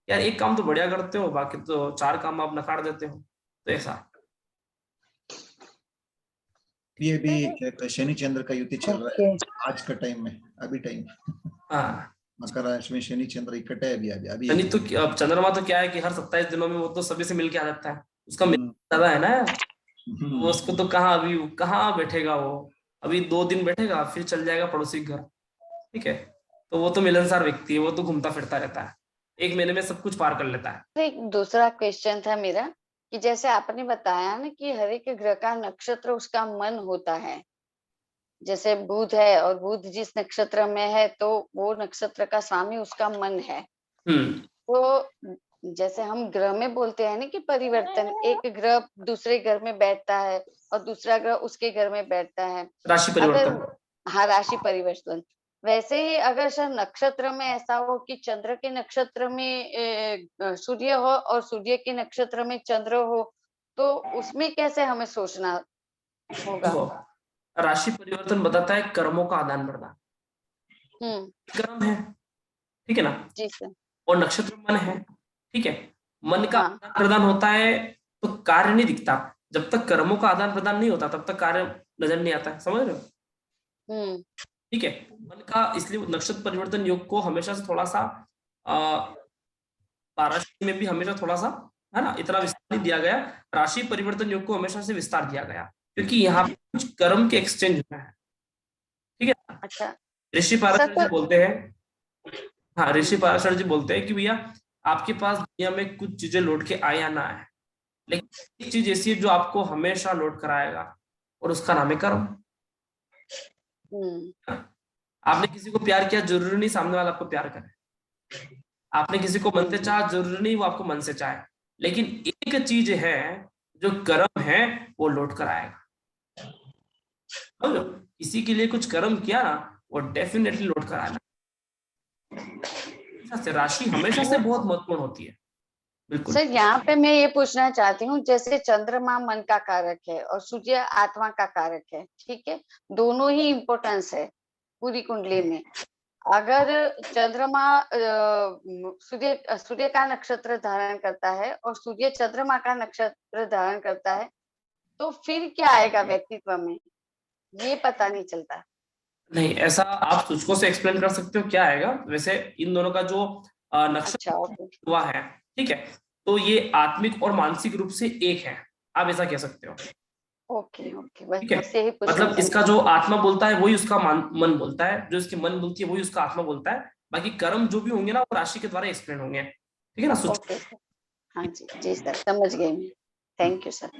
यार एक काम तो बढ़िया करते हो, बाकी तो 4 काम आप नकार देते हो, तो ऐसा ये भी क्या शनि चंद्र का युति चल रहा है आज का टाइम में, अभी टाइम हाँ। मकर राशि में शनि चंद्र इकट्ठे है अभी शनि तो अब चंद्रमा तो क्या है कि हर 27 दिनों में वो तो सभी से मिलके आ जाता है, उसका ज्यादा है ना, वो उसको तो कहाँ बैठेगा वो, अभी 2 दिन बैठेगा फिर चल जाएगा पड़ोसी के घर, ठीक है। तो वो तो मिलनसार व्यक्ति है, वो तो घूमता फिरता रहता है, 1 महीने में सब कुछ पार कर लेता है। एक दूसरा क्वेश्चन था मेरा कि जैसे आपने बताया ना कि हर एक ग्रह का नक्षत्र उसका मन होता है, जैसे बुध है और बुध जिस नक्षत्र में है तो वो नक्षत्र का स्वामी उसका मन है। तो जैसे हम ग्रह में बोलते हैं ना कि परिवर्तन, एक ग्रह दूसरे घर में बैठता है और दूसरा ग्रह उसके घर में बैठता है, राशि परिवर्तन। हाँ, राशि परिवर्तन। वैसे ही अगर सर नक्षत्र में ऐसा हो कि चंद्र के नक्षत्र में सूर्य हो और सूर्य के नक्षत्र में चंद्र हो, तो उसमें कैसे हमें सोचना होगा? राशि परिवर्तन बताता है कर्मों का आदान प्रदान, कर्म है, ठीक है ना जी सर। और नक्षत्र मन है, ठीक है। मन का आदान प्रदान होता है तो कार्य नहीं दिखता, जब तक कर्मों का आदान प्रदान नहीं होता तब तक कार्य नजर नहीं आता है, समझ रहे हो? ठीक है, मन का, इसलिए नक्षत्र परिवर्तन योग को हमेशा से थोड़ा सा राशि में भी हमेशा थोड़ा सा, है ना, इतना विस्तार नहीं दिया गया, राशि परिवर्तन योग को हमेशा से विस्तार दिया गया क्योंकि यहाँ पे कुछ कर्म के एक्सचेंज हुए हैं, ठीक है। अच्छा, ऋषि पाराशर जी बोलते हैं, हाँ, ऋषि पाराशर जी बोलते हैं कि भैया आपके पास दुनिया में कुछ चीजें लौट के आए या ना आए, लेकिन एक चीज ऐसी है जो आपको हमेशा लौट कर आएगा और उसका नाम है कर्म। आपने किसी को प्यार किया, जरूरी नहीं सामने वाला आपको प्यार करे, आपने किसी को मन से चाहा, जरूरी नहीं वो आपको मन से चाहे, लेकिन एक चीज है जो कर्म है वो लौट कर आएगा। समझो, किसी के लिए कुछ कर्म किया ना वो डेफिनेटली लौट कर आएगा। राशि हमेशा से बहुत महत्वपूर्ण होती है। बिल्कुल सर, यहाँ पे मैं ये पूछना चाहती हूँ, जैसे चंद्रमा मन का कारक है और सूर्य आत्मा का कारक है, ठीक है, दोनों ही इम्पोर्टेंस है पूरी कुंडली में। अगर चंद्रमा सूर्य का नक्षत्र धारण करता है और सूर्य चंद्रमा का नक्षत्र धारण करता है तो फिर क्या आएगा व्यक्तित्व में, ये पता नहीं चलता। नहीं, ऐसा आप तुझको से एक्सप्लेन कर सकते हो क्या आएगा। वैसे इन दोनों का जो नक्षत्र हुआ है, ठीक है, तो ये आत्मिक और मानसिक रूप से एक है, आप ऐसा कह सकते हो। ओके, ठीक है, मतलब इसका जो आत्मा बोलता है वही उसका मन बोलता है, जो इसकी मन बोलती है वही उसका आत्मा बोलता है, बाकी कर्म जो भी होंगे ना वो राशि के द्वारा एक्सप्लेन होंगे, ठीक है ना। ओके सर, हाँ जी, जी सर, समझ गए मैं, थैंक यू सर।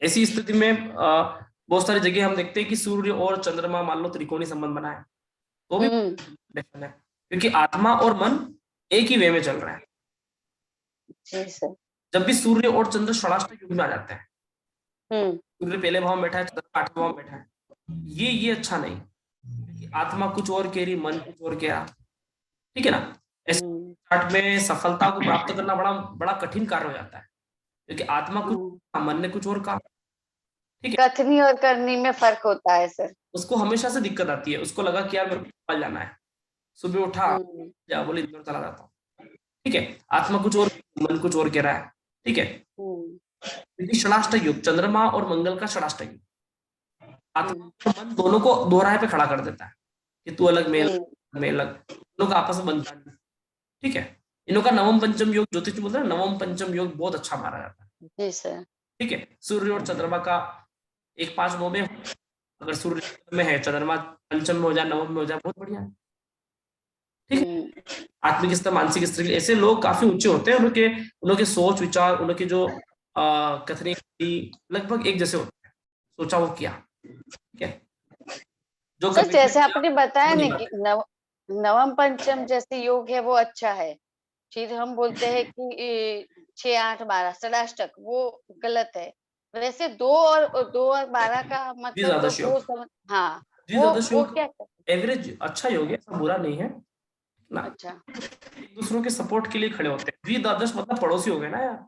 ऐसी स्थिति में बहुत सारी जगह हम देखते हैं कि सूर्य और चंद्रमा मान लो त्रिकोणीय संबंध बना है तो भी है, क्योंकि आत्मा और मन एक ही वे में चल रहा है। जी सर। जब भी सूर्य और चंद्र षडाष्टक युग में आ जाते हैं, सूर्य पहले भाव में बैठा है, चंद्र 8वें भाव में बैठा है, ये अच्छा नहीं, क्योंकि आत्मा कुछ और कह रही, मन कुछ और कह रहा, ठीक है ना। ऐसे पाठ में सफलता को प्राप्त करना बड़ा कठिन कार्य हो जाता है, क्योंकि आत्मा कुछ, मन ने कुछ और कहा, ठीक है। कथनी और करनी में फर्क होता है सर। उसको हमेशा से दिक्कत आती है, उसको लगा कि यार मेरे को जाना है, सुबह उठा या बोले इंदौर चला जाता हूँ, ठीक है, आत्मा कुछ और, मन कुछ और कह रहा है, ठीक है। क्योंकि षडाष्टक युग, चंद्रमा और मंगल का षडाष्टक युग, आत्मा और मन दोनों को दोहराए पे खड़ा कर देता है कि तू अलग, मैं अलग, दोनों का आपस में बनता नहीं, ठीक है। इनों का नवम पंचम योग, ज्योतिष बोलते हैं नवम पंचम योग बहुत अच्छा माना जाता है, जी सर, ठीक है। सूर्य और चंद्रमा का 1-5-9 में, अगर सूर्य में है, चंद्रमा पंचम में हो जाए, नवम में हो जाए, बहुत बढ़िया है, ठीक है। आत्मिक स्तर, मानसिक स्तर, ऐसे लोग काफी ऊंचे होते हैं, उनके सोच विचार, उनके जो कथनी लगभग एक जैसे होते हैं, सोचा वो किया, ठीक है। जो सर जैसे आपने बताया ना कि नवम पंचम जैसे योग है वो अच्छा है, फिर हम बोलते हैं कि 6, 8, 12 षडाष्टक वो गलत है। वैसे 2 और 12 का मतलब वो हाँ, वो क्या एवरेज अच्छा योग है, ऐसा बुरा नहीं है ना। अच्छा, एक दूसरों के सपोर्ट के लिए खड़े होते हैं। द्विद्वादश मतलब पड़ोसी हो गए ना यार।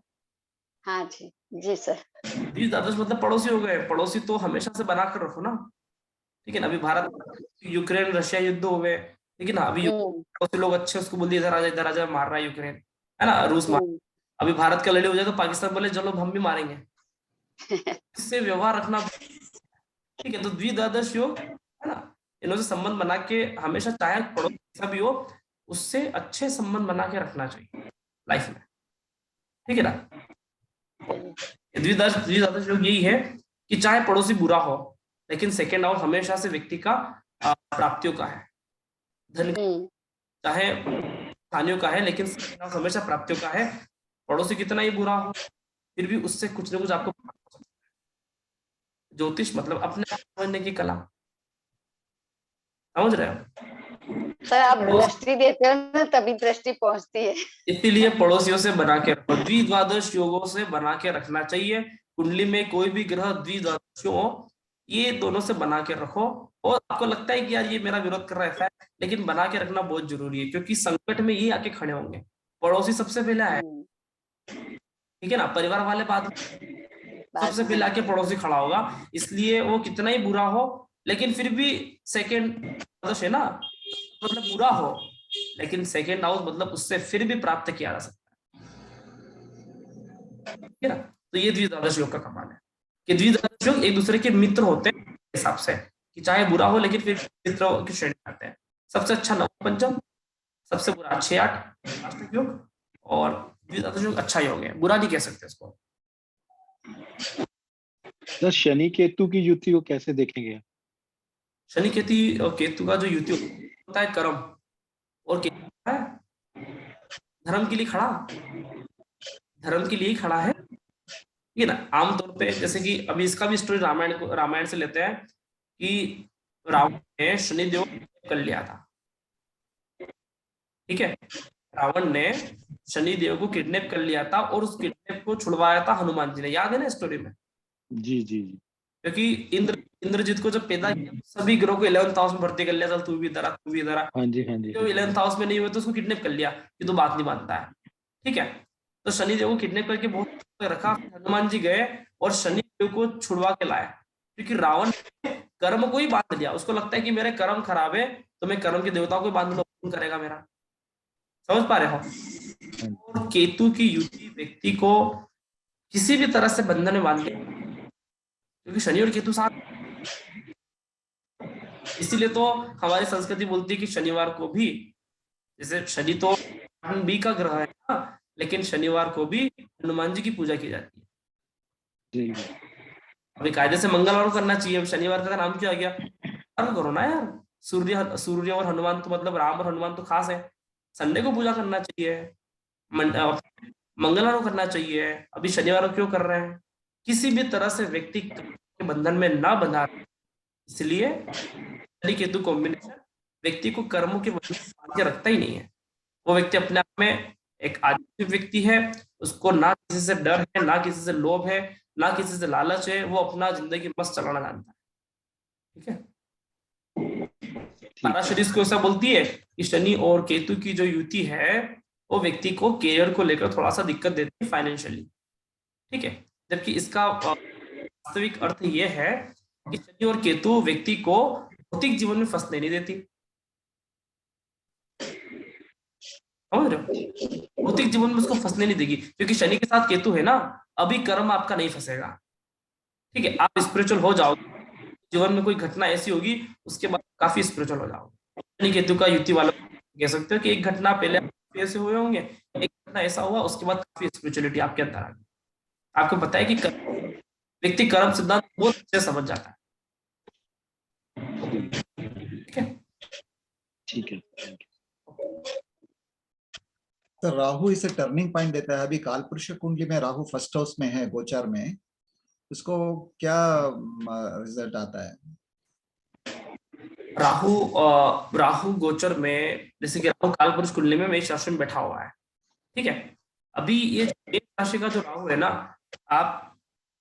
हाँ जी, जी सर। द्विद्वादश मतलब पड़ोसी हो गए, पड़ोसी तो हमेशा से बना कर रखो ना, ठीक है ना। अभी भारत यूक्रेन रशिया युद्ध हो गए, लेकिन अभी पड़ोसी लोग अच्छे, उसको बोल दिया इधर आजा मार रहा है यूक्रेन, है ना, रूस मार, अभी भारत का लड़ाई हो जाए तो पाकिस्तान बोले चलो हम भी मारेंगे, इससे व्यवहार रखना, ठीक है। तो द्विदादश योग है ना, इन्होंने संबंध बना के हमेशा, चाहे पड़ोसी कैसा भी हो, उससे अच्छे संबंध बना के रखना चाहिए लाइफ में, ठीक है ना। द्विदादश योग यही है कि चाहे पड़ोसी बुरा हो, लेकिन सेकेंड हाउस हमेशा से व्यक्ति का प्राप्तियों का है, धन चाहे हानियों का है, लेकिन सेकेंड हाउस हमेशा प्राप्तियों का है। पड़ोसी कितना ही बुरा हो, फिर भी उससे कुछ ना कुछ आपको प्राप्त हो सकता है। ज्योतिष मतलब अपने आप समझने की कला, समझ रहे हो सर? आप दृष्टि देते हो ना, तभी दृष्टि पहुंचती है। इसीलिए पड़ोसियों से बना के रखो, द्विद्वादश योगों से बना के रखना चाहिए। कुंडली में कोई भी ग्रह द्विद्वादश हो, ये दोनों से बना के रखो। और आपको लगता है कि यार ये मेरा विरोध कर रहा है, ऐसा है, लेकिन बना के रखना बहुत जरूरी है, क्योंकि संकट में ये आके खड़े होंगे। पड़ोसी सबसे पहले आए, ठीक है ना, परिवार वाले बाद सबसे पहले आके पड़ोसी खड़ा होगा। इसलिए वो कितना ही बुरा हो, लेकिन फिर भी सेकेंड है ना, मतलब बुरा हो, लेकिन सेकेंड हाउस मतलब उससे फिर भी प्राप्त किया जा सकता है, ठीक है ना। तो ये द्विद्वादश योग का कमाल है कि द्विद्वादश योग एक दूसरे के मित्र होते हैं हिसाब से, कि चाहे बुरा हो लेकिन फिर मित्रों की श्रेणी में आते हैं। सबसे अच्छा नवम पंचम, सबसे बुरा 6-8 योग, और द्विद्वादश योग अच्छा योग है, बुरा नहीं कह सकते इसको। सर शनि केतु की युति को कैसे देखेंगे? शनि केतु का जो युति होता है कर्म, और केतु है धर्म के लिए खड़ा, धर्म के लिए ही खड़ा है, ठीक है ना। आमतौर पे जैसे कि अभी इसका भी स्टोरी रामायण से लेते हैं कि रावण ने शनिदेव को कर लिया था, ठीक है। रावण ने शनिदेव को किडनैप कर लिया था, और उस किडनैप को छुड़वाया था हनुमान जी ने, याद है ना स्टोरी में? जी जी जी। क्योंकि इंद्रजीत को जब पैदा किया, सभी ग्रहों को 11th हाउस में भर्ती कर लिया, चल तू भी इधर आ, तू भी इधर आ। हाँ जी हाँ जी। जो 11th हाउस में नहीं हुए तो उसको किडनैप कर लिया कि तो बात नहीं मानता है, ठीक है। तो शनिदेव को किडनैप करके बहुत रखा, हनुमान जी गए और शनिदेव को छुड़वा के लाए, क्योंकि रावण ने कर्म को ही बांध दिया। उसको लगता है कि मेरे कर्म खराब है, तो मैं कर्म के देवताओं को बांध लूं, कौन करेगा मेरा, समझ पा रहे हो। और केतु की युति व्यक्ति को किसी भी तरह से बंधन में बांध दे, क्योंकि शनि और केतु साथ, इसीलिए तो हमारी संस्कृति बोलती है कि शनिवार को भी, जैसे शनि तो बी का ग्रह है ना, लेकिन शनिवार को भी हनुमान जी की पूजा की जाती है। अभी कायदे से मंगलवार को करना चाहिए, शनिवार का नाम क्यों आ गया? कर्म करो ना यार, सूर्य और हनुमान तो मतलब राम और हनुमान तो खास है। संडे को पूजा करना चाहिए, मंगलवार को करना चाहिए, अभी शनिवार को क्यों कर रहे हैं? किसी भी तरह से व्यक्ति के बंधन में ना बंधा, इसलिए शनि केतु कॉम्बिनेशन व्यक्ति को कर्मों के बंधन में बांध के रखता ही नहीं है। वो व्यक्ति अपने आप में एक आध्यात्मिक व्यक्ति है, उसको ना किसी से डर है, ना किसी से लोभ है, ना किसी से लालच है, वो अपना जिंदगी मस्त चलाना जानता है, ठीक है। ताराशरीस को ऐसा बोलती है कि शनि और केतु की जो युति है वो व्यक्ति को करियर को लेकर थोड़ा सा दिक्कत देती है फाइनेंशियली, ठीक है। जबकि इसका वास्तविक अर्थ ये है कि शनि और केतु व्यक्ति को भौतिक जीवन में फंसने नहीं देती, समझ रहे हो? भौतिक जीवन में उसको फंसने नहीं देगी, क्योंकि शनि के साथ केतु है ना, अभी कर्म आपका नहीं फंसेगा, ठीक है। आप स्पिरिचुअल हो जाओगे, जीवन में कोई घटना ऐसी होगी उसके बाद काफी स्पिरिचुअल हो जाओगे। शनि केतु का युति वालों कह सकते हो कि एक घटना पहले ऐसे हुए होंगे, एक घटना ऐसा हुआ, उसके बाद काफी स्पिरिचुअलिटी आपके अंदर आ गई। आपको पता है कि व्यक्ति कर्म सिद्धांत बहुत अच्छे समझ जाता है, ठीक है। ठीक है। तो राहु इसे टर्निंग पॉइंट देता है। अभी कालपुरुष कुंडली में राहु फर्स्ट हाउस में है, गोचर में, उसको क्या रिजल्ट आता है? राहु गोचर में, जैसे कि राहु कालपुरुष कुंडली में मेष राशि में बैठा हुआ है, ठीक है। अभी ये मेष राशि का जो राहु है ना, आप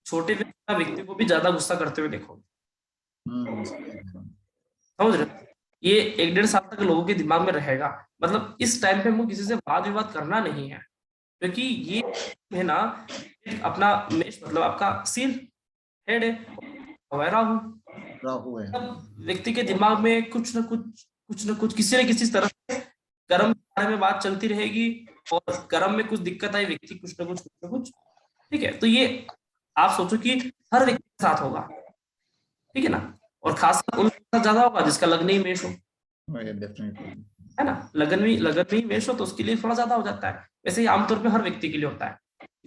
छोटे व्यक्ति को भी ज्यादा गुस्सा करते हुए देखोगे, समझ रहे हो? ये 1-1.5 साल तक लोगों के दिमाग में रहेगा। मतलब इस टाइम पे हमको किसी से वाद विवाद करना नहीं है, क्योंकि ये है ना अपना मेष मतलब आपका सिर, हेड है, राहु है। व्यक्ति के दिमाग में कुछ न कुछ किसी न किसी तरह से कर्म के बारे में बात चलती रहेगी, और कर्म में कुछ दिक्कत आई, व्यक्ति कुछ ना कुछ, ठीक है। तो ये आप सोचो कि हर व्यक्ति के साथ होगा, ठीक है ना, और खासकर उन लोगों के साथ ज्यादा होगा जिसका लग्न ही मेष हो, डेफिनेटली है ना। लगन में मेष हो तो उसके लिए थोड़ा ज्यादा हो जाता है। वैसे ही आमतौर पे हर व्यक्ति के लिए होता है।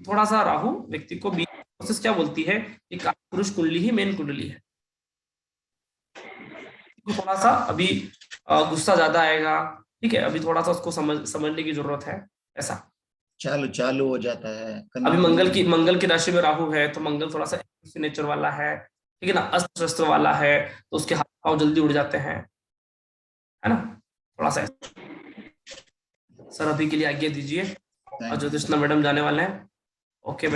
थोड़ा सा राहु व्यक्ति को प्रोसेस क्या बोलती है कि पुरुष कुंडली ही मेन कुंडली है, थोड़ा सा अभी गुस्सा ज्यादा आएगा, ठीक है, अभी थोड़ा सा उसको समझने की जरूरत है, ऐसा चालू हो जाता है। अभी मंगल की राशि में राहु है तो मंगल थोड़ा सा नेचर वाला है, ठीक है ना, अस्त्र शस्त्र वाला है तो उसके हाथ पांव जल्दी उड़ जाते हैं, है ना, थोड़ा सा। सर अभी के लिए आज्ञा दीजिए, और ज्योतिषना मैडम जाने वाले हैं। ओके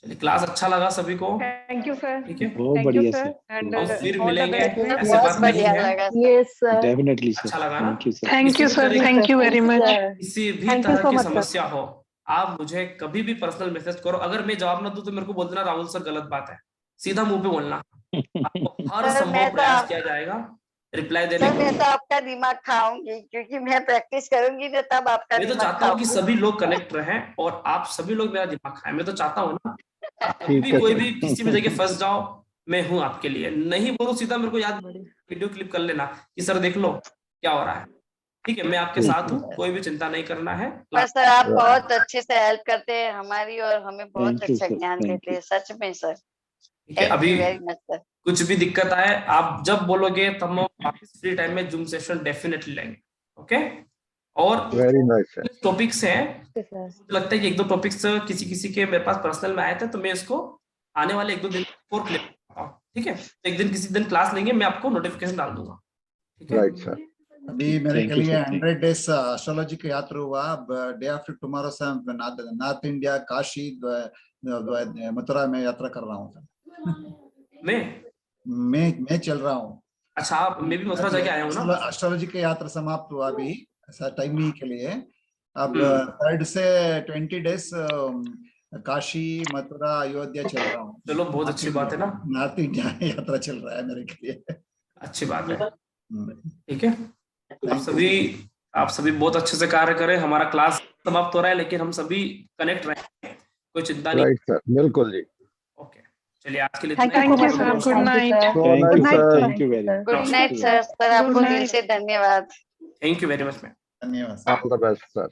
चलिए, क्लास अच्छा लगा सभी को, थैंक यू सर, ठीक है, बहुत बढ़िया सर, हम फिर all the मिलेंगे, best, sir. ऐसे बात नहीं बढ़िया है, लगा यस सर, डेफिनेटली अच्छा सर, लगा ना? Thank you sir, thank you sir, thank you very much. किसी भी Thank you तरह so की much, sir. समस्या हो आप मुझे कभी भी पर्सनल मैसेज करो, अगर मैं जवाब ना दूं तो मेरे को बोल देना राहुल सर गलत बात है, सीधा मुंह पे बोलना, आपको हर सर, मैं संभव तो प्रयास आप- किया जाएगा रिप्लाई देने सर मैं का। तो आपका दिमाग खाऊंगी, क्योंकि मैं प्रैक्टिस करूंगी ना तब आपका मैं तो दिमाग चाहता हूँ कि खाऊंगी। सभी लोग कनेक्ट रहें और आप सभी लोग मेरा दिमाग खाएं, मैं तो चाहता हूँ ना, आप कभी ठीक भी है कोई सर। भी किसी भी जगह फंस जाओ, मैं हूँ आपके लिए, नहीं बोलो सीधा मेरे को याद वीडियो क्लिप कर लेना कि सर देख लो क्या हो रहा है, ठीक है, मैं आपके साथ हूँ, कोई भी चिंता नहीं करना है। पर सर आप बहुत अच्छे से हेल्प करते हैं हमारी, और हमें बहुत Thank you, अच्छा sir. ज्ञान Thank देते हैं, सच में सर। ठीक है, थैंक अभी यू वेरी मच सर। कुछ भी दिक्कत आए आप जब बोलोगे तब हम वापस फ्री टाइम में जूम सेशन डेफिनेटली लेंगे, ओके। और वेरी नाइस सर। टॉपिक्स हैं, सर मुझे लगता है कि 1-2 टॉपिक्स किसी के मेरे पास पर्सनल में आए थे, तो मैं इसको आने वाले 1-2 दिन और क्लियर करता हूँ, ठीक है। तो एक दिन किसी दिन क्लास लेंगे, मैं आपको नोटिफिकेशन डाल दूंगा, ठीक है। Right sir. अभी मेरे Thank के you, लिए sir. Thank 100 डेज एस्ट्रोलॉजी का यात्रा हुआ। डे आफ्टर टुमारो से नॉर्थ इंडिया काशी मथुरा में यात्रा कर रहा हूँ। मैं चल रहा हूँ। अच्छा, आप मैं भी मथुरा जाके आया हूँ ना। एस्ट्रोलॉजी की यात्रा समाप्त हुआ अभी टाइमिंग के लिए। अब 3rd से 20 डेज काशी मथुरा अयोध्या चल रहा हूँ। चलो बहुत अच्छी बात है ना, नॉर्थ इंडिया यात्रा चल रहा है मेरे के लिए, अच्छी बात है, ठीक है। आप सभी बहुत अच्छे से कार्य करें। हमारा क्लास समाप्त हो रहा है लेकिन हम सभी कनेक्ट रहे, कोई चिंता नहीं। राइट सर, बिल्कुल जी। ओके चलिए, आज के लिए thank you sir, good night. you, night sir. thank you very much. Good night sir, आपको Good दिल night. से धन्यवाद। Thank you very much ma'am. धन्यवाद। All the best sir.